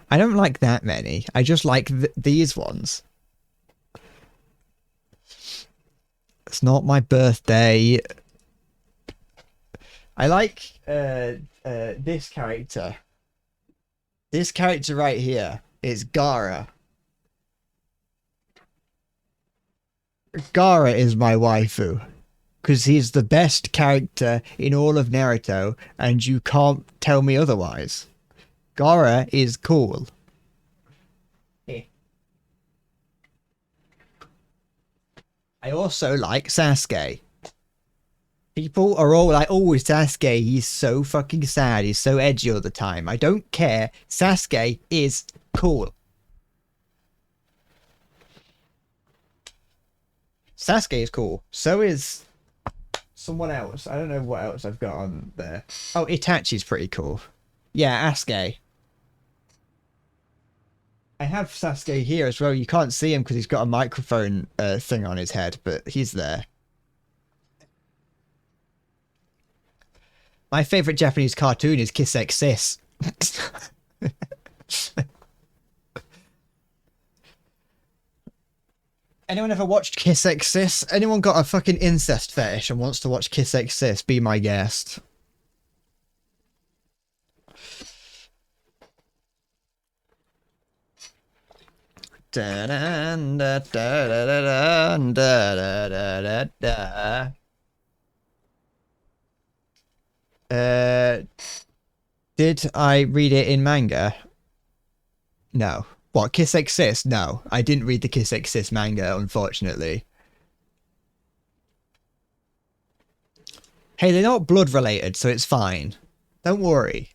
I don't like that many. I just like these ones. It's not my birthday. I like this character. This character right here is Gaara. Gaara is my waifu. Because he's the best character in all of Naruto, and you can't tell me otherwise. Gaara is cool. I also like Sasuke. People are all like, oh, Sasuke, he's so fucking sad, he's so edgy all the time. I don't care. Sasuke is cool. Sasuke is cool. So is someone else. I don't know what else I've got on there. Oh, Itachi's pretty cool. Yeah, Asuke. I have Sasuke here as well. You can't see him because he's got a microphone thing on his head, but he's there. My favorite Japanese cartoon is Kiss X Sis. Anyone ever watched Kiss X Sis? Anyone got a fucking incest fetish and wants to watch Kiss X Sis? Be my guest. Da da da da da da da da. Did I read it in manga? No. What, Kiss X Sis? No, I didn't read the Kiss X Sis manga, unfortunately. Hey, they're not blood related, so it's fine. Don't worry.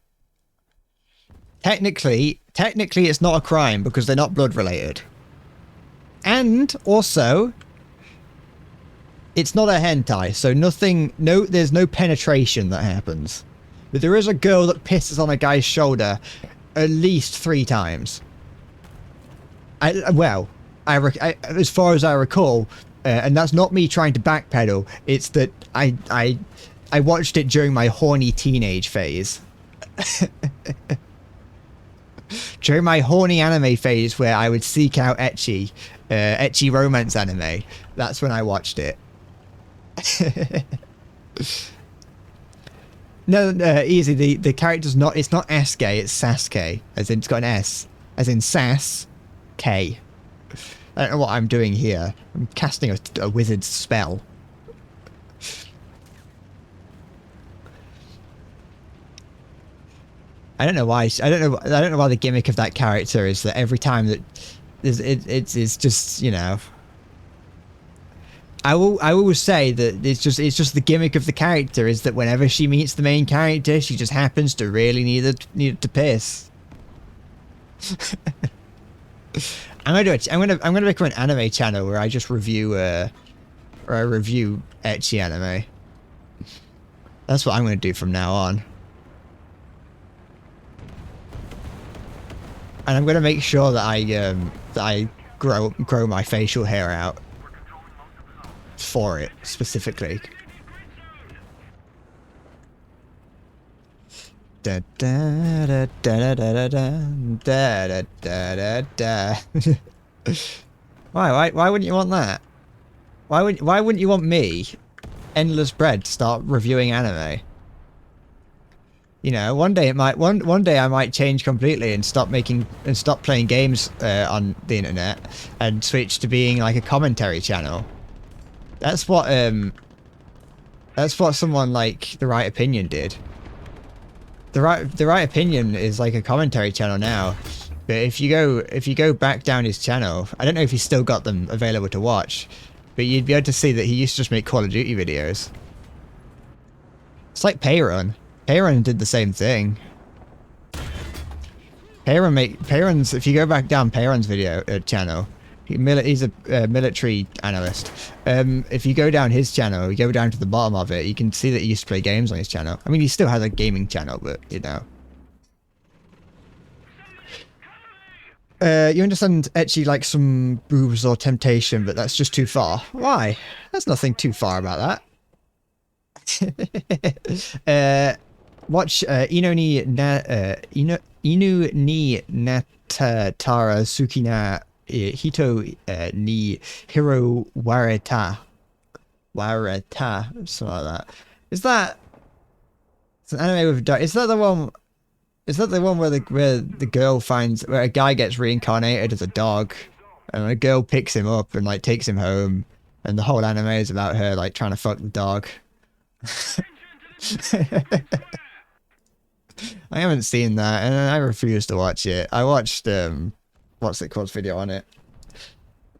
Technically it's not a crime because they're not blood related. And also, it's not a hentai, so there's no penetration that happens. But there is a girl that pisses on a guy's shoulder at least 3 times. As far as I recall, and that's not me trying to backpedal, it's that I watched it during my horny teenage phase. During my horny anime phase where I would seek out ecchi romance anime, that's when I watched it. No, easy. The character's not. It's not Asuke. It's Sasuke. As in, it's got an S. As in Sas. K. I don't know what I'm doing here. I'm casting a wizard's spell. I don't know why. I don't know why the gimmick of that character is that every time that it's just, you know. I will say that it's just the gimmick of the character is that whenever she meets the main character, she just happens to really need to piss. I'm gonna make an anime channel where I just review ecchi anime. That's what I'm gonna do from now on. And I'm gonna make sure that I grow my facial hair out for it specifically. Da da da da da da da da da da. Why wouldn't you want that? Why wouldn't you want me, Endless Bread, to start reviewing anime? You know, one day I might change completely and stop playing games on the internet and switch to being like a commentary channel. That's what someone like The Right Opinion did. The right Opinion is like a commentary channel now. But if you go back down his channel, I don't know if he's still got them available to watch, but you'd be able to see that he used to just make Call of Duty videos. It's like Payrun. Payrun did the same thing. Payrun's, if you go back down Payrun's video channel, he's a military analyst. If you go down his channel, you go down to the bottom of it, you can see that he used to play games on his channel. I mean, he still has a gaming channel, but you know. You understand ecchi like some boobs or temptation, but that's just too far. Why? There's nothing too far about that. Watch Inu ni Natatara Sukina Hito ni Hiro Wareta. Something like that. It's an anime with dark. Is that the one where the girl where a guy gets reincarnated as a dog and a girl picks him up and like takes him home and the whole anime is about her like trying to fuck the dog. I haven't seen that, and I refuse to watch it. I watched what's it called video on it.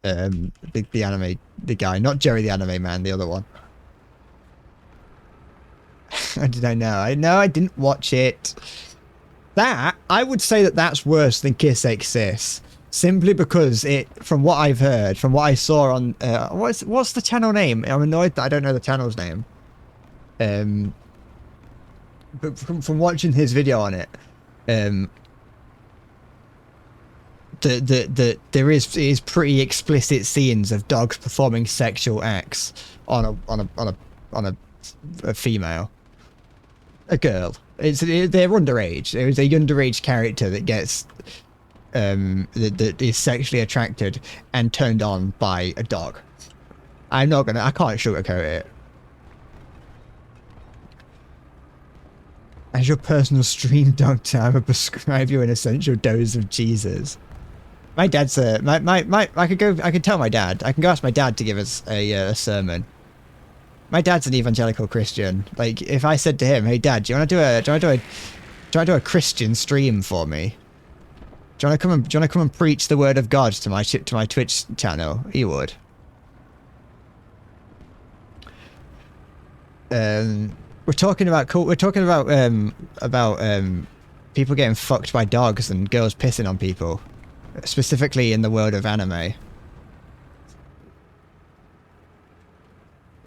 The anime, the guy, not Jerry the Anime Man, the other one. Did I know? I didn't watch it. That I would say that that's worse than Kiss Sis, simply because it, from what I've heard, from what I saw on what's the channel name? I'm annoyed that I don't know the channel's name. But from watching his video on it, there is pretty explicit scenes of dogs performing sexual acts on a female, a girl. They're underage. It was a underage character that gets that is sexually attracted and turned on by a dog. I can't sugarcoat it. As your personal stream doctor, I would prescribe you an essential dose of Jesus. My dad's I could tell my dad. I can go ask my dad to give us a sermon. My dad's an evangelical Christian. Like, if I said to him, "Hey, Dad, do you want to do a Christian stream for me? Do you want to come and preach the word of God to my Twitch channel?" He would. We're talking about people getting fucked by dogs and girls pissing on people, specifically in the world of anime.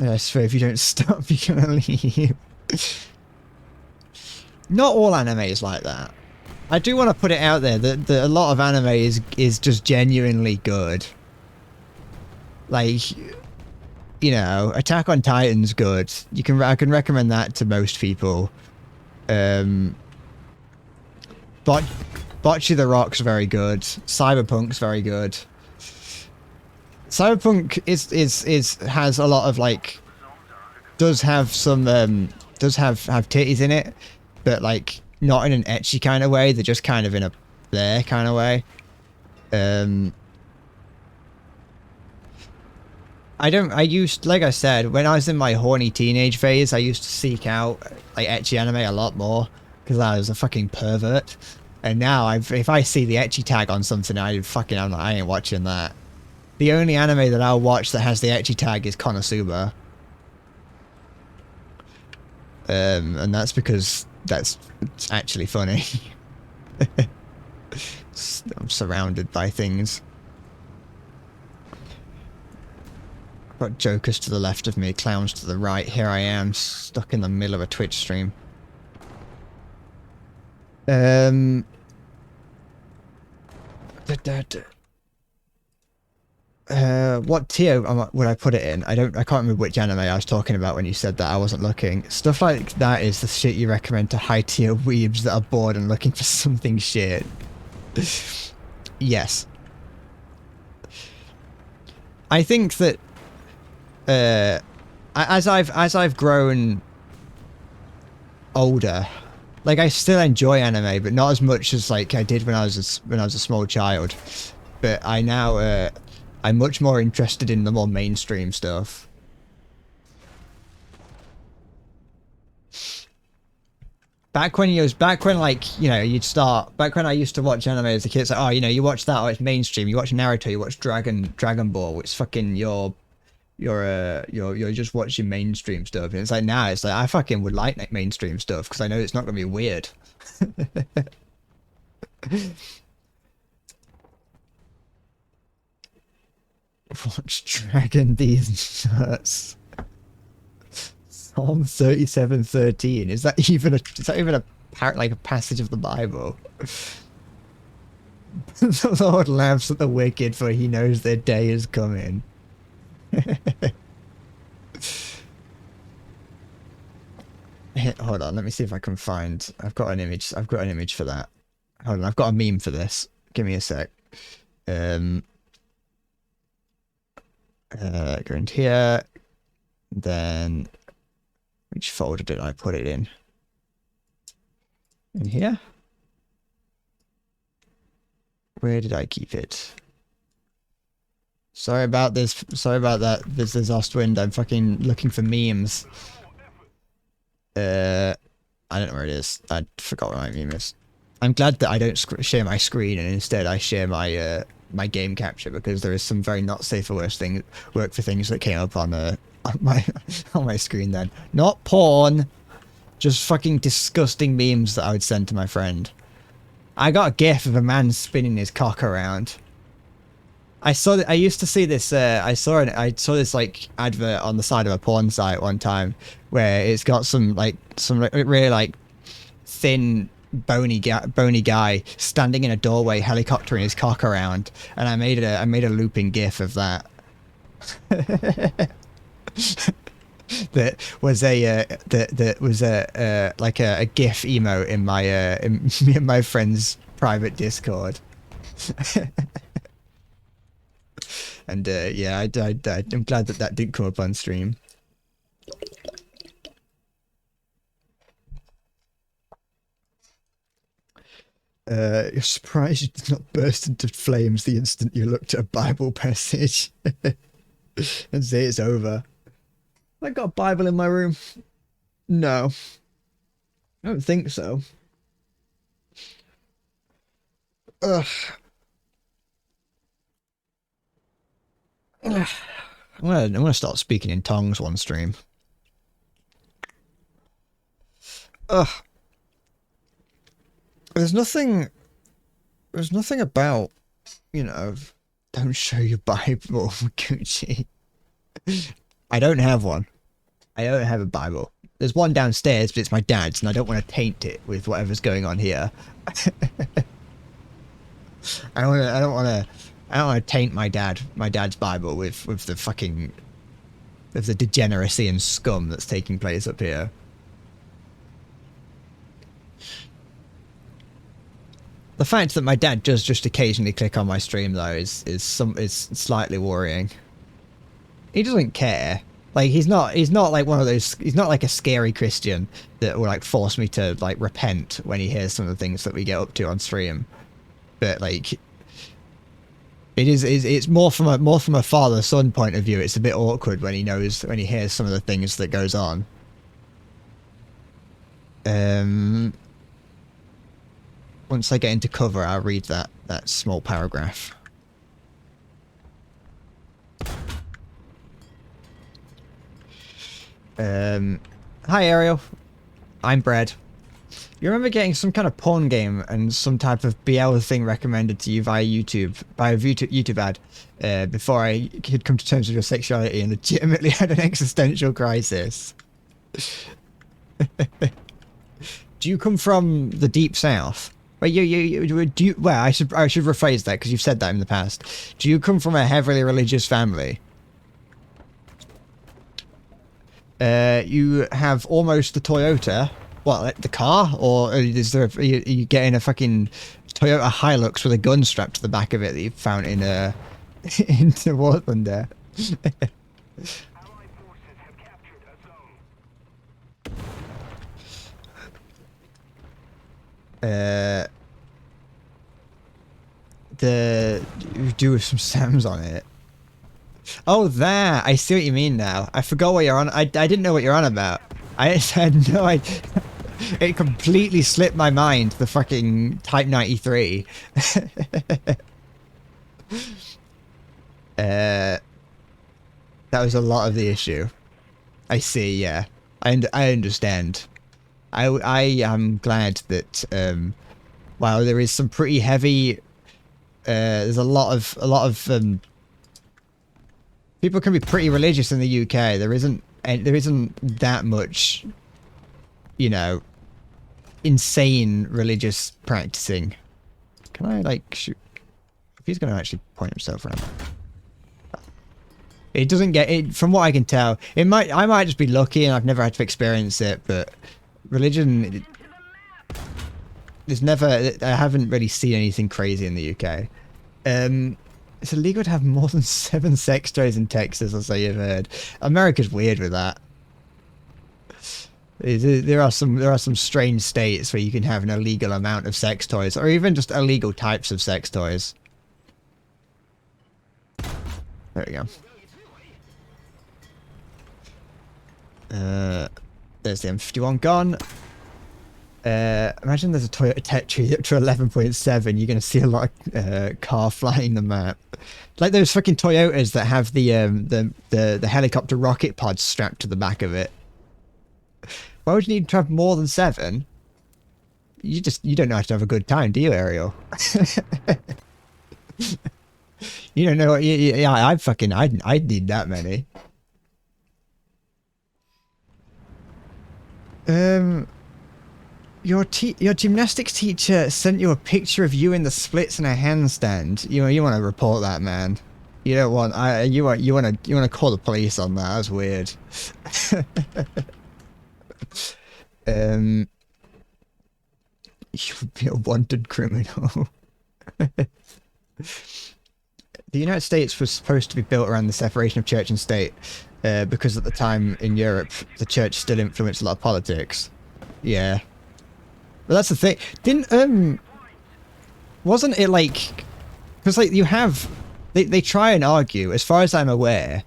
I swear, if you don't stop, you're gonna leave. Not all anime is like that. I do want to put it out there that a lot of anime is just genuinely good. Like, you know, Attack on Titan's good. I can recommend that to most people. Bocce the Rock's very good. Cyberpunk's very good. Cyberpunk has a lot of like, does have some does have titties in it, but like not in an ecchi kind of way. They're just kind of in a there kind of way. Like I said, when I was in my horny teenage phase, I used to seek out like ecchi anime a lot more because I was a fucking pervert. And now if I see the ecchi tag on something, I ain't watching that. The only anime that I'll watch that has the ecchi tag is Konosuba. And that's because it's actually funny. I'm surrounded by things. Got jokers to the left of me, clowns to the right. Here I am, stuck in the middle of a Twitch stream. What tier would I put it in? I can't remember which anime I was talking about when you said that. I wasn't looking. Stuff like that is the shit you recommend to high tier weebs that are bored and looking for something shit. Yes. I think that as I've grown older, like I still enjoy anime, but not as much as like I did when I was a small child. But I now I'm much more interested in the more mainstream stuff. Back when like, you know, back when I used to watch anime as a kid, it's like, oh, you know, you watch that, oh, it's mainstream. You watch Naruto, you watch Dragon Ball, it's fucking you're just watching mainstream stuff. And it's like, now it's like I fucking would like mainstream stuff because I know it's not gonna be weird. Watch Dragon these nuts. Psalm 37:13. Is that even a passage of the Bible? The Lord laughs at the wicked, for he knows their day is coming. Hold on, let me see if I can find. I've got an image for that. Hold on, I've got a meme for this. Give me a sec. Go into here, then which folder did I put it in? In here? Where did I keep it? Sorry about this. Sorry about that. This is Ostwind. I'm fucking looking for memes. I don't know where it is. I forgot where my meme is. I'm glad that I don't share my screen and instead I share my my game capture, because there is some very not safe for work for things that came up on my on my screen then. Not porn, just fucking disgusting memes that I would send to my friend. I got a gif of a man spinning his cock around. I used to see this. I saw this like advert on the side of a porn site one time, where it's got some really like thin, bony guy standing in a doorway, helicoptering his cock around, and I made a looping gif of that. that was a like a GIF emote in my in me and my friend's private Discord. And yeah, I'm glad that didn't come up on stream. You're surprised you did not burst into flames the instant you looked at a Bible passage and say it's over. I got a Bible in my room. No, I don't think so. Ugh. I'm gonna start speaking in tongues one stream. Ugh. There's nothing about, you know, don't show your Bible, Gucci. I don't have one. I don't have a Bible. There's one downstairs, but it's my dad's, and I don't want to taint it with whatever's going on here. I don't want to taint my dad's Bible with the fucking, with the degeneracy and scum that's taking place up here. The fact that my dad does just occasionally click on my stream though is slightly worrying. He doesn't care. Like he's not like one of those, he's not like a scary Christian that will like force me to like repent when he hears some of the things that we get up to on stream. But like it's more from a father-son point of view. It's a bit awkward when he hears some of the things that goes on. Once I get into cover, I'll read that small paragraph. Hi Ariel, I'm Brad. You remember getting some kind of porn game and some type of BL thing recommended to you via YouTube ad before I could come to terms with your sexuality and legitimately had an existential crisis. Do you come from the deep south? Wait, well, I should rephrase that because you've said that in the past. Do you come from a heavily religious family? You have almost the Toyota. What, the car? Or is there? Are you getting a fucking Toyota Hilux with a gun strapped to the back of it that you found in into War Thunder? Do with some Sams on it. Oh, that! I see what you mean now. I forgot what you're on. I didn't know what you're on about. I had no idea. It completely slipped my mind, the fucking Type 93. That was a lot of the issue. I see, yeah. I understand. I am glad that, while there is some pretty heavy, there's a lot of people can be pretty religious in the UK. There isn't that much, you know, insane religious practicing. Can I like shoot? If he's going to actually point himself around. It doesn't get it, from what I can tell. I might just be lucky and I've never had to experience it, but religion, there's never, I haven't really seen anything crazy in the UK. It's illegal to have more than 7 sex toys in Texas, as you've heard. America's weird with that. There are some strange states where you can have an illegal amount of sex toys, or even just illegal types of sex toys. There we go. There's the M51 gone. Imagine there's a Toyota Tetri up to 11.7. You're going to see a lot of car flying the map. Like those fucking Toyotas that have the helicopter rocket pods strapped to the back of it. Why would you need to have more than 7? You don't know how to have a good time, do you, Ariel? You don't know what... Yeah, I'd need that many. Your gymnastics teacher sent you a picture of you in the splits and a handstand. You want to report that, man. You don't want... you want to call the police on that. That's weird. You would be a wanted criminal. The United States was supposed to be built around the separation of church and state, because at the time in Europe, the church still influenced a lot of politics. Yeah. But that's the thing. Wasn't it like... Because, like, you have... They try and argue, as far as I'm aware,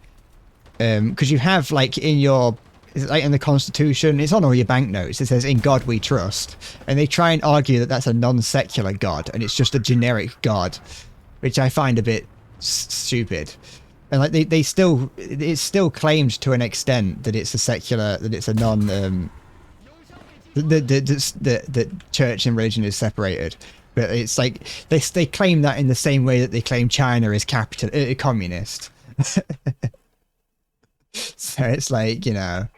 because you have, like, in your... Like in the Constitution, it's on all your banknotes. It says, "In God we trust," and they try and argue that that's a non-secular God, and it's just a generic God, which I find a bit stupid. And like it's still claimed to an extent that it's a secular, that it's a non, the church and religion is separated. But it's like they claim that in the same way that they claim China is communist. So it's like, you know.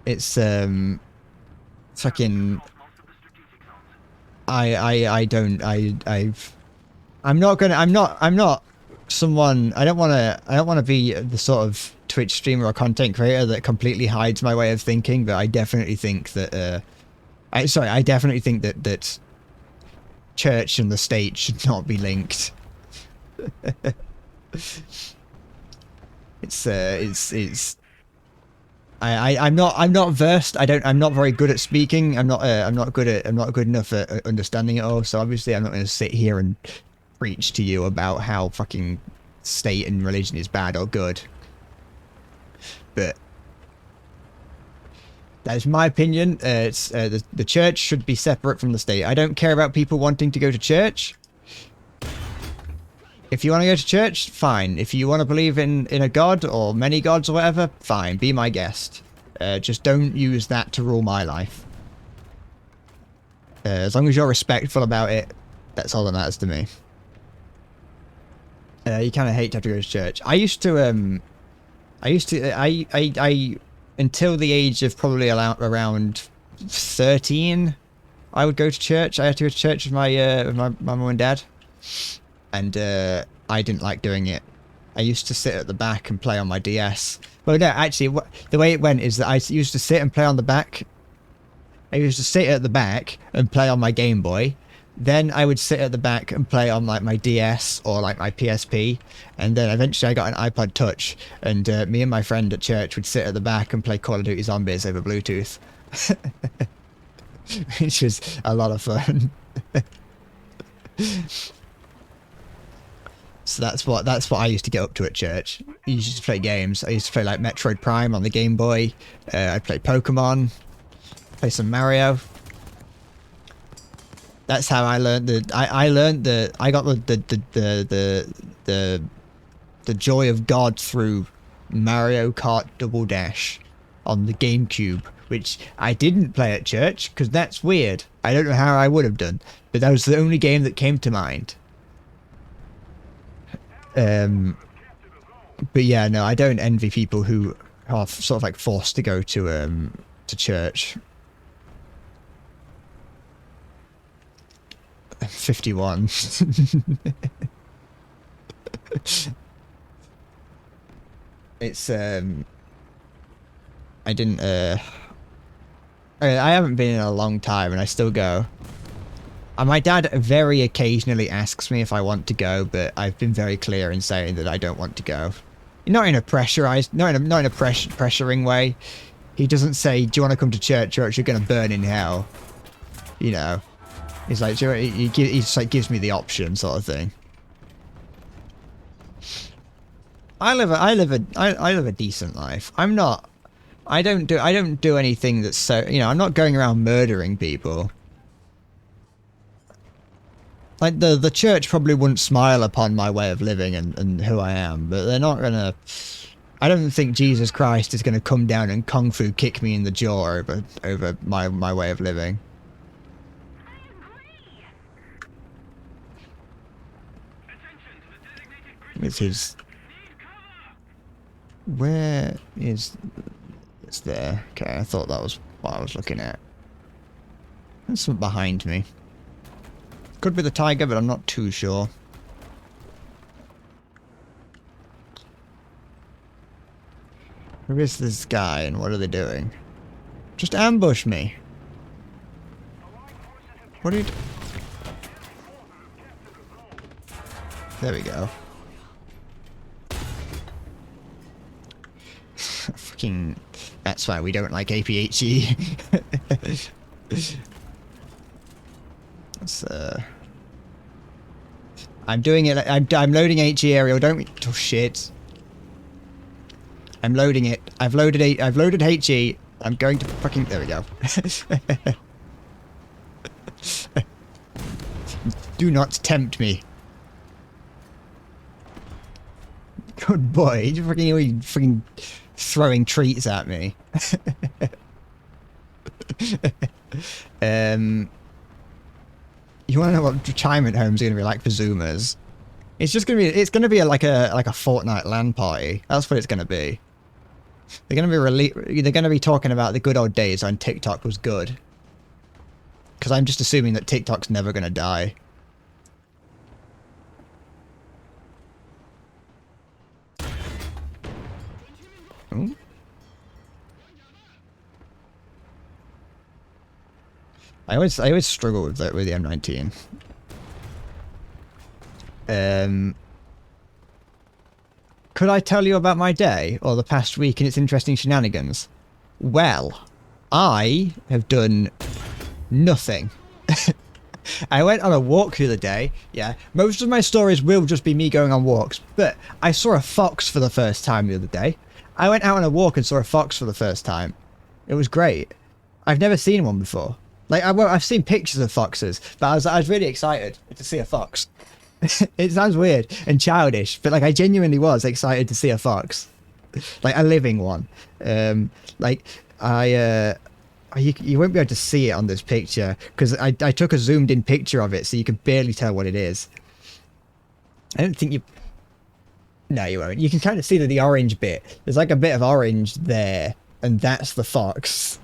It's fucking I'm not someone, I don't want to be the sort of Twitch streamer or content creator that completely hides my way of thinking, but I definitely think that I definitely think that church and the state should not be linked. I'm not versed. I'm not very good at speaking. I'm not good enough at understanding it all. So obviously I'm not going to sit here and preach to you about how fucking state and religion is bad or good. But that is my opinion. The church should be separate from the state. I don't care about people wanting to go to church. If you want to go to church, fine. If you want to believe in a god or many gods or whatever, fine. Be my guest. Just don't use that to rule my life. As long as you're respectful about it, that's all that matters to me. You kind of hate to have to go to church. I until the age of probably around 13, I would go to church. I had to go to church with my mum and dad. And I didn't like doing it. I used to sit at the back and play on my DS. Well, no, actually, the way it went is that I used to sit and play on the back. I used to sit at the back and play on my Game Boy. Then I would sit at the back and play on like my DS or like my PSP. And then eventually I got an iPod Touch. And me and my friend at church would sit at the back and play Call of Duty Zombies over Bluetooth. Which was a lot of fun. So that's what I used to get up to at church. I used to play games. I used to play like Metroid Prime on the Game Boy. I'd play Pokemon, play some Mario. That's how I learned I got the joy of God through Mario Kart Double Dash on the GameCube, which I didn't play at church because that's weird. I don't know how I would have done, but that was the only game that came to mind. But yeah, no, I don't envy people who are sort of like forced to go to church. 51. It's I didn't I haven't been in a long time and I still go. And my dad very occasionally asks me if I want to go, but I've been very clear in saying that I don't want to go. Not in a pressurized, not in a pressuring way. He doesn't say, "Do you want to come to church or else you're going to burn in hell?" You know. He's like, he just like gives me the option, sort of thing. I live a decent life. I'm not. I don't do anything that's so, you know, I'm not going around murdering people. Like, the church probably wouldn't smile upon my way of living and who I am, but they're not gonna... I don't think Jesus Christ is gonna come down and kung fu kick me in the jaw over my way of living. This is... Where is... It's there. Okay, I thought that was what I was looking at. There's something behind me. Could be the tiger, but I'm not too sure. Who is this guy and what are they doing? Just ambush me. What are you There we go. Fucking... That's why we don't like APHE. That's, I'm doing it. I'm loading HE aerial. Don't... Oh, shit. I'm loading it. I've loaded HE. I'm going to fucking... There we go. Do not tempt me. Good boy. He's fucking throwing treats at me. You want to know what retirement homes are going to be like for Zoomers? It's just going to be... It's going to be like a Fortnite LAN party. That's what it's going to be. They're going to be talking about the good old days when TikTok was good. Because I'm just assuming that TikTok's never going to die. Ooh. I always struggle with the M19. Could I tell you about my day or the past week and its interesting shenanigans? Well, I have done nothing. I went on a walk the other day. Yeah, most of my stories will just be me going on walks, but I saw a fox for the first time the other day. I went out on a walk and saw a fox for the first time. It was great. I've never seen one before. Like, I've seen pictures of foxes, but I was really excited to see a fox. It sounds weird and childish, but like I genuinely was excited to see a fox, like a living one. Like you won't be able to see it on this picture because I took a zoomed in picture of it, so you can barely tell what it is. I don't think you... No, you won't. You can kind of see the orange bit. There's like a bit of orange there, and that's the fox.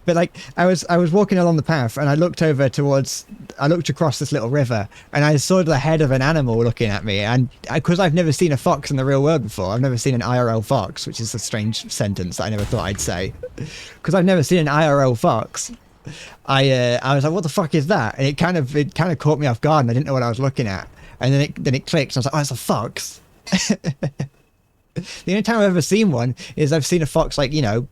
But like I was walking along the path and I looked across this little river and I saw the head of an animal looking at me, and because I've never seen a fox in the real world before, I've never seen an IRL fox, which is a strange sentence that I never thought I'd say. Because I've never seen an IRL fox, I was like, what the fuck is that? And it kind of caught me off guard and I didn't know what I was looking at. And then it clicked and I was like, oh, it's a fox. The only time I've ever seen one is I've seen a fox, like, you know,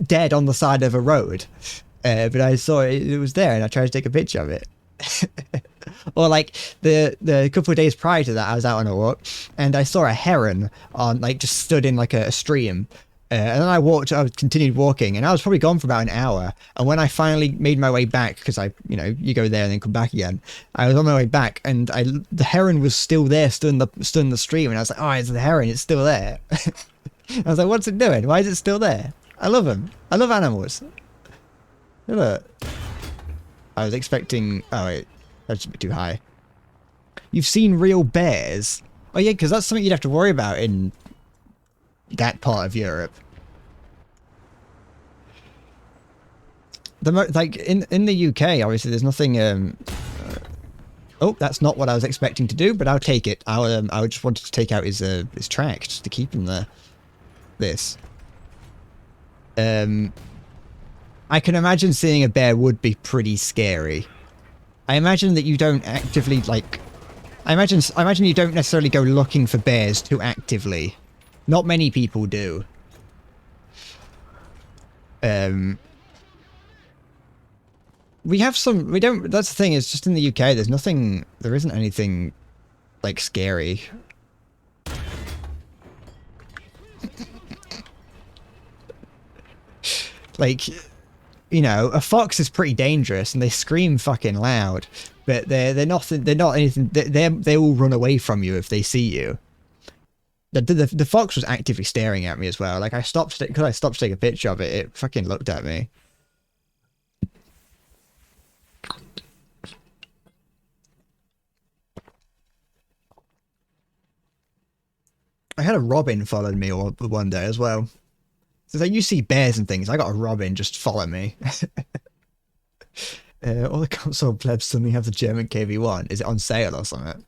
dead on the side of a road, but I saw it was there and I tried to take a picture of it. Or like the couple of days prior to that, I was out on a walk and I saw a heron on, like, just stood in like a stream, and then I continued walking, and I was probably gone for about an hour, and when I finally made my way back, because you go there and then come back again, I was on my way back and the heron was still there, stood in the stream, and I was like, oh, it's the heron, it's still there. I was like, what's it doing? Why is it still there? I love them. I love animals. Look. I was expecting... Oh, wait. That's a bit too high. You've seen real bears? Oh, yeah, because that's something you'd have to worry about in that part of Europe. Like, in the UK, obviously, there's nothing... Oh, that's not what I was expecting to do, but I'll take it. I just wanted to take out his track, just to keep him there. This. I can imagine seeing a bear would be pretty scary. I imagine that you don't actively, like... I imagine you don't necessarily go looking for bears too actively. Not many people do. We have some. We don't. That's the thing. Is just in the UK. There's nothing. There isn't anything like scary. Like, you know, a fox is pretty dangerous and they scream fucking loud, but they're nothing. They're not anything. They will run away from you if they see you. The fox was actively staring at me as well. Like I stopped because I stopped to take a picture of it. It fucking looked at me. I had a robin followed me one day as well. So like you see bears and things. I got a robin just follow me. All the console plebs suddenly have the German KV-1. Is it on sale or something?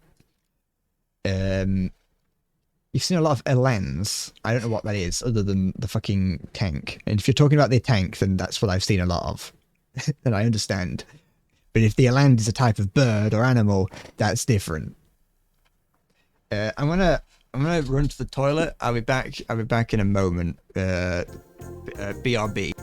You've seen a lot of Elens. I don't know what that is, other than the fucking tank. And if you're talking about the tank, then that's what I've seen a lot of. And I understand. But if the Eland is a type of bird or animal, that's different. I'm gonna run to the toilet. I'll be back in a moment. BRB.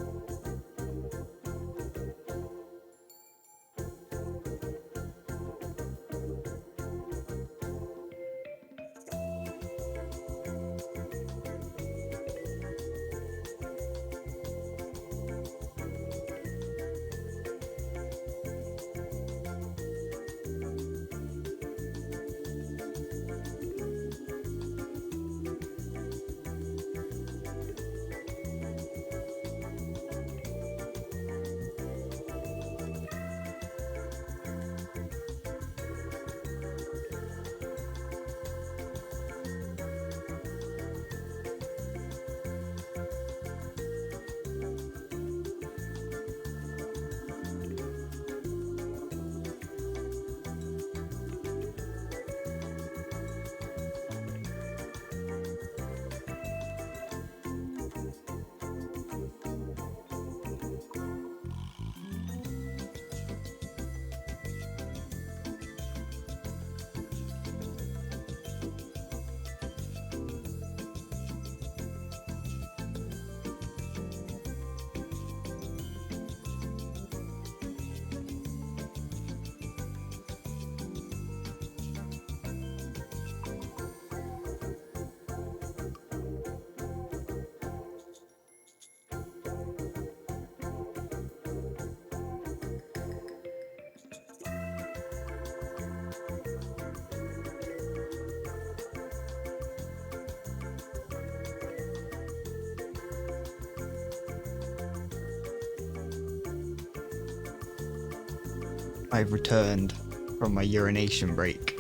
I've returned from my urination break.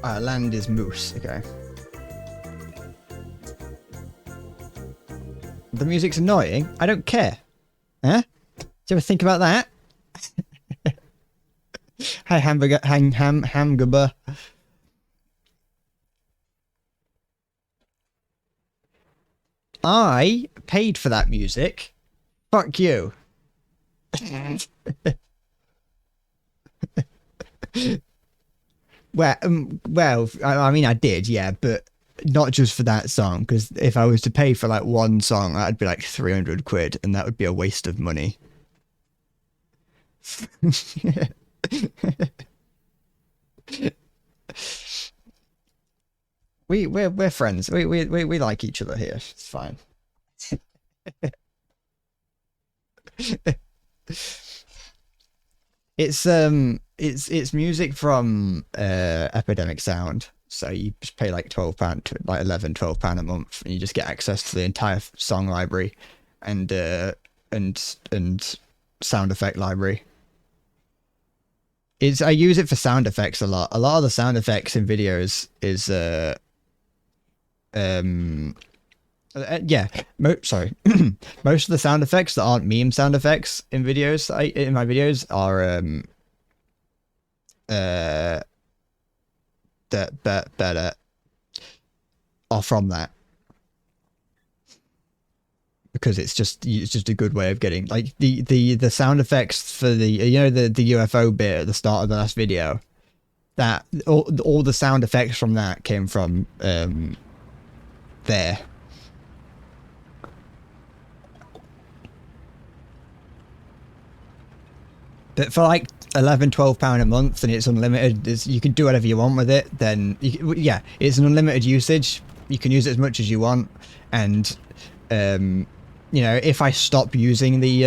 Land is moose, okay. The music's annoying? I don't care. Huh? Did you ever think about that? Hi, hamburger, hamburger. I paid for that music. Fuck you. Well, I mean, I did, yeah, but not just for that song, because if I was to pay for like one song, that'd be like 300 quid, and that would be a waste of money. We're friends. We like each other here. It's fine. It's music from Epidemic Sound. So you just pay like £12, like £12 a month, and you just get access to the entire song library and sound effect library. I use it for sound effects a lot. A lot of the sound effects in videos is yeah, sorry. Most of the sound effects that aren't meme sound effects in videos, in my videos, are are from that, because it's just a good way of getting like the sound effects for the the UFO bit at the start of the last video. That all the sound effects from that came from there. But for like 11, 12 pound a month, and it's unlimited, you can do whatever you want with it. Then yeah, it's an unlimited usage. You can use it as much as you want, and you know, if I stop using the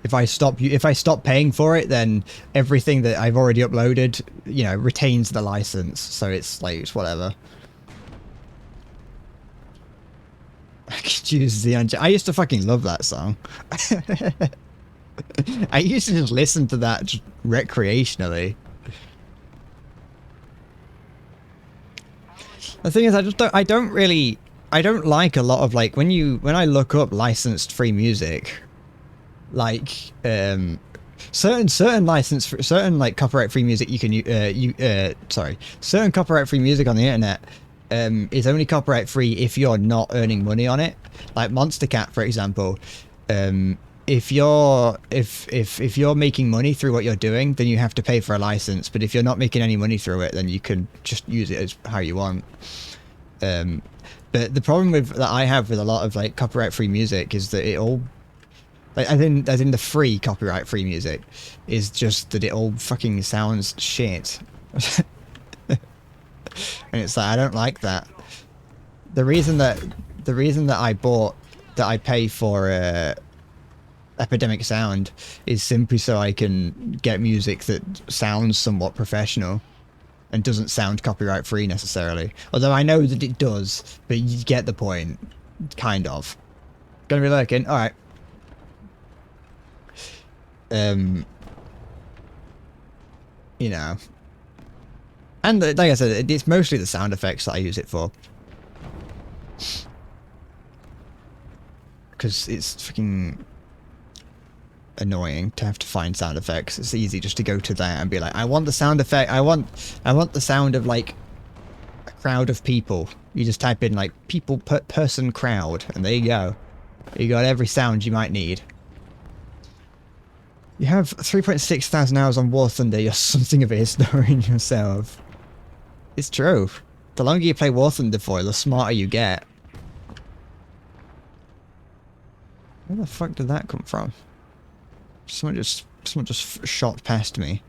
if I stop paying for it, then everything that I've already uploaded, you know, retains the license. So it's like, it's whatever. I could use the I used to fucking love that song. I used to just listen to that just recreationally. The thing is, I don't like a lot of, like, when I look up licensed free music, like certain license for certain, like, copyright free music you can certain copyright free music on the internet is only copyright free if you're not earning money on it. Like Monster Cat, for example. If you're making money through what you're doing, then you have to pay for a license. But if you're not making any money through it, then you can just use it as how you want. But the problem that I have with a lot of, like, copyright free music is that it all, like, as in the free copyright free music, is just that it all fucking sounds shit. And it's like, I don't like that. The reason that I pay for Epidemic Sound is simply so I can get music that sounds somewhat professional and doesn't sound copyright free necessarily. Although I know that it does, but you get the point, kind of. Gonna be lurking, alright. You know. And like I said, it's mostly the sound effects that I use it for. Because it's fucking annoying to have to find sound effects. It's easy just to go to that and be like, I want the sound effect, I want the sound of, like, a crowd of people. You just type in, like, people, person, crowd, and there you go. You got every sound you might need. You have 3.6 thousand hours on War Thunder, you're something of a historian yourself. It's true. The longer you play War Thunder for, the smarter you get. Where the fuck did that come from? Someone just shot past me.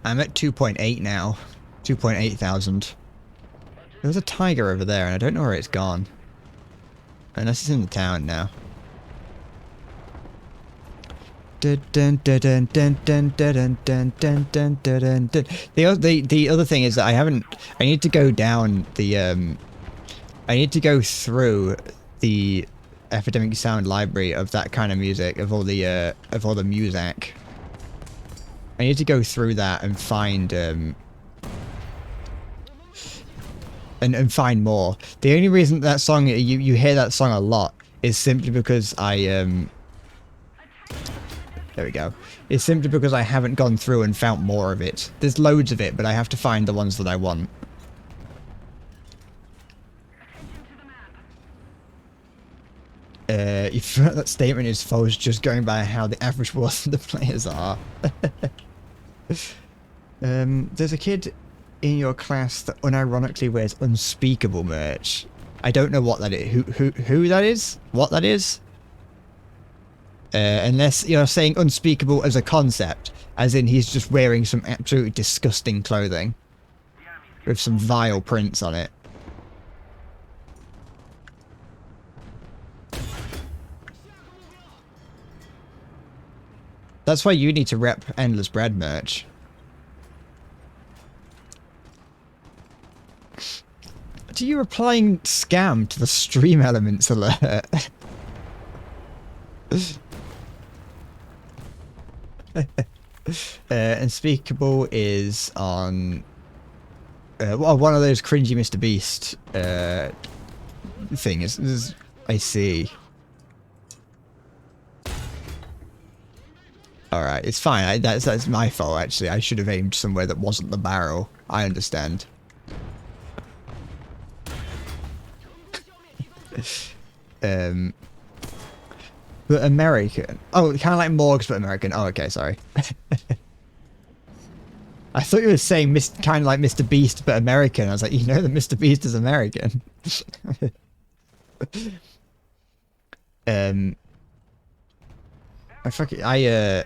I'm at 2.8 now. 2.8 thousand. There's a tiger over there and I don't know where it's gone. Unless it's in the town now. The other thing is that I need to go down the I need to go through the Epidemic Sound library of that kind of music, of all the music. I need to go through that and find and find more. The only reason that song you hear that song a lot is simply because there we go. It's simply because I haven't gone through and found more of it. There's loads of it, but I have to find the ones that I want. You forgot that statement is false just going by how the average War Thunder players are. There's a kid in your class that unironically wears Unspeakable merch. I don't know what that is. Who that is? What that is? Unless you're saying Unspeakable as a concept, as in he's just wearing some absolutely disgusting clothing with some vile prints on it. That's why you need to rep Endless Bread merch. Do you replying scam to the Stream Elements alert? Unspeakable is on one of those cringy Mr. Beast things. I see. Alright, it's fine. That's my fault, actually. I should have aimed somewhere that wasn't the barrel. I understand. But American. Oh, kind of like Morgs, but American. Oh, okay, sorry. I thought you were saying kind of like Mr. Beast, but American. I was like, you know that Mr. Beast is American. I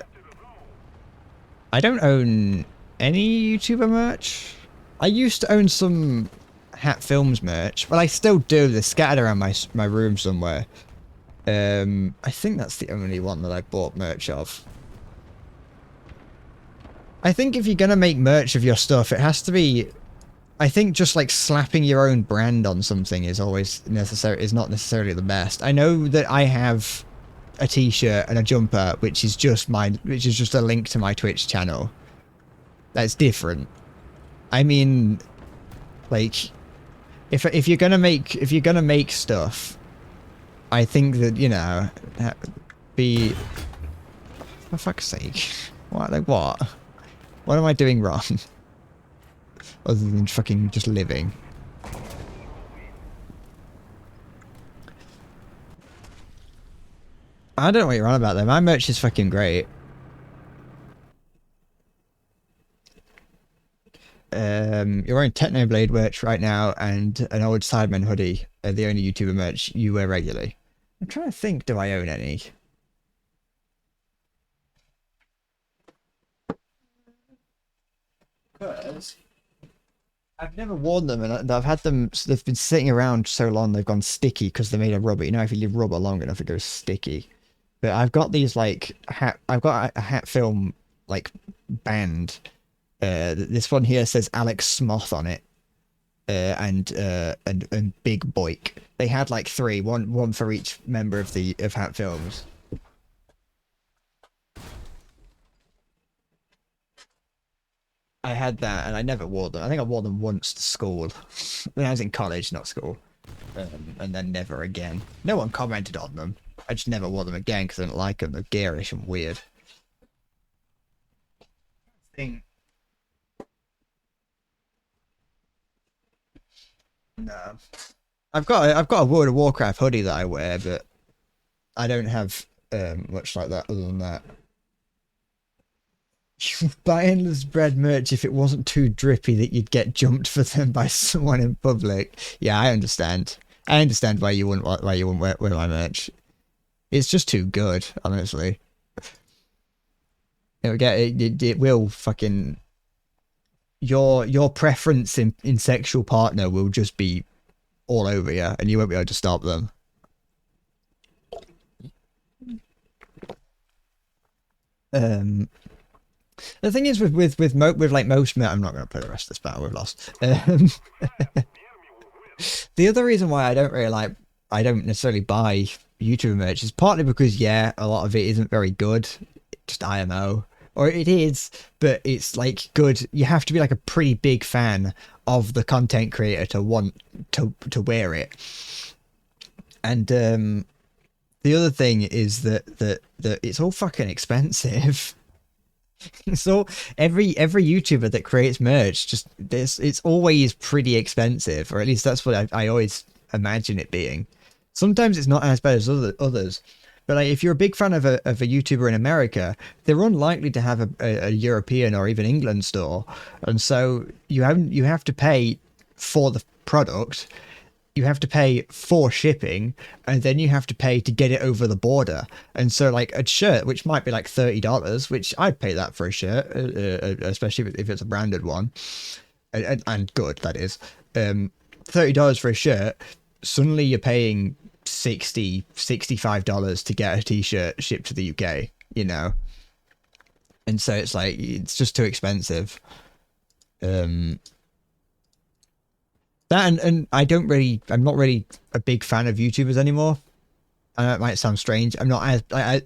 don't own any YouTuber merch. I used to own some Hat Films merch. Well, I still do. They're scattered around my room somewhere. I think that's the only one that I bought merch of. I think if you're gonna make merch of your stuff, it has to be... I think just like slapping your own brand on something is not necessarily the best. I know that I have a t-shirt and a jumper, which is just a link to my Twitch channel. That's different. I mean, like, if you're gonna make stuff, I think that, you know, for fuck's sake, what, like what? What am I doing wrong? Other than fucking just living. I don't know what you're on about though. My merch is fucking great. You're wearing Technoblade merch right now and an old Sidemen hoodie are the only YouTuber merch you wear regularly. I'm trying to think, do I own any? Because I've never worn them, and I've had them. They've been sitting around so long they've gone sticky because they're made of rubber. You know, if you leave rubber long enough, it goes sticky. But I've got these like I've got a Hat Film like band. This one here says Alex Smoth on it, and Big Boik. They had like three, one for each member of Hat Films. I had that, and I never wore them. I think I wore them once to school. When I was in college, not school. And then never again. No one commented on them. I just never wore them again because I didn't like them. They're garish and weird. Thing. No. I've got a World of Warcraft hoodie that I wear, but I don't have much like that other than that. You would buy Endless Bread merch if it wasn't too drippy that you'd get jumped for them by someone in public. Yeah, I understand. I understand why you wouldn't wear my merch. It's just too good, honestly. It will fucking... Your preference in sexual partner will just be all over you, and you won't be able to stop them. The thing is with like most I'm not going to play the rest of this battle. We've lost. The other reason why I don't necessarily buy YouTuber merch is partly because a lot of it isn't very good, just IMO, or it is, but it's like good. You have to be like a pretty big fan of the content creator to want to wear it. And the other thing is that it's all fucking expensive. So every YouTuber that creates merch, it's always pretty expensive, or at least that's what I always imagine it being. Sometimes it's not as bad as others, but like if you're a big fan of a YouTuber in America, they're unlikely to have a European or even England store, and so you have to pay for the product. You have to pay for shipping, and then you have to pay to get it over the border. And so like a shirt, which might be like $30, which I'd pay that for a shirt, especially if it's a branded one, and good, that is. $30 for a shirt, suddenly you're paying $65 to get a t-shirt shipped to the UK, you know? And so it's like, it's just too expensive. That and I'm not really a big fan of YouTubers anymore. I know it might sound strange. I'm not as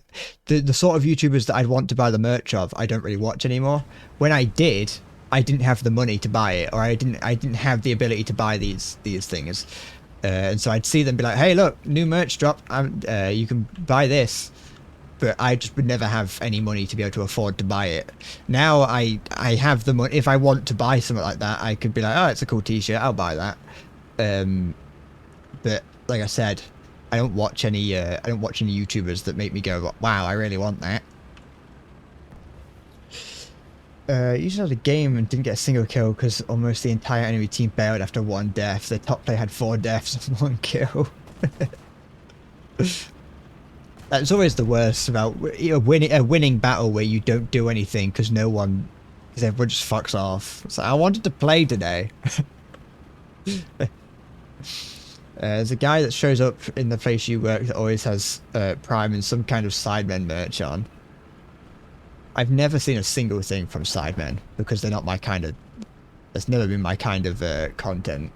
the sort of YouTubers that I'd want to buy the merch of. I don't really watch anymore. When I did, I didn't have the money to buy it, or I didn't have the ability to buy these things, and so I'd see them be like, "Hey, look, new merch drop. You can buy this." But I just would never have any money to be able to afford to buy it. Now I have the money. If I want to buy something like that, I could be like, oh, it's a cool t-shirt, I'll buy that. But like I said, I don't watch any YouTubers that make me go, wow, I really want that. You just had a game and didn't get a single kill because almost the entire enemy team bailed after one death. The top player had 4 deaths and 1 kill. That's always the worst about winning a winning battle where you don't do anything because everyone just fucks off. It's like, I wanted to play today. There's a guy that shows up in the place you work that always has Prime and some kind of Sidemen merch on. I've never seen a single thing from Sidemen because they're not my kind of. That's never been my kind of content.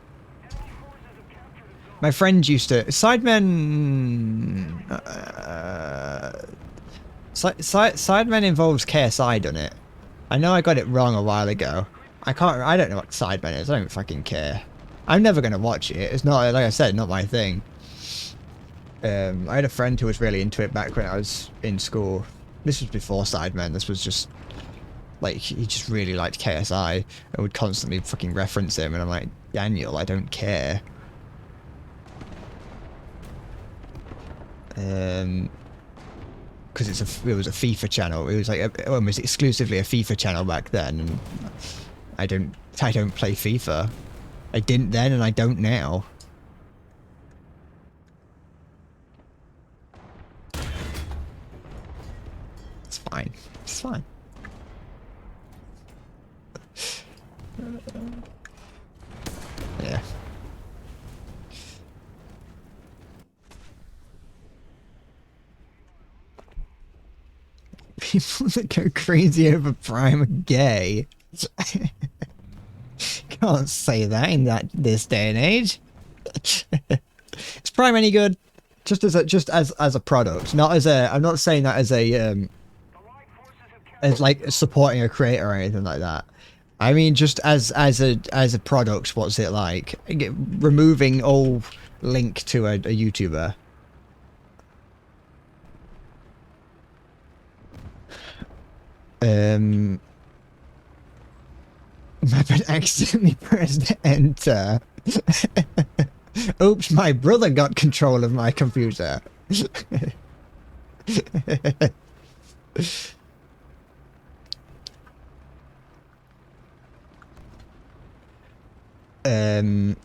My friends used to Sidemen. Sidemen involves KSI, doesn't it? I know I got it wrong a while ago. I don't know what Sidemen is. I don't fucking care. I'm never gonna watch it. It's not, like I said, not my thing. I had a friend who was really into it back when I was in school. This was before Sidemen. This was just like he just really liked KSI and would constantly fucking reference him. And I'm like, Daniel, I don't care. Because it was a FIFA channel. It was like almost exclusively a FIFA channel back then, and I don't play FIFA. I didn't then, and I don't now. It's fine. It's fine. Yeah. People that go crazy over Prime are gay. Can't say that in this day and age. Is Prime any good? Just as a product, not as a. I'm not saying that as a as like supporting a creator or anything like that. I mean, just as a product, what's it like? Removing all link to a YouTuber. I've accidentally pressed enter. Oops, my brother got control of my computer. You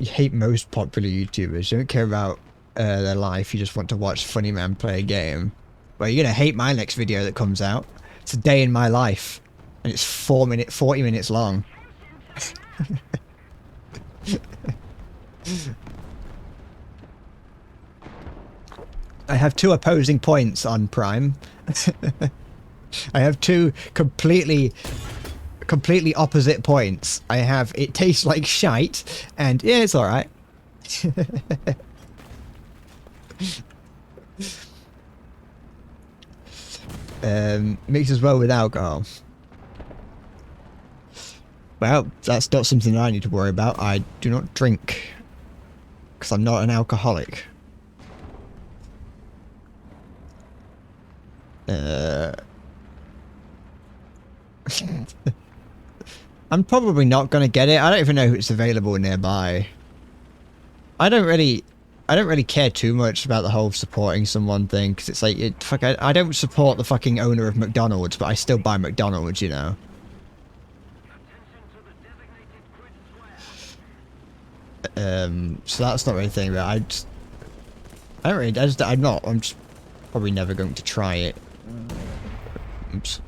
hate most popular YouTubers. You don't care about their life. You just want to watch Funny Man play a game. Well, you're gonna hate my next video that comes out. It's a day in my life, and it's 40 minutes long. I have two opposing points on Prime. I have two completely opposite points. I have it tastes like shite, and yeah, it's alright. Mixes well with alcohol. Well, that's not something I need to worry about. I do not drink, because I'm not an alcoholic. I'm probably not going to get it. I don't even know if it's available nearby. I don't really care too much about the whole supporting someone thing, because it's like, I don't support the fucking owner of McDonald's, but I still buy McDonald's, you know. So that's not really a thing, but I'm just probably never going to try it. Oops.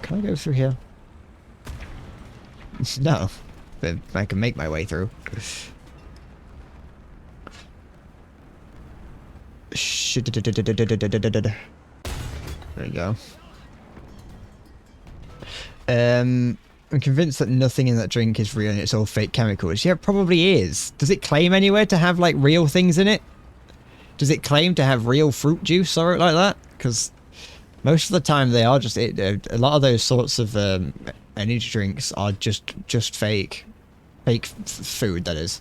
Can I go through here? No, but I can make my way through. There we go. I'm convinced that nothing in that drink is real and it's all fake chemicals. Yeah, it probably is. Does it claim anywhere to have, like, real things in it? Does it claim to have real fruit juice or like that? Because most of the time they are just... a lot of those sorts of energy drinks are just fake. Fake food, that is.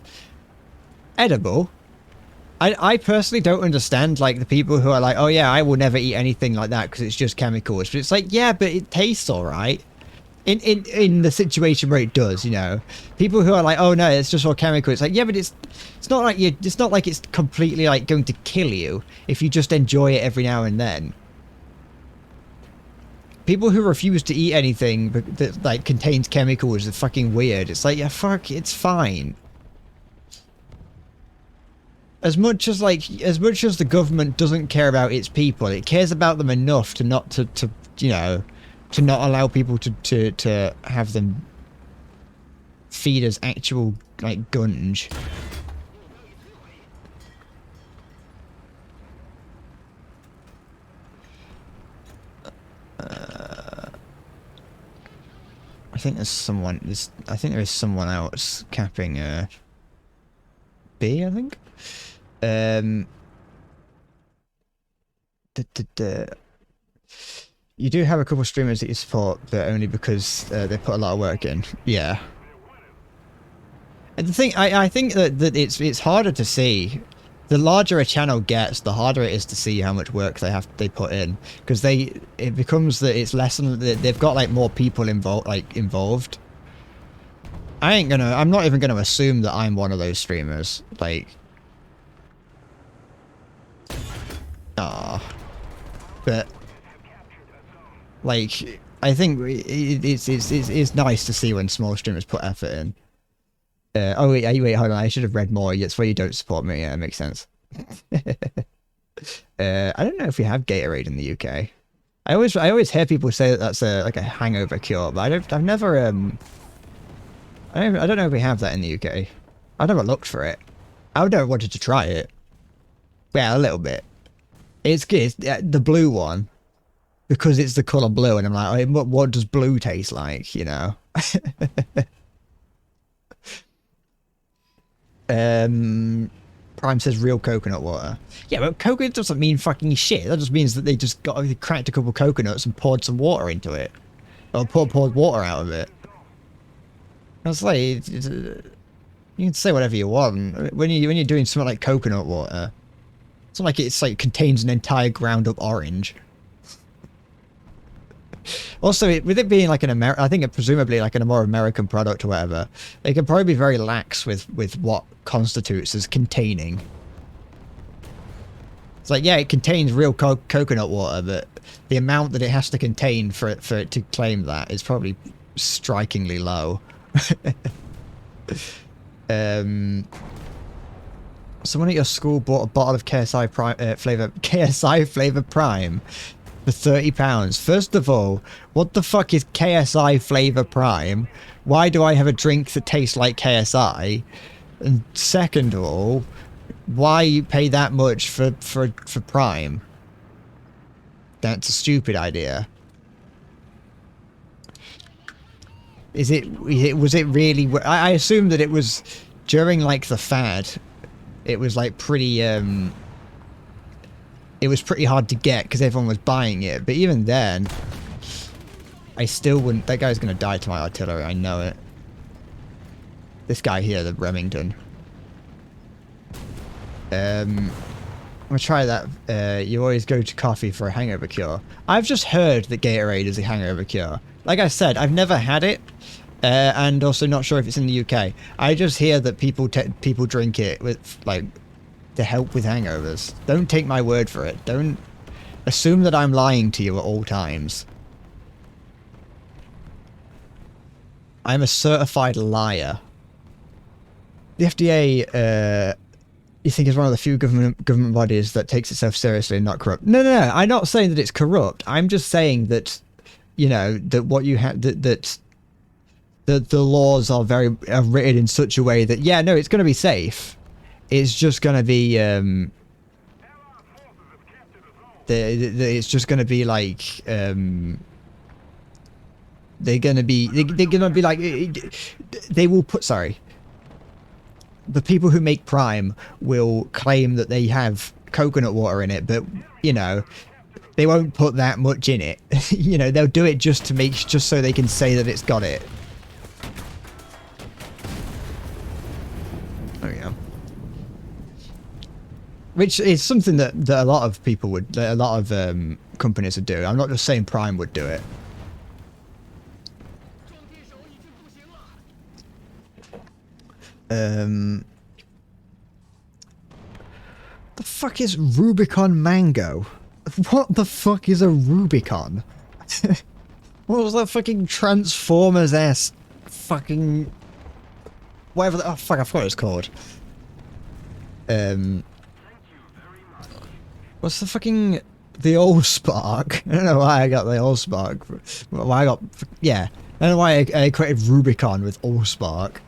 Edible. I personally don't understand, like, the people who are like, oh yeah, I will never eat anything like that because it's just chemicals. But it's like, yeah, but it tastes alright. In the situation where it does, you know. People who are like, oh no, it's just all chemical. It's like, yeah, but it's not like it's not like it's completely like going to kill you if you just enjoy it every now and then. People who refuse to eat anything that like contains chemicals are fucking weird. It's like, yeah, fuck, it's fine. as much as the government doesn't care about its people, it cares about them enough to not to you know, to not allow people to have them feed us actual like gunge. I think there's someone. I think there is someone else capping B. I think. You do have a couple of streamers that you support, but only because they put a lot of work in. Yeah. And the thing, I think that it's harder to see. The larger a channel gets, the harder it is to see how much work they put in, because it becomes that it's less than they've got like more people involved. I'm not even gonna assume that I'm one of those streamers. Like, but like I think it's nice to see when small streamers put effort in. Oh wait, hold on. I should have read more. It's where you don't support me. Yeah, it makes sense. I don't know if we have Gatorade in the UK. I always hear people say that that's like a hangover cure, but I've never I don't know if we have that in the UK. I never looked for it. I would never wanted to try it. Well, a little bit. It's good. The blue one, because it's the color blue, and I'm like, oh, what does blue taste like? You know. Prime says real coconut water. Yeah, but coconut doesn't mean fucking shit. That just means that they cracked a couple coconuts and poured some water into it, or poured water out of it. It's like you can say whatever you want when you're doing something like coconut water. It's not like it's like contains an entire ground up orange. Also, with it being like I think it presumably like a more American product or whatever, they can probably be very lax with what constitutes as containing. It's like, yeah, it contains real coconut water, but the amount that it has to contain for it to claim that is probably strikingly low. Someone at your school bought a bottle of KSI flavor Prime for £30. First of all, what the fuck is KSI flavor Prime? Why do I have a drink that tastes like KSI? And second of all, why you pay that much for Prime? That's a stupid idea. Was it really? I assume that it was during like the fad. It was like pretty it was pretty hard to get because everyone was buying it. But even then, I still wouldn't. That guy's gonna die to my artillery. I know it. This guy here, the Remington. I'm gonna try that. You always go to coffee for a hangover cure. I've just heard that Gatorade is a hangover cure. Like I said, I've never had it, and also not sure if it's in the UK. I just hear that people drink it with like to help with hangovers. Don't take my word for it. Don't assume that I'm lying to you at all times. I'm a certified liar. The FDA, you think, is one of the few government bodies that takes itself seriously and not corrupt. No. I'm not saying that it's corrupt. I'm just saying that, you know, that what you have, that the laws are written in such a way that, yeah, no, it's going to be safe. It's just going to be, it's just going to be like, they're going to be like, they will put, sorry. The people who make Prime will claim that they have coconut water in it, but, you know, they won't put that much in it. You know, they'll do it just so they can say that it's got it. There we go. Which is something that a lot of people would, a lot of companies would do. I'm not just saying Prime would do it. The fuck is Rubicon Mango? What the fuck is a Rubicon? What was that fucking Transformers-esque fucking whatever? Oh fuck, I forgot what it's called. What's the fucking... The old spark? I don't know why I got the old spark. Why I got... Yeah. I don't know why I created Rubicon with old spark.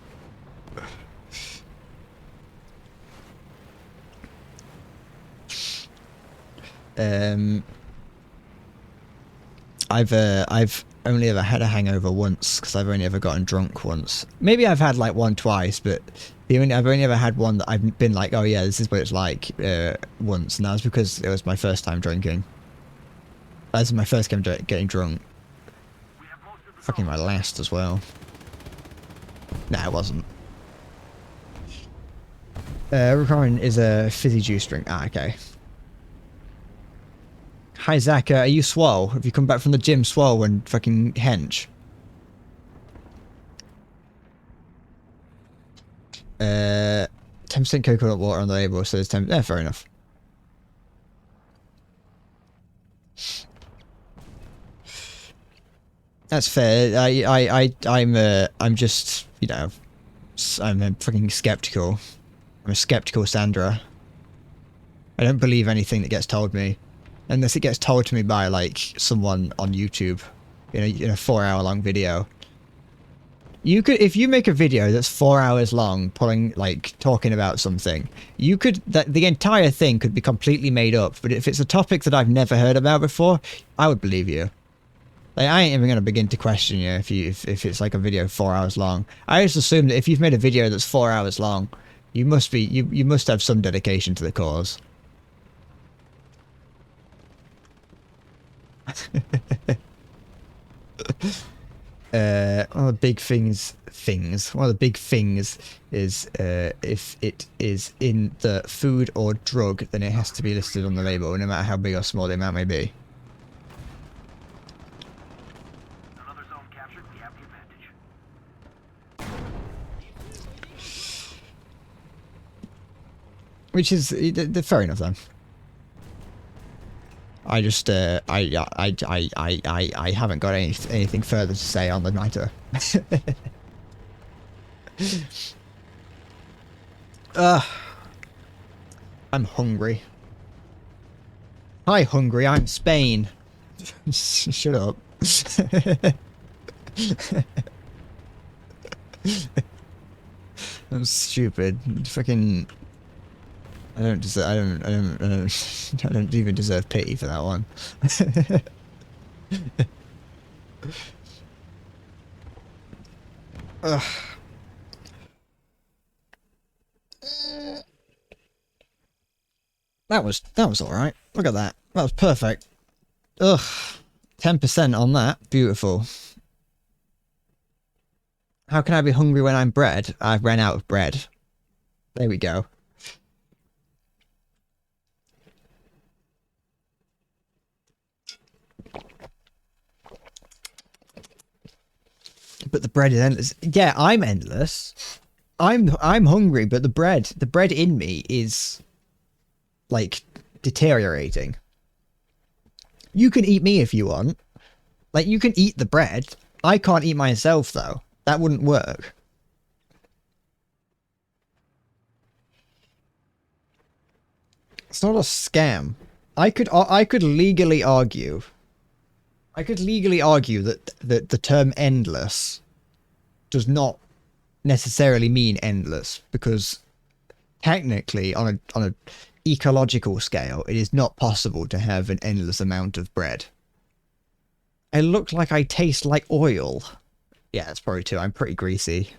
I've only ever had a hangover once because I've only ever gotten drunk once. Maybe I've had like one twice, but I've only ever had one that I've been like, oh yeah, this is what it's like once, and that was because it was my first time drinking. That was my first time getting drunk. Fucking my last as well. Nah, it wasn't. Rubicon is a fizzy juice drink. Ah, okay. Hi Zach, are you swole? Have you come back from the gym swole and fucking hench? 10% coconut water on the label, so there's 10. Yeah, fair enough. That's fair. I'm just, you know, I'm a fucking skeptical. I'm a skeptical Sandra. I don't believe anything that gets told me. Unless it gets told to me by, like, someone on YouTube in a 4-hour-long video. You could, if you make a video that's 4 hours long, talking about something, you could, the entire thing could be completely made up, but if it's a topic that I've never heard about before, I would believe you. Like, I ain't even going to begin to question you if it's like a video 4 hours long. I just assume that if you've made a video that's 4 hours long, you must have some dedication to the cause. One of the big one of the big things is if it is in the food or drug, then it has to be listed on the label, no matter how big or small the amount may be. Another zone captured, we have the advantage. Which is fair enough then. I just I haven't got anything further to say on the matter. I'm hungry. Hi, hungry. I'm Spain. Shut up. I'm stupid. Fucking. I don't even deserve pity for that one. Ugh. That was alright. Look at that. That was perfect. Ugh. 10% on that. Beautiful. How can I be hungry when I'm bread? I've ran out of bread. There we go. But the bread is endless. Yeah, I'm endless. I'm hungry, but the bread in me is like deteriorating. You can eat me if you want. Like, you can eat the bread. I can't eat myself though. That wouldn't work. It's not a scam. I could legally argue. I could legally argue that the term endless does not necessarily mean endless, because technically on a ecological scale it is not possible to have an endless amount of bread. I look like I taste like oil. Yeah, that's probably true. I'm pretty greasy.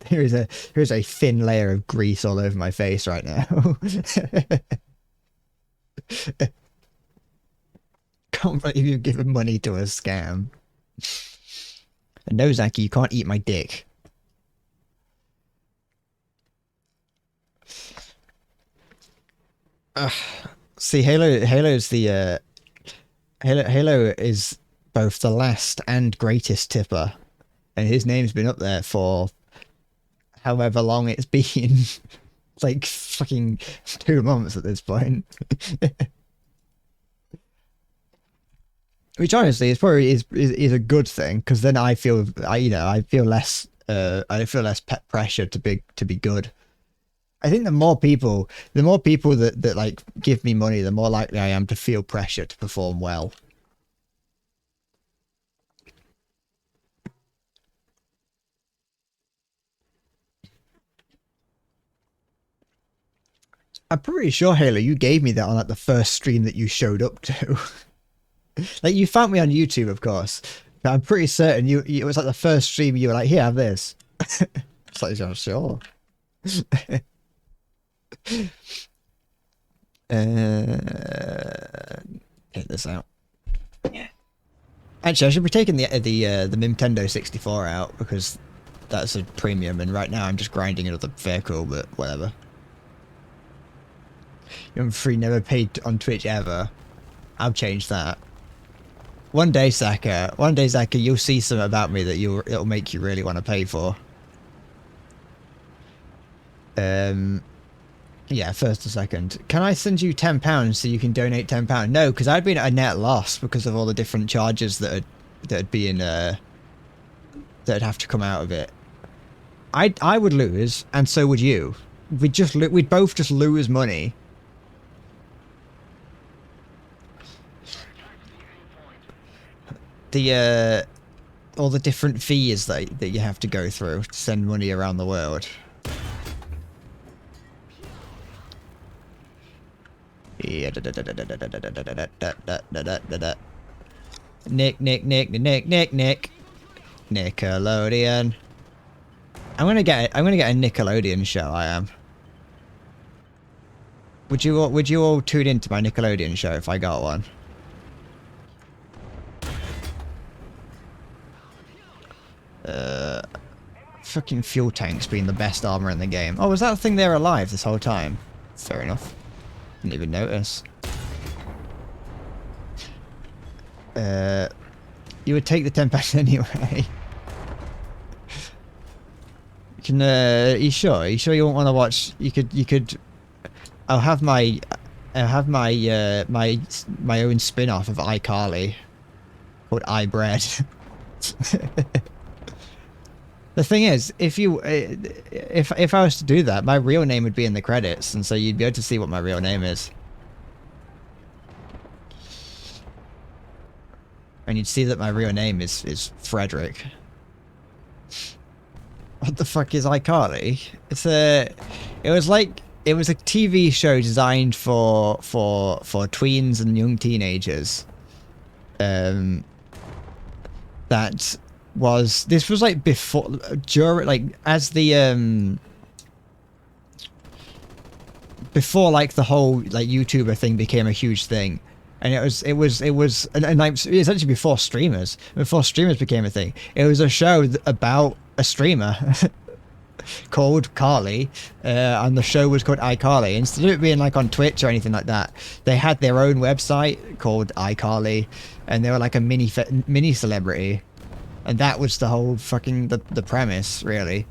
Here's a thin layer of grease all over my face right now. Can't believe you've given money to a scam. And no, Zaki, you can't eat my dick. See, Halo's the Halo is both the last and greatest tipper, and his name's been up there for however long it's been. Like fucking 2 months at this point. Which honestly is probably is a good thing, because then I feel less pressure to be good. I think the more people that like give me money, the more likely I am to feel pressure to perform well. I'm pretty sure, Halo, you gave me that on like the first stream that you showed up to. Like, you found me on YouTube, of course, but I'm pretty certain it was like the first stream you were like, here, have this. It's like, yeah, sure. Get this out. Yeah. Actually, I should be taking the Nintendo 64 out because that's a premium, and right now I'm just grinding another vehicle, but whatever. You're free, never paid on Twitch ever. I'll change that. One day, Saka, you'll see something about me that it'll make you really want to pay for. Yeah, first or second. Can I send you £10 so you can donate £10? No, because I'd been at a net loss because of all the different charges that'd be in that'd have to come out of it. I would lose, and so would you. We'd both just lose money. All the different fees that you have to go through to send money around the world. Yeah. Nick. Nickelodeon. I'm gonna get a Nickelodeon show. I am. Would you all tune into my Nickelodeon show if I got one? Fucking fuel tanks being the best armor in the game. Oh, was that thing there alive this whole time? Fair enough. Didn't even notice. You would take the £10 anyway. You can. You sure? Are you sure you won't want to watch? You could. I'll have my my own spin-off of iCarly called iBread. The thing is, if I was to do that, my real name would be in the credits, and so you'd be able to see what my real name is. And you'd see that my real name is Frederick. What the fuck is iCarly? It was a TV show designed for tweens and young teenagers. This was like before, during, like, as the before like the whole like YouTuber thing became a huge thing, and it was like essentially before streamers became a thing. It was a show about a streamer called Carly, and the show was called iCarly. Instead of it being like on Twitch or anything like that, they had their own website called iCarly, and they were like a mini celebrity. And that was the whole fucking the premise, really.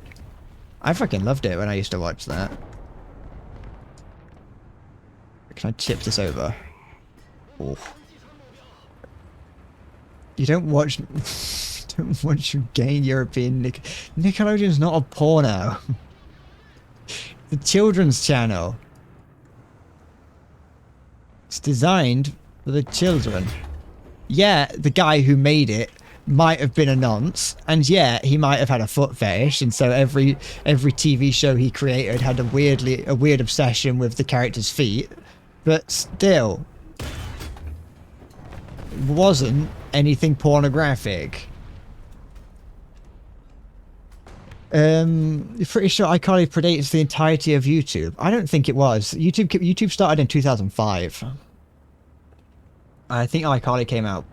I fucking loved it when I used to watch that. Can I tip this over? Oh. You don't watch your gay European Nickelodeon's not a porno. The children's channel. It's designed for the children. Yeah, the guy who made it might have been a nonce, and yeah, he might have had a foot fetish, and so every TV show he created had a weird obsession with the character's feet, but still wasn't anything pornographic. You're pretty sure iCarly predates the entirety of YouTube? I don't think it was. YouTube started in 2005. I think iCarly came out.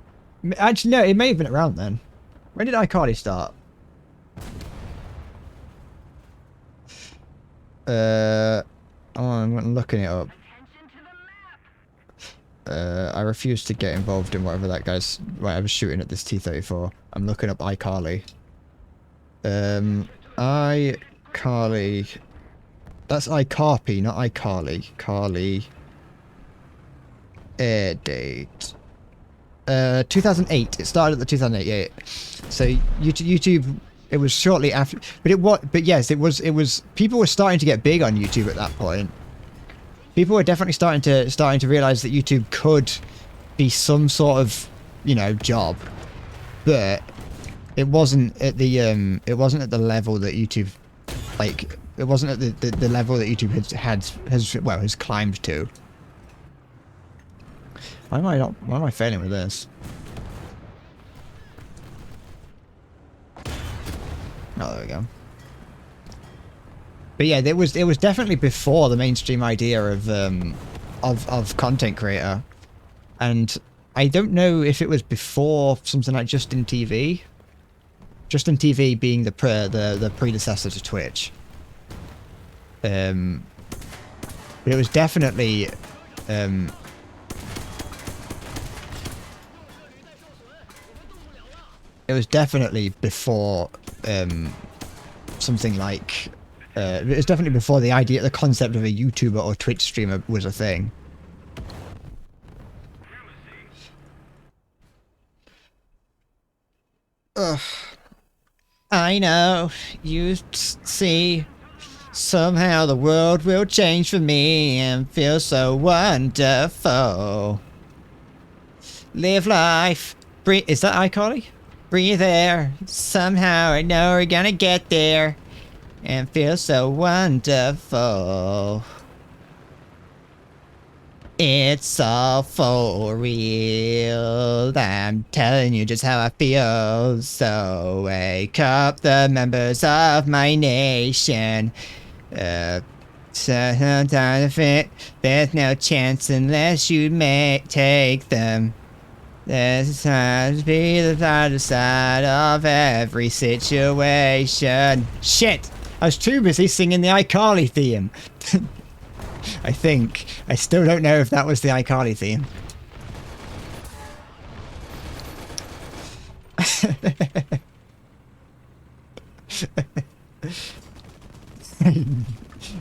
Actually, no, it may have been around then. When did iCarly start? I'm looking it up. I refuse to get involved in whatever that guy's... Right, I was shooting at this T-34. I'm looking up iCarly. iCarly... That's iCarpy, not iCarly. Carly... Air date... 2008. It started at the 2008. So YouTube It was shortly after, but yes, it was. People were starting to get big on YouTube at that point. People were definitely starting to realize that YouTube could be some sort of, you know, job, but it wasn't at the level that YouTube, like, it wasn't at the level that YouTube has climbed to. Why am I failing with this? Oh, there we go. But yeah, it was definitely before the mainstream idea of content creator, and I don't know if it was before something like Justin TV. Justin TV being the predecessor to Twitch. But it was definitely before something like it was definitely before the concept of a YouTuber or Twitch streamer was a thing. Ugh. I know, you see, somehow the world will change for me and feel so wonderful. Live life. Breathe. Is that iCarly? Breathe air. Somehow I know we're gonna get there and feel so wonderful. It's all for real. I'm telling you just how I feel. So wake up the members of my nation. Sometimes there's no chance unless you take them. There's time to be the other side of every situation. Shit! I was too busy singing the iCarly theme. I think. I still don't know if that was the iCarly theme.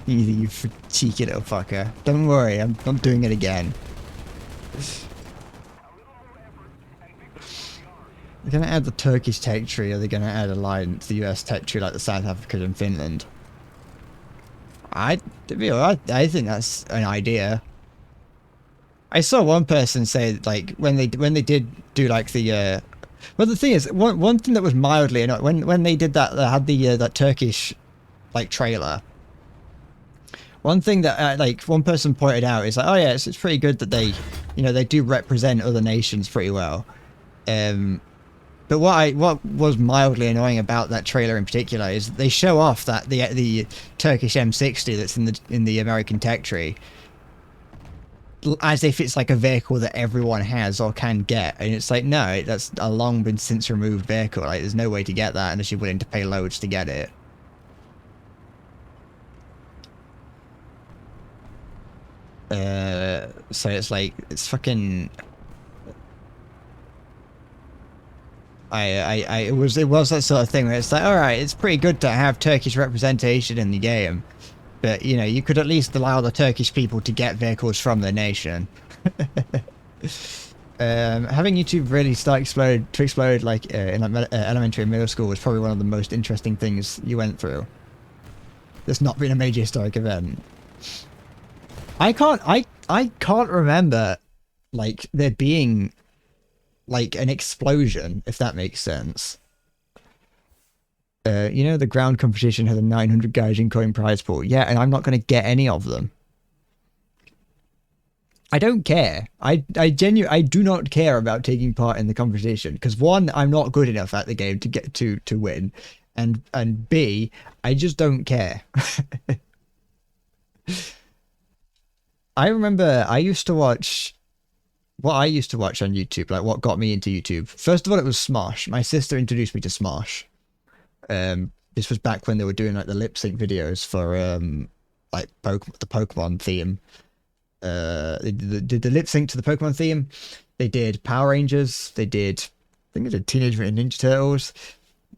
Easy, you cheeky little fucker. Don't worry, I'm not doing it again. They're gonna add the Turkish territory, or they're gonna add a line to the US territory like the South Africa and Finland. I think that's an idea. I saw one person say, like, when they did do like the well, the thing is, one thing that was mildly annoying when they did that, they had the that Turkish like trailer. One thing that like one person pointed out is like, oh yeah, it's pretty good that they, you know, they do represent other nations pretty well. But what was mildly annoying about that trailer in particular is that they show off that the Turkish M60 that's in the American tech tree as if it's like a vehicle that everyone has or can get, and it's like, no, that's a long been since removed vehicle. Like, there's no way to get that unless you're willing to pay loads to get it. So it's like, it's fucking. It was that sort of thing where it's like, all right, it's pretty good to have Turkish representation in the game, but you know, you could at least allow the Turkish people to get vehicles from their nation. Having YouTube really start to explode like in like elementary and middle school was probably one of the most interesting things you went through. There's not been a major historic event. I can't remember like there being like an explosion, if that makes sense. You know, the ground competition has a 900 Gaijin coin prize pool. Yeah, and I'm not going to get any of them. I don't care. I do not care about taking part in the competition because one, I'm not good enough at the game to get to win, and B, I just don't care. I remember I used to watch on YouTube, like what got me into YouTube. First of all, it was Smosh. My sister introduced me to Smosh. This was back when they were doing like the lip sync videos for like the Pokemon theme. They did the lip sync to the Pokemon theme. They did Power Rangers. I think they did Teenage Mutant Ninja Turtles.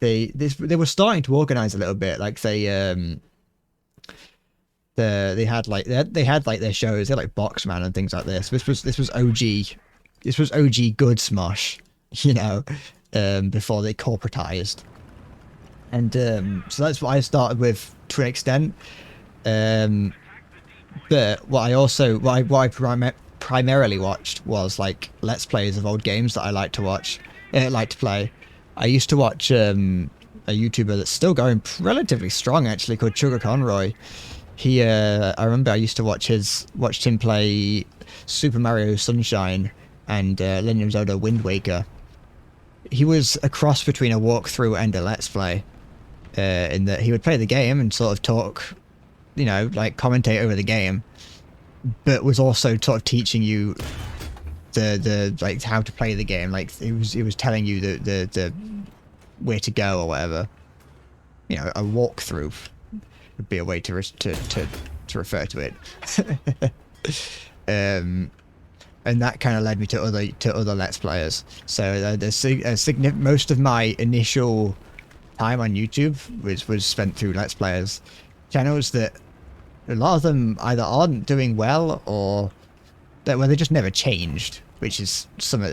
They were starting to organize a little bit. Like they had like their shows. They had like Boxman and things like this. This was OG. This was OG good Smosh, you know, before they corporatized. And so that's what I started with to an extent. But what I primarily watched was like let's plays of old games that I like to watch, like to play. I used to watch a YouTuber that's still going relatively strong actually, called Sugar Conroy. He I remember I used to watched him play Super Mario Sunshine and Legend of Zelda Wind Waker. He was a cross between a walkthrough and a let's play, in that he would play the game and sort of talk, you know, like commentate over the game, but was also sort of teaching you the like how to play the game. Like he was telling you the where to go or whatever. You know, a walkthrough would be a way to refer to it. And that kind of led me to other let's players. So most of my initial time on YouTube was spent through let's players, channels that a lot of them either aren't doing well or that they just never changed, which is just something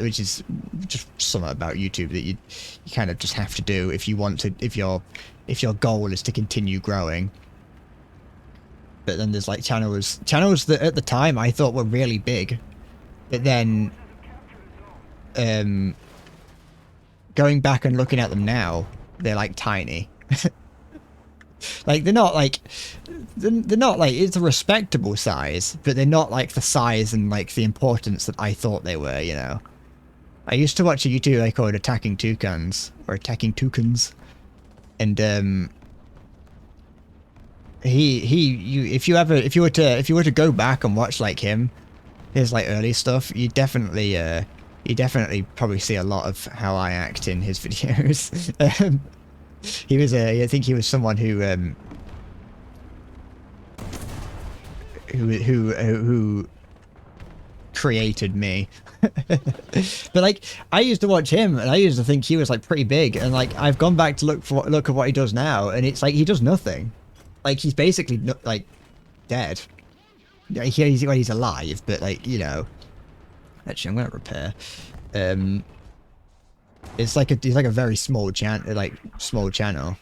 about YouTube that you kind of just have to do if you want to, if your goal is to continue growing. But then there's like channels that at the time I thought were really big, but then going back and looking at them now, they're like tiny. Like they're not like it's a respectable size, but they're not like the size and like the importance that I thought they were, you know. I used to watch a YouTuber I called Attacking Toucans, and if you were to go back and watch like him, his like early stuff, you definitely probably see a lot of how I act in his videos. I think he was someone who created me. But like I used to watch him and I used to think he was like pretty big, and like I've gone back to look at what he does now, and it's like he does nothing. Like he's basically like dead. Yeah, he's alive, but like, you know. Actually, I'm gonna repair. It's like a very small channel.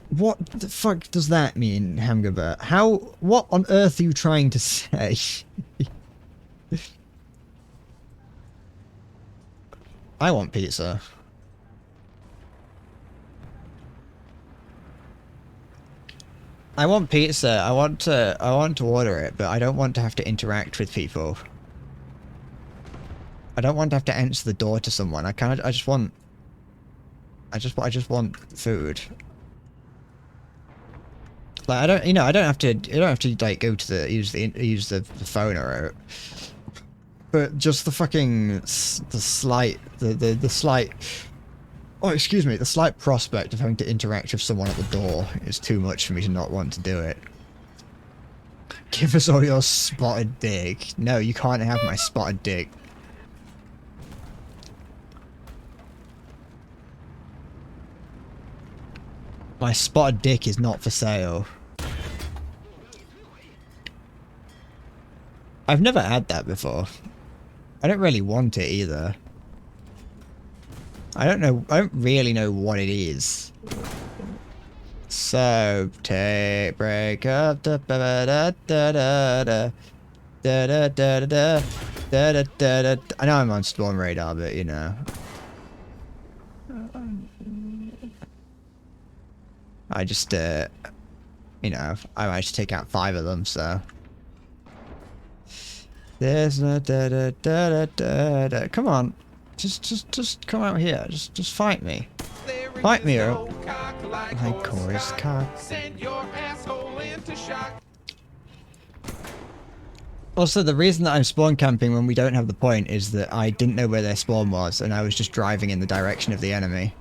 What the fuck does that mean, Hamgerbert? What on earth are you trying to say? I want pizza. I want pizza. I want to order it, but I don't want to have to interact with people. I don't want to have to answer the door to someone. I just want food. Like I don't have to like go to use the phone or, but just the fucking the slight oh, excuse me, the slight prospect of having to interact with someone at the door is too much for me to not want to do it. Give us all your spotted dick. No, you can't have my spotted dick. My spotted dick is not for sale. I've never had that before. I don't really want it either. I don't really know what it is. So break up the da da da da da da da da da da da. I know I'm on Storm Radar, but you know. I just you know, I managed to take out 5 of them, so. There's no da da da da da. Come on. Just come out here. Just fight me. Fight me, or my chorus cock. Send your asshole into shock. Also, the reason that I'm spawn camping when we don't have the point is that I didn't know where their spawn was, and I was just driving in the direction of the enemy.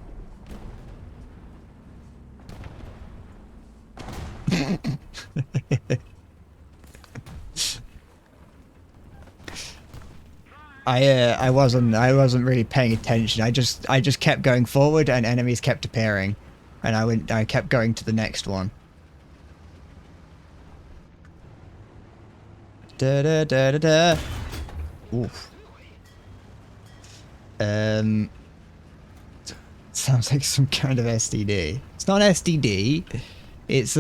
I wasn't really paying attention. I just kept going forward and enemies kept appearing, and I kept going to the next one. Da da da da da. Oof. Sounds like some kind of STD. It's not an STD. It's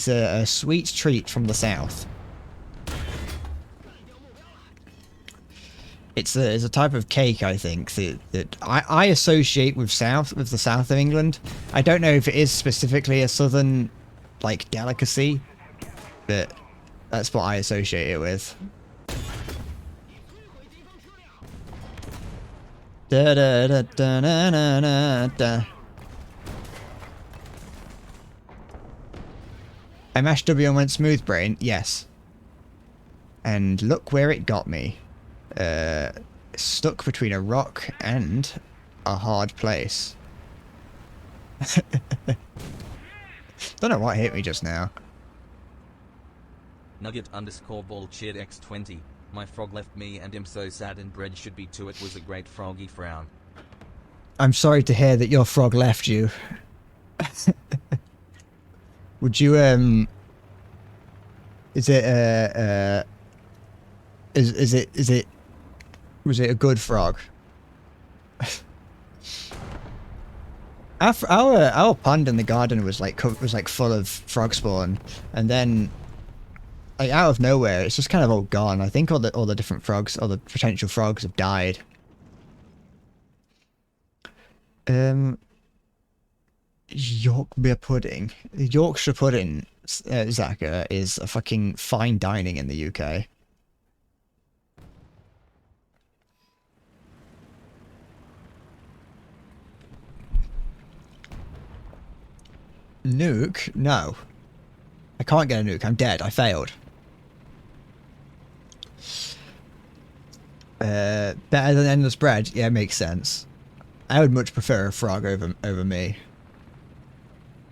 a sweet treat from the south. It's a type of cake, I think, that I associate with the south of England. I don't know if it is specifically a southern, like, delicacy, but that's what I associate it with. Da da da da da da da. I mashed W and went smooth brain, yes. And look where it got me. Stuck between a rock and a hard place. Don't know what hit me just now. Nugget_ball cheered X20. My frog left me and am so sad and bread should be too. It was a great froggy frown. I'm sorry to hear that your frog left you. Would you, is it, was it a good frog? Our pond in the garden was like full of frog spawn, and then like out of nowhere it's just kind of all gone. I think all the different frogs, all the potential frogs have died. Yorkshire pudding, Zaka, is a fucking fine dining in the UK. Nuke? No. I can't get a nuke. I'm dead. I failed. Better than endless bread? Yeah, makes sense. I would much prefer a frog over me.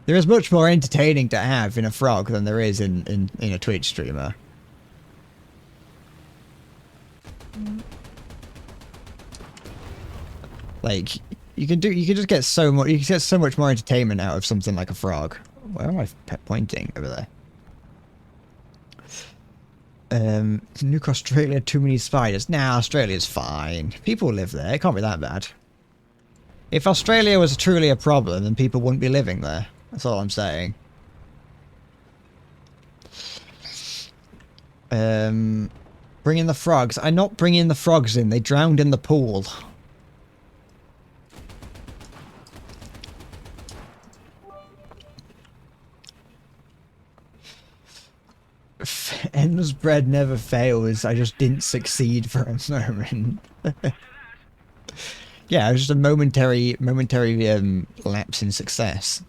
There is much more entertaining to have in a frog than there is in a Twitch streamer. Like, you can just get so much. You can get so much more entertainment out of something like a frog. Where am I pointing over there? Nuke Australia, too many spiders. Nah, Australia's fine. People live there. It can't be that bad. If Australia was truly a problem, then people wouldn't be living there. That's all I'm saying. Bring in the frogs. I'm not bringing the frogs in. They drowned in the pool. Endless bread never fails. I just didn't succeed for a moment. Yeah, it was just a momentary lapse in success.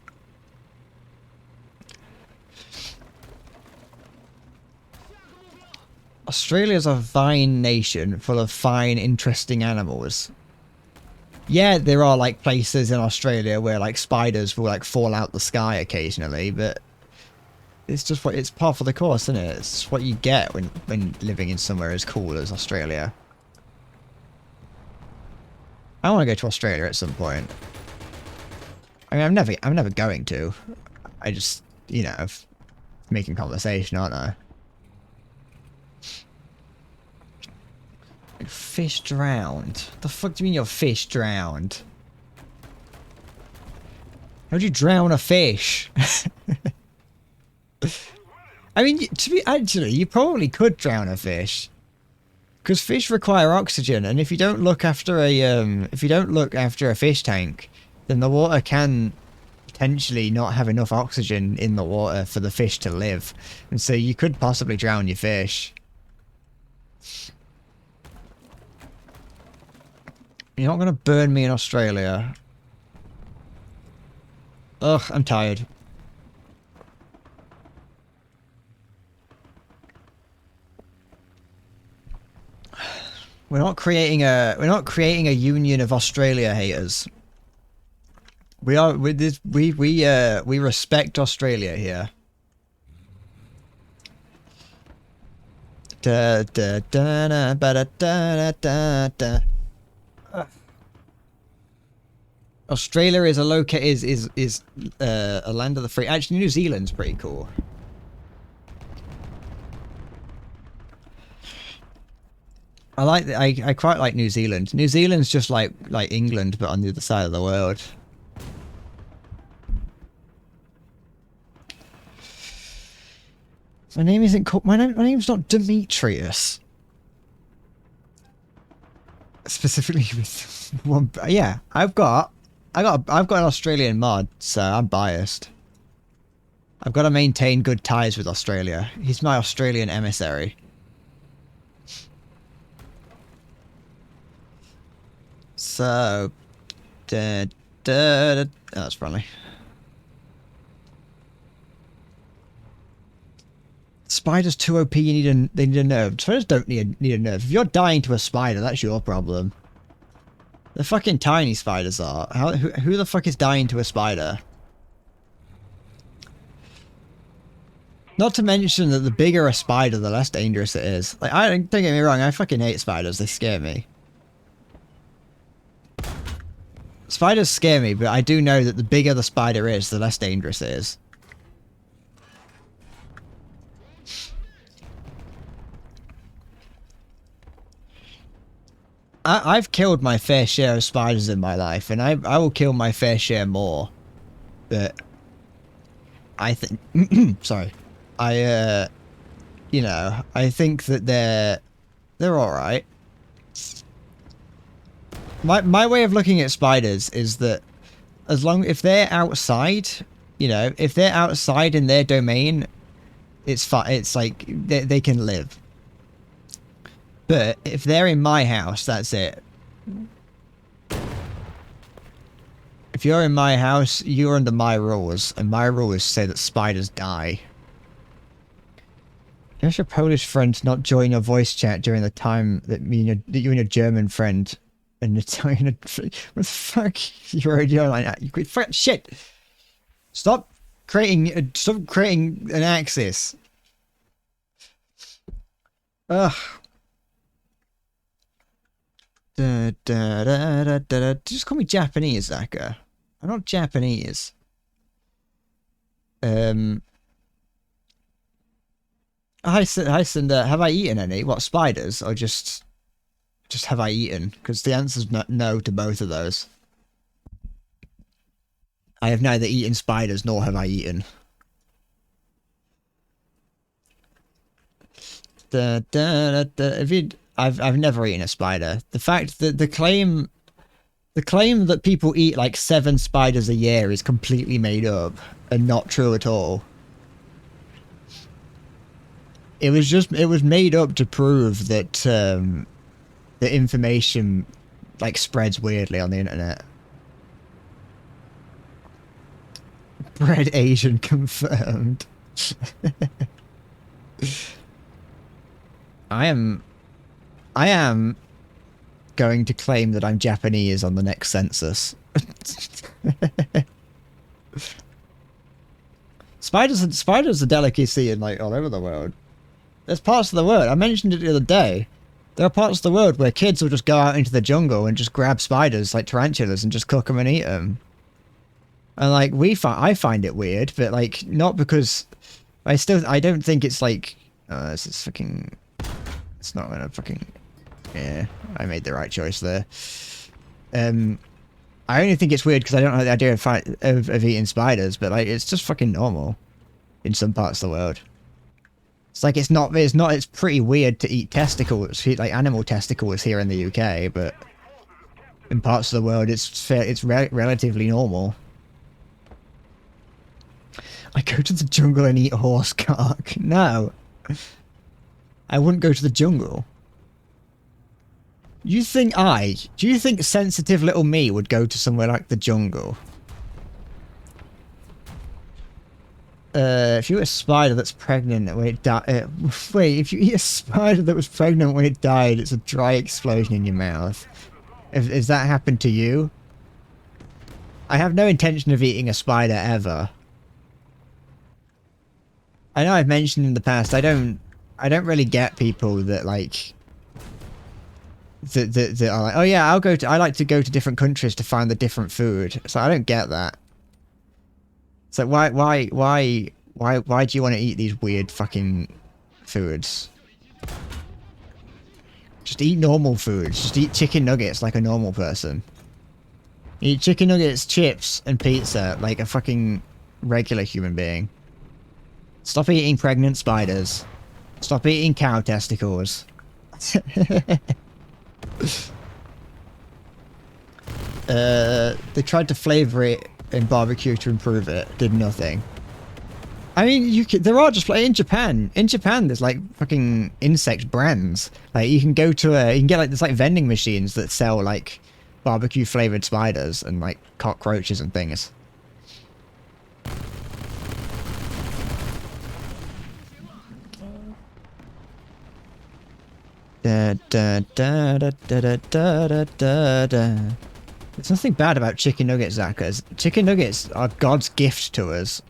Australia's a fine nation full of fine, interesting animals. Yeah, there are like places in Australia where like spiders will like fall out the sky occasionally, but it's just it's par for the course, isn't it? It's what you get when living in somewhere as cool as Australia. I want to go to Australia at some point. I mean, I'm never going to. I just, you know, making conversation, aren't I? Fish drowned. The fuck do you mean your fish drowned? How'd you drown a fish? I mean, actually, you probably could drown a fish, because fish require oxygen, and if you don't look after a fish tank, then the water can potentially not have enough oxygen in the water for the fish to live, and so you could possibly drown your fish. You're not gonna burn me in Australia. Ugh, I'm tired. We're not creating a union of Australia haters. We respect Australia here. Da da da da da da da da. Australia is a a land of the free. Actually, New Zealand's pretty cool. I quite like New Zealand. New Zealand's just like England, but on the other side of the world. My name isn't called. My name's not Demetrius. Specifically with one. Yeah, I've got an Australian mod, so I'm biased. I've got to maintain good ties with Australia. He's my Australian emissary. So, oh, that's friendly. Spiders too OP. They need a nerve. Spiders don't need a nerve. If you're dying to a spider, that's your problem. The fucking tiny spiders are. Who the fuck is dying to a spider? Not to mention that the bigger a spider, the less dangerous it is. Like, don't get me wrong, I fucking hate spiders. They scare me. Spiders scare me, but I do know that the bigger the spider is, the less dangerous it is. I've killed my fair share of spiders in my life, and I will kill my fair share more. But I think, sorry, you know, I think that they're all right. My way of looking at spiders is that if they're outside, you know, if they're outside in their domain, it's fine. It's like they can live. But if they're in my house, that's it. If you're in my house, you're under my rules, and my rules say that spiders die. Does your Polish friend not join a voice chat during the time that you and your German friend and Italian? What the fuck? You're like, you quit. Shit! Stop creating an axis. Ugh. Just call me Japanese, Zaka. I'm not Japanese. Hi, Cinder. Have I eaten any? What, spiders? Or just have I eaten? Because the answer's no to both of those. I have neither eaten spiders nor have I eaten. I've never eaten a spider. The fact that the claim that people eat like 7 spiders a year is completely made up and not true at all. It was made up to prove that the information like spreads weirdly on the internet. Bread Asian confirmed. I am going to claim that I'm Japanese on the next census. Spiders are delicacy in like all over the world. There's parts of the world, I mentioned it the other day, there are parts of the world where kids will just go out into the jungle and just grab spiders like tarantulas and just cook them and eat them. And like I find it weird, but like not because I don't think it's like this is fucking, it's not gonna fucking, yeah, I made the right choice there. I only think it's weird because I don't like the idea of eating spiders, but like it's just fucking normal in some parts of the world. It's like it's pretty weird to eat testicles, like animal testicles here in the UK, but in parts of the world it's relatively normal. I go to the jungle and eat horse cock. No. I wouldn't go to the jungle. Do you think sensitive little me would go to somewhere like the jungle? If you eat a spider that's pregnant when it died... wait, if you eat a spider that was pregnant when it died, it's a dry explosion in your mouth. Has that happened to you? I have no intention of eating a spider ever. I know I've mentioned in the past, I don't really get people that like... That are like, oh yeah, I like to go to different countries to find the different food. So I don't get that. So why do you want to eat these weird fucking foods? Just eat normal foods. Just eat chicken nuggets like a normal person. Eat chicken nuggets, chips, and pizza like a fucking regular human being. Stop eating pregnant spiders. Stop eating cow testicles. They tried to flavor it in barbecue to improve it. Did nothing. I mean, there are just like in Japan. In Japan, there's like fucking insect brands. Like you can go to you can get like there's like vending machines that sell like barbecue flavored spiders and like cockroaches and things. Da da da da da da da da da. There's nothing bad about chicken nuggets, Zackers. Chicken nuggets are God's gift to us.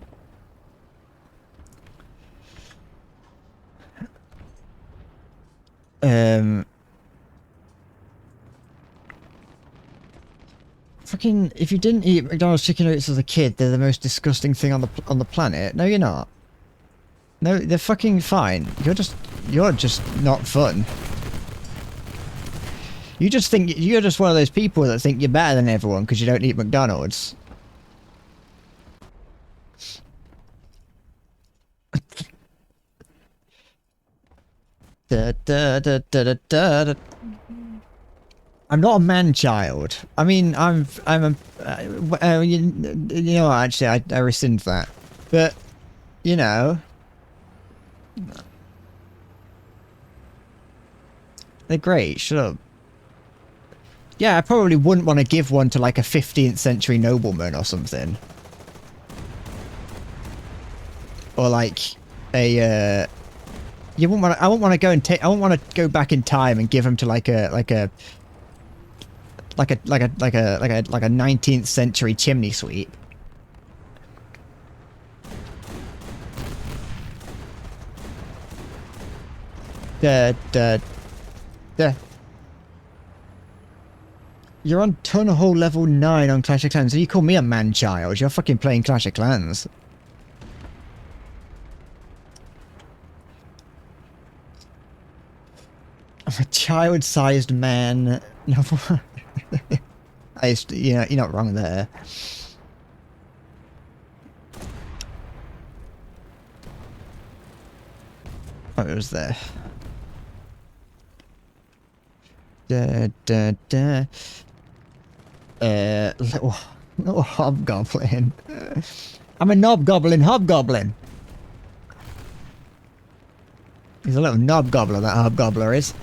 Fucking, if you didn't eat McDonald's chicken nuggets as a kid, they're the most disgusting thing on the planet. No, you're not. No, they're fucking fine. You're just not fun. You just think you're just one of those people that think you're better than everyone because you don't eat McDonald's. Da, da, da, da, da, da, da. I'm not a man-child. I mean, I'm a, you know what, actually, I rescind that. But, you know... They're great, shut up. Yeah, I probably wouldn't want to give one to, like, a 15th century nobleman or something. Or, like, a, You wouldn't want to, I wouldn't want to go and take... I wouldn't want to go back in time and give him to, like a 19th century chimney sweep. You're on Tunnel Hole level 9 on Clash of Clans, and you call me a man-child. You're fucking playing Clash of Clans. I'm a child-sized man. No, you're not wrong there. What was there? Little hobgoblin. I'm a knobgoblin hobgoblin. He's a little knobgobbler, that hobgobbler is.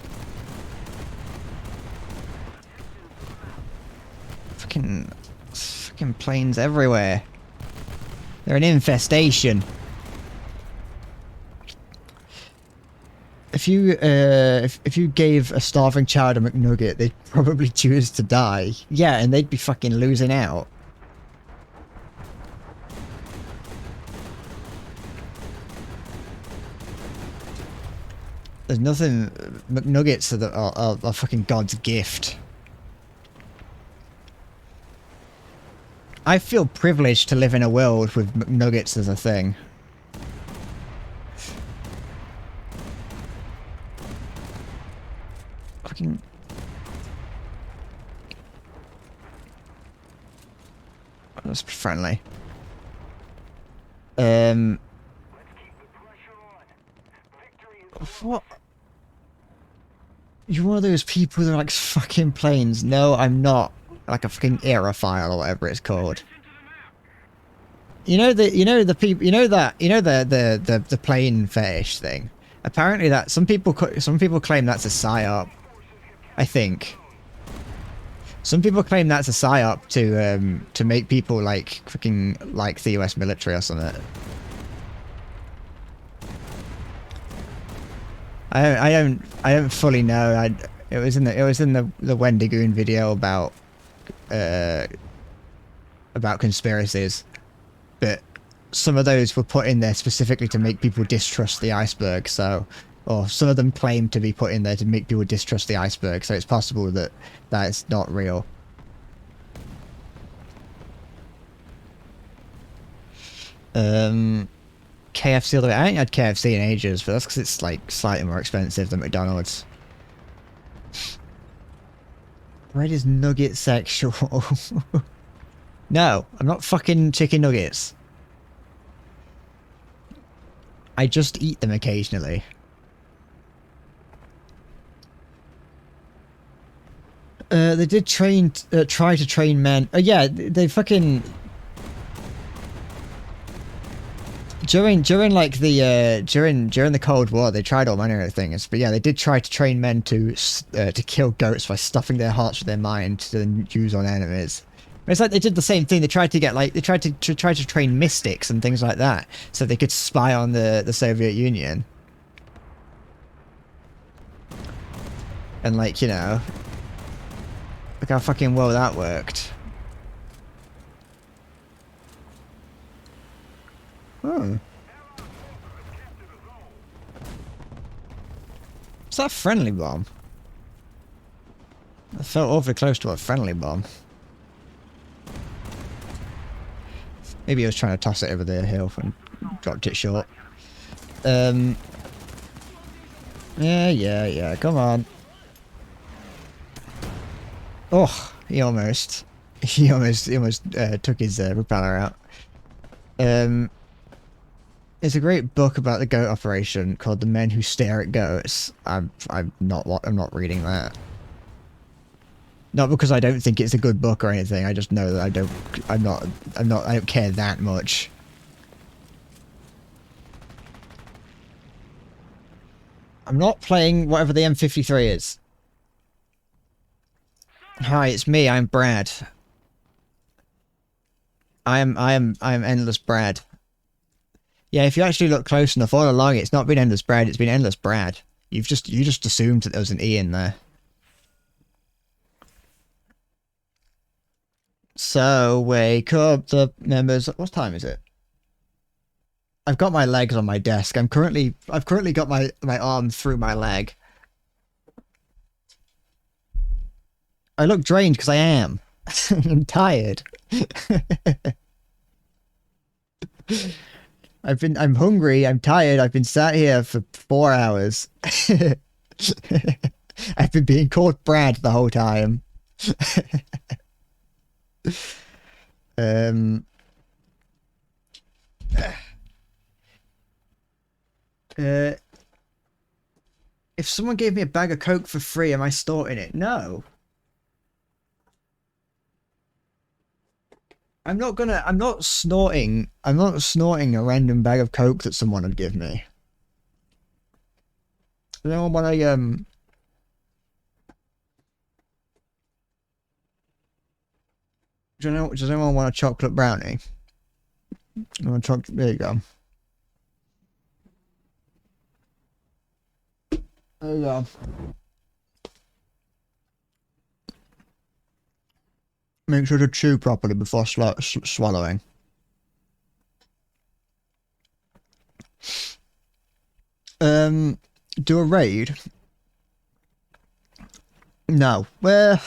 Fucking planes everywhere. They're an infestation. If you if you gave a starving child a McNugget, they'd probably choose to die. Yeah, and they'd be fucking losing out. There's nothing... McNuggets are fucking God's gift. I feel privileged to live in a world with McNuggets as a thing. Fucking... That's friendly. What? You're one of those people that likes fucking planes. No, I'm not. Like a fucking aerophile or whatever it's called. The plane fetish thing. Apparently that some people claim that's a psyop. I think. Some people claim that's a psyop to make people like fucking like the US military or something. I don't fully know. It was in the Wendigoon video about conspiracies, but some of those were put in there specifically to make people distrust the iceberg. So, or some of them claim to be put in there to make people distrust the iceberg. So it's possible that it's not real. KFC all the way. I ain't had KFC in ages, but that's because it's like slightly more expensive than McDonald's. Bread is nugget sexual. No, I'm not fucking chicken nuggets. I just eat them occasionally. They did try to train men. Yeah, they fucking... During like the during the Cold War, they tried all manner of things. But yeah, they did try to train men to kill goats by stuffing their hearts with their mind to then use on enemies. It's like they did the same thing. They tried to get like they tried to train mystics and things like that, so they could spy on the Soviet Union. And like, you know, look how fucking well that worked. Oh. Is that a friendly bomb? I felt awfully close to a friendly bomb. Maybe he was trying to toss it over the hill and dropped it short. Yeah, come on. Oh, he almost took his propeller out. There's a great book about the goat operation called The Men Who Stare at Goats. I'm not reading that. Not because I don't think it's a good book or anything. I just know that I don't care that much. I'm not playing whatever the M53 is. Hi, it's me. I'm Brad. I am Endless Brad. Yeah, if you actually look close enough all along, it's not been Endless Brad, it's been Endless Brad. You just assumed that there was an E in there. So, wake up the members. What time is it? I've got my legs on my desk. I've currently got my arm through my leg. I look drained because I am. I'm tired. I'm hungry, I'm tired, I've been sat here for 4 hours. I've been being called Brad the whole time. If someone gave me a bag of Coke for free, am I snorting it? No. I'm not snorting a random bag of Coke that someone would give me. Does anyone want a, does anyone want a chocolate brownie? There you go. There you go. Make sure to chew properly before swallowing. Do a raid? No. Well...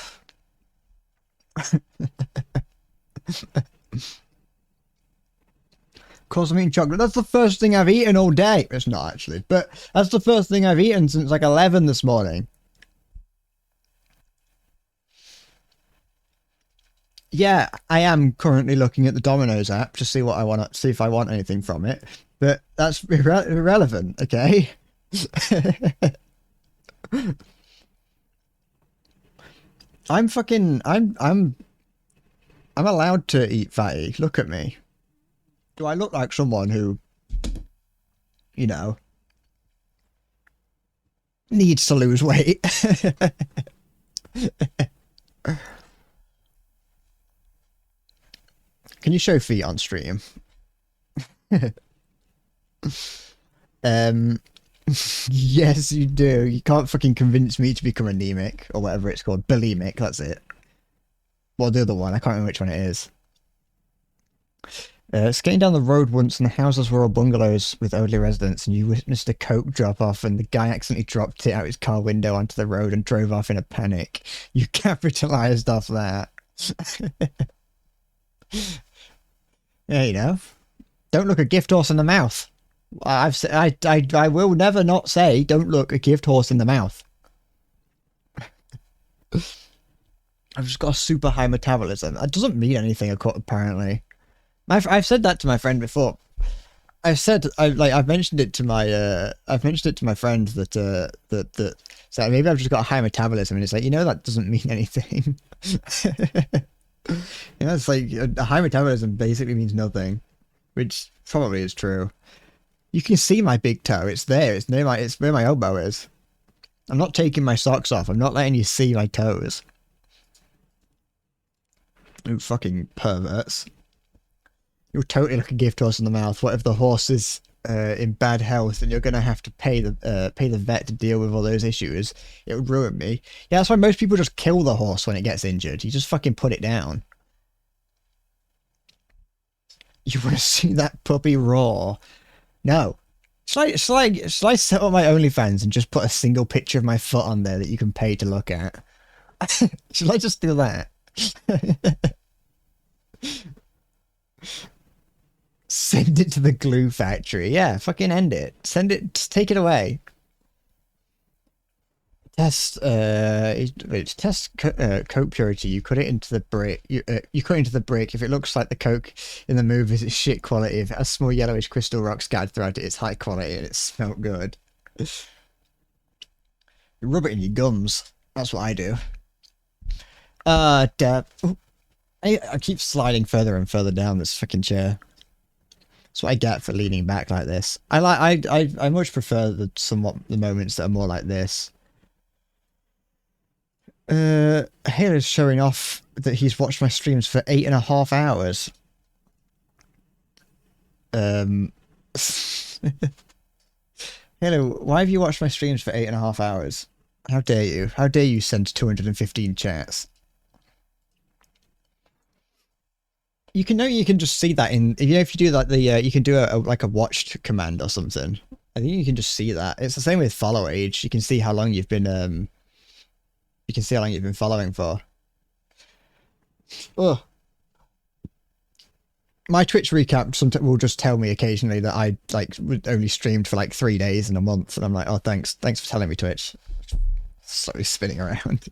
Of course I'm eating chocolate. That's the first thing I've eaten all day. It's not actually, but that's the first thing I've eaten since like 11 this morning. Yeah, I am currently looking at the Domino's app to see what I want to see if I want anything from it, but that's irrelevant, okay? I'm allowed to eat fatty. Look at me. Do I look like someone who, you know, needs to lose weight? Can you show feet on stream? Yes, you do. You can't fucking convince me to become anemic, or whatever it's called. Bulimic, that's it. Well, the other one, I can't remember which one it is. Skating down the road once and the houses were all bungalows with elderly residents, and you witnessed a Coke drop off and the guy accidentally dropped it out his car window onto the road and drove off in a panic. You capitalized off that. Yeah, you know. Don't look a gift horse in the mouth. I will never not say don't look a gift horse in the mouth. I've just got a super high metabolism. That doesn't mean anything, apparently. I've said that to my friend before. I've mentioned it to my friend that so maybe I've just got a high metabolism, and it's like, that doesn't mean anything. It's like a high metabolism basically means nothing, which probably is true. You can see my big toe. It's there. It's where my elbow is. I'm not taking my socks off. I'm not letting you see my toes. You fucking perverts. You're totally like a gift horse in the mouth. What if the horse is in bad health and you're going to have to pay the vet to deal with all those issues? It would ruin me. Yeah, that's why most people just kill the horse when it gets injured. You just fucking put it down. You want to see that puppy roar? No. Shall I set up my OnlyFans and just put a single picture of my foot on there that you can pay to look at? Shall I just do that? Send it to the glue factory. Yeah, fucking end it. Send it. Just take it away. Test. Coke purity. You cut it into the brick. You cut it into the brick. If it looks like the Coke in the movies, it's shit quality. If it has small yellowish crystal rocks scattered throughout it, it's high quality and it smelled good. You rub it in your gums. That's what I do. I keep sliding further and further down this fucking chair. That's what I get for leaning back like this. I much prefer the moments that are more like this. Halo's showing off that he's watched my streams for 8.5 hours. Halo, why have you watched my streams for 8.5 hours? How dare you? How dare you send 215 chats? You can just see that in, if you do like you can do a watched command or something. I think you can just see that. It's the same with follow age. You can see how long you've been following for. Ugh. My Twitch recap sometimes will just tell me occasionally that I only streamed for 3 days in a month, and I'm like, oh, thanks for telling me, Twitch. Slowly spinning around.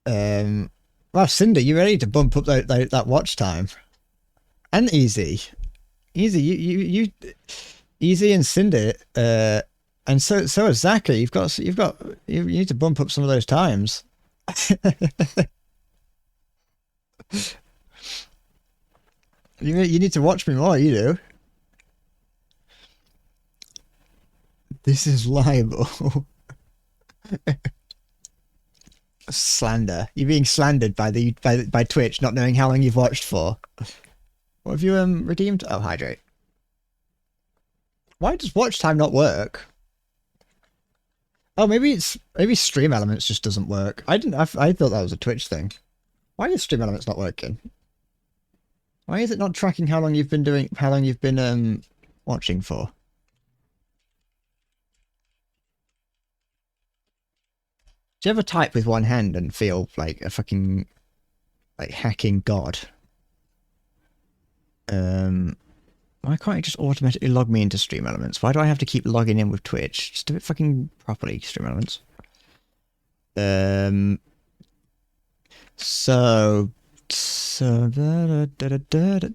Well, Cinder, you ready to bump up that watch time? And Easy, you Easy and Cinder, and so is Zachary. You need to bump up some of those times. You need to watch me more. You do. This is libel. Slander. You're being slandered by Twitch, not knowing how long you've watched for. What have you redeemed? Oh, hydrate. Why does watch time not work? Oh, maybe Stream Elements just doesn't work. I thought that was a Twitch thing. Why is Stream Elements not working? Why is it not tracking how long you've been watching for? Do you ever type with one hand and feel like a fucking hacking god? Why can't it just automatically log me into Stream Elements? Why do I have to keep logging in with Twitch? Just do it fucking properly, Stream Elements.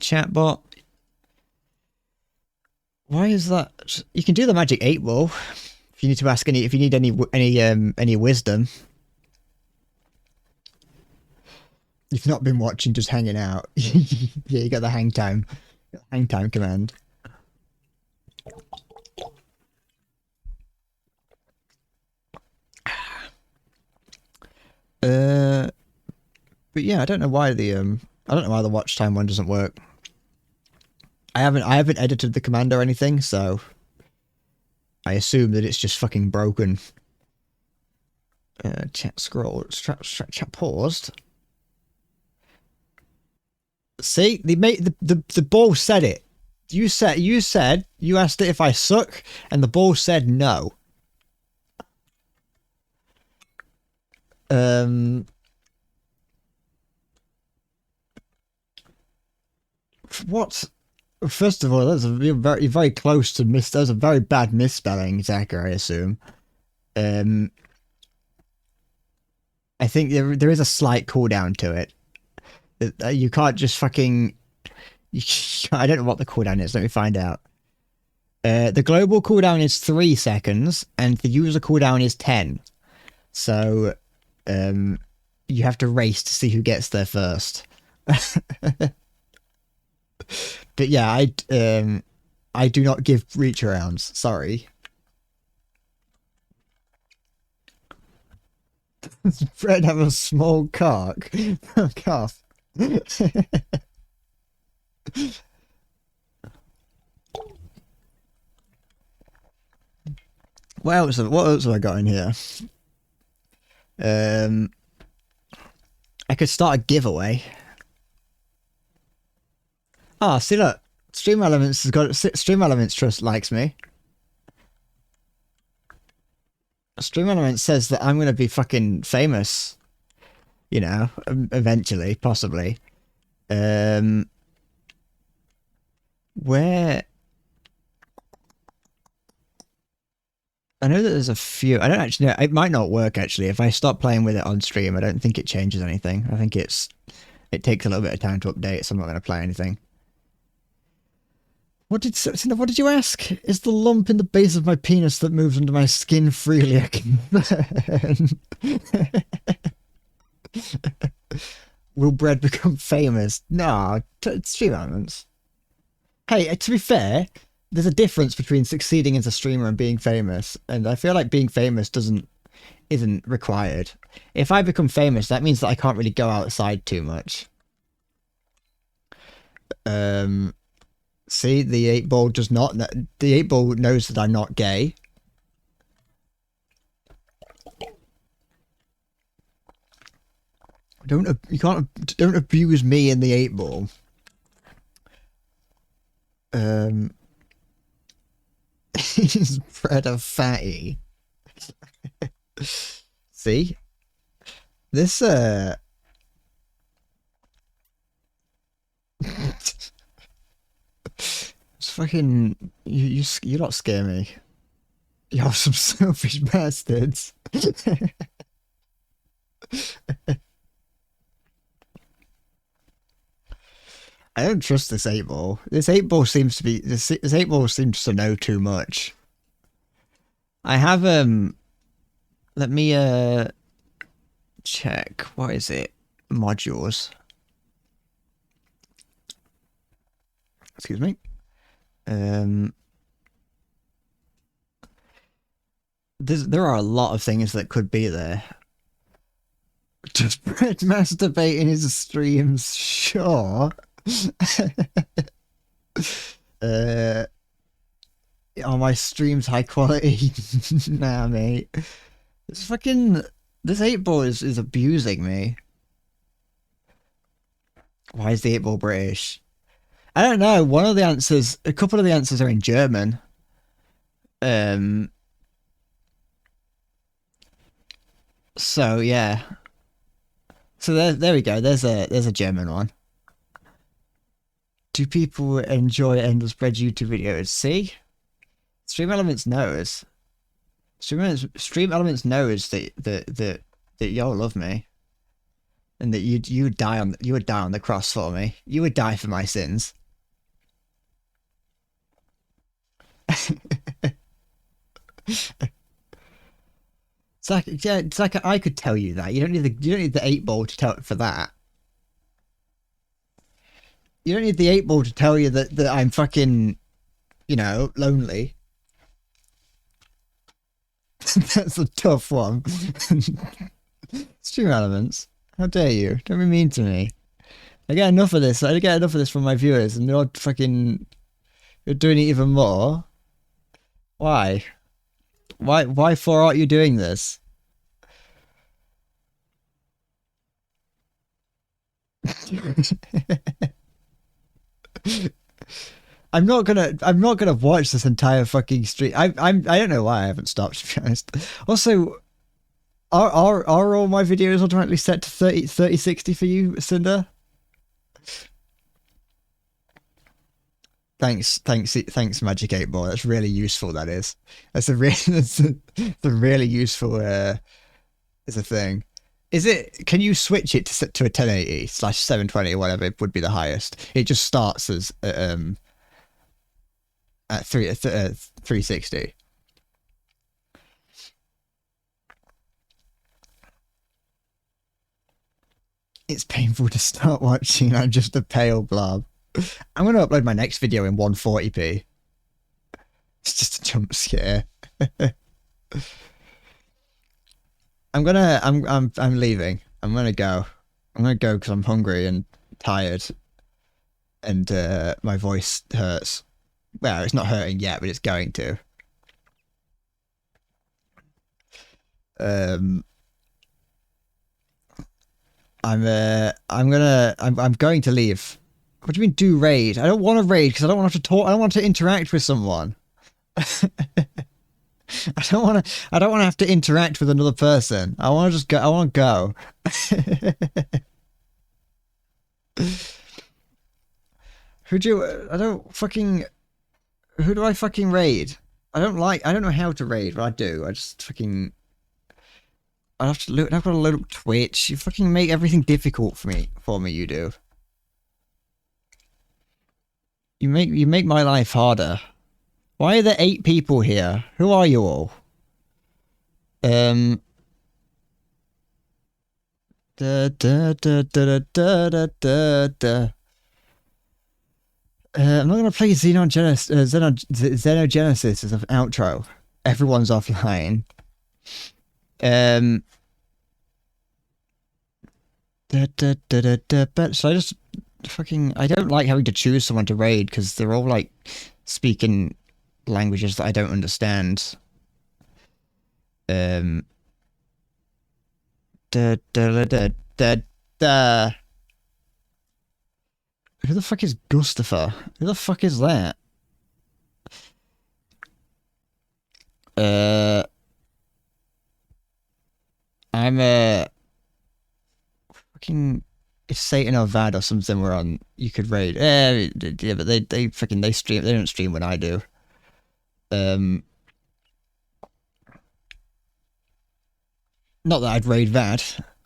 Chatbot. Why is that? You can do the magic 8 ball. If you need to ask if you need any wisdom. You've not been watching, just hanging out. Yeah, you got the hang time command. But yeah, I don't know why the watch time one doesn't work. I haven't edited the command or anything, so I assume that it's just fucking broken. Chat scroll, chat paused. See, the ball said it. You said you asked it if I suck, and the ball said no. What? First of all, you're very close to that was a very bad misspelling, Zach, I assume. I think there is a slight cooldown to it. You can't just fucking. I don't know what the cooldown is. Let me find out. The global cooldown is 3 seconds, and the user cooldown is 10. So, you have to race to see who gets there first. But yeah, I do not give reach arounds. Sorry. Does Fred have a small cock? Fuck off. What else have I got in here? I could start a giveaway. Ah, see look, Stream Elements Trust likes me. Stream Elements says that I'm gonna be fucking famous. You know, eventually, possibly. Where? I know that there's a few. I don't actually know. It might not work actually. If I stop playing with it on stream, I don't think it changes anything. I think it takes a little bit of time to update, so I'm not going to play anything. What did you ask? Is the lump in the base of my penis that moves under my skin freely a concern? Will Bread become famous? No, Stream Elements. Hey, to be fair, there's a difference between succeeding as a streamer and being famous, and I feel like being famous isn't required. If I become famous, that means that I can't really go outside too much. See, the 8-ball does not. The 8-ball knows that I'm not gay. Don't abuse me in the 8-ball. He's bred a fatty. See, this it's fucking you lot scare me. You're some selfish bastards. I don't trust this 8-ball. This 8-ball seems to be this 8-ball seems to know too much. I have let me check. What is it? Modules. Excuse me. There are a lot of things that could be there. Does Brett masturbate in his streams? Sure. Are my streams high quality? Nah, mate. This 8-ball is abusing me. Why is the 8-ball British? I don't know. A couple of the answers are in German. So yeah. So there we go. There's a German one. Do people enjoy Endless Bread YouTube videos? See? Stream Elements knows. Stream Elements knows that y'all love me. And that you would die on the cross for me. You would die for my sins. It's like I could tell you that. You don't need the 8-ball to tell for that. You don't need the 8-ball to tell you that I'm fucking, lonely. That's a tough one. Stream Elements. How dare you? Don't be mean to me. I get enough of this. I get enough of this from my viewers, and you're doing it even more. Why? Why for aren't you doing this? I'm not gonna watch this entire fucking stream. I don't know why I haven't stopped, to be honest. Also, are all my videos automatically set to 3060 for you, Cinder? thanks, Magic 8 Ball. That's really useful. That is. That's a really, that's a really useful. Is a thing. Is it? Can you switch it to a 1080/720 or whatever it would be the highest? It just starts as at 360. It's painful to start watching. I'm just a pale blob. I'm gonna upload my next video in 140p. It's just a jump scare. I'm leaving. I'm gonna go. I'm gonna go because I'm hungry and tired, and my voice hurts. Well, it's not hurting yet, but it's going to. I'm going to leave. What do you mean do raid? I don't want to raid because I don't want to talk. I don't want to interact with someone. I don't want to have to interact with another person. I want to just go. I want to go. Who do I fucking raid? I don't know how to raid, but I do. I just fucking. I have to look. I've got to load up Twitch. You fucking make everything difficult for me. You do. You make my life harder. Why are there 8 people here? Who are you all? I'm not gonna play Xenogenesis as an outro. Everyone's offline. But so I just fucking I don't like having to choose someone to raid because they're all like speaking languages that I don't understand. Who the fuck is Gustafa? Who the fuck is that? I'm fucking it's Satan or Vad or something we're on. You could raid. Yeah, but they stream. They don't stream when I do. Not that I'd raid Vad.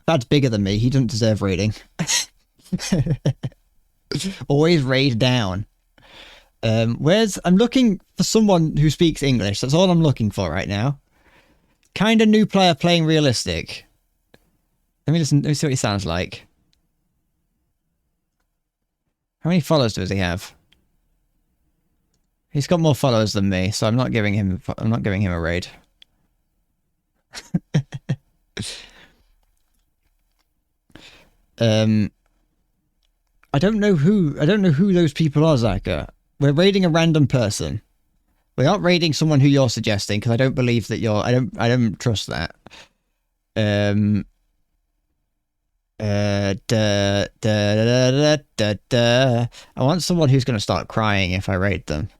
Vad's bigger than me. He doesn't deserve raiding. Always raid down. I'm looking for someone who speaks English. That's all I'm looking for right now. Kind of new player playing realistic. Let me see what he sounds like. How many followers does he have? He's got more followers than me, so I'm not giving him a raid. I don't know who those people are, Zaka. We're raiding a random person. We're not raiding someone who you're suggesting because I don't believe that you're. I don't trust that. I want someone who's going to start crying if I raid them.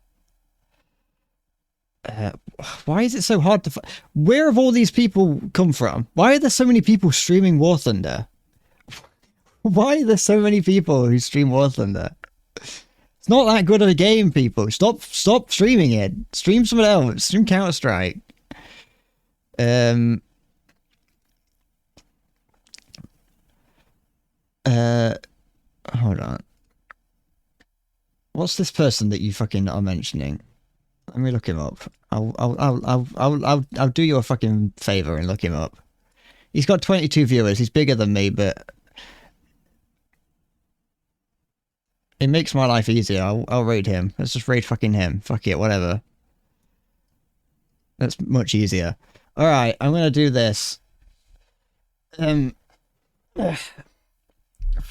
Why is it so hard to? Where have all these people come from? Why are there so many people streaming War Thunder? Why are there so many people who stream War Thunder? It's not that good of a game, people. Stop streaming it. Stream something else. Stream Counter-Strike. Hold on. What's this person that you fucking are mentioning? Let me look him up. I'll do you a fucking favor and look him up. He's got 22 viewers. He's bigger than me, but it makes my life easier. I'll raid him. Let's just raid fucking him. Fuck it, whatever. That's much easier. All right, I'm gonna do this. Find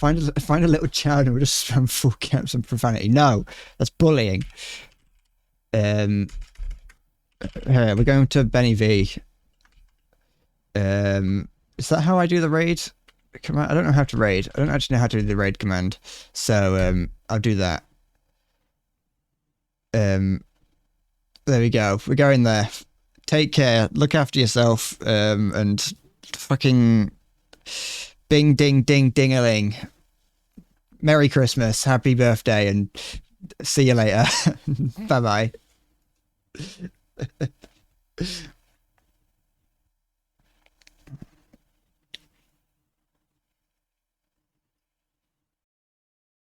a little child and we'll just spam full caps and profanity. No, that's bullying. Here, we're going to Benny V. Is that how I do the raid command? I don't know how to raid. I don't actually know how to do the raid command. So, I'll do that. There we go. We're going there. Take care. Look after yourself. And fucking bing, ding, ding, ding-a-ling. Merry Christmas. Happy birthday. And See you later. Bye bye.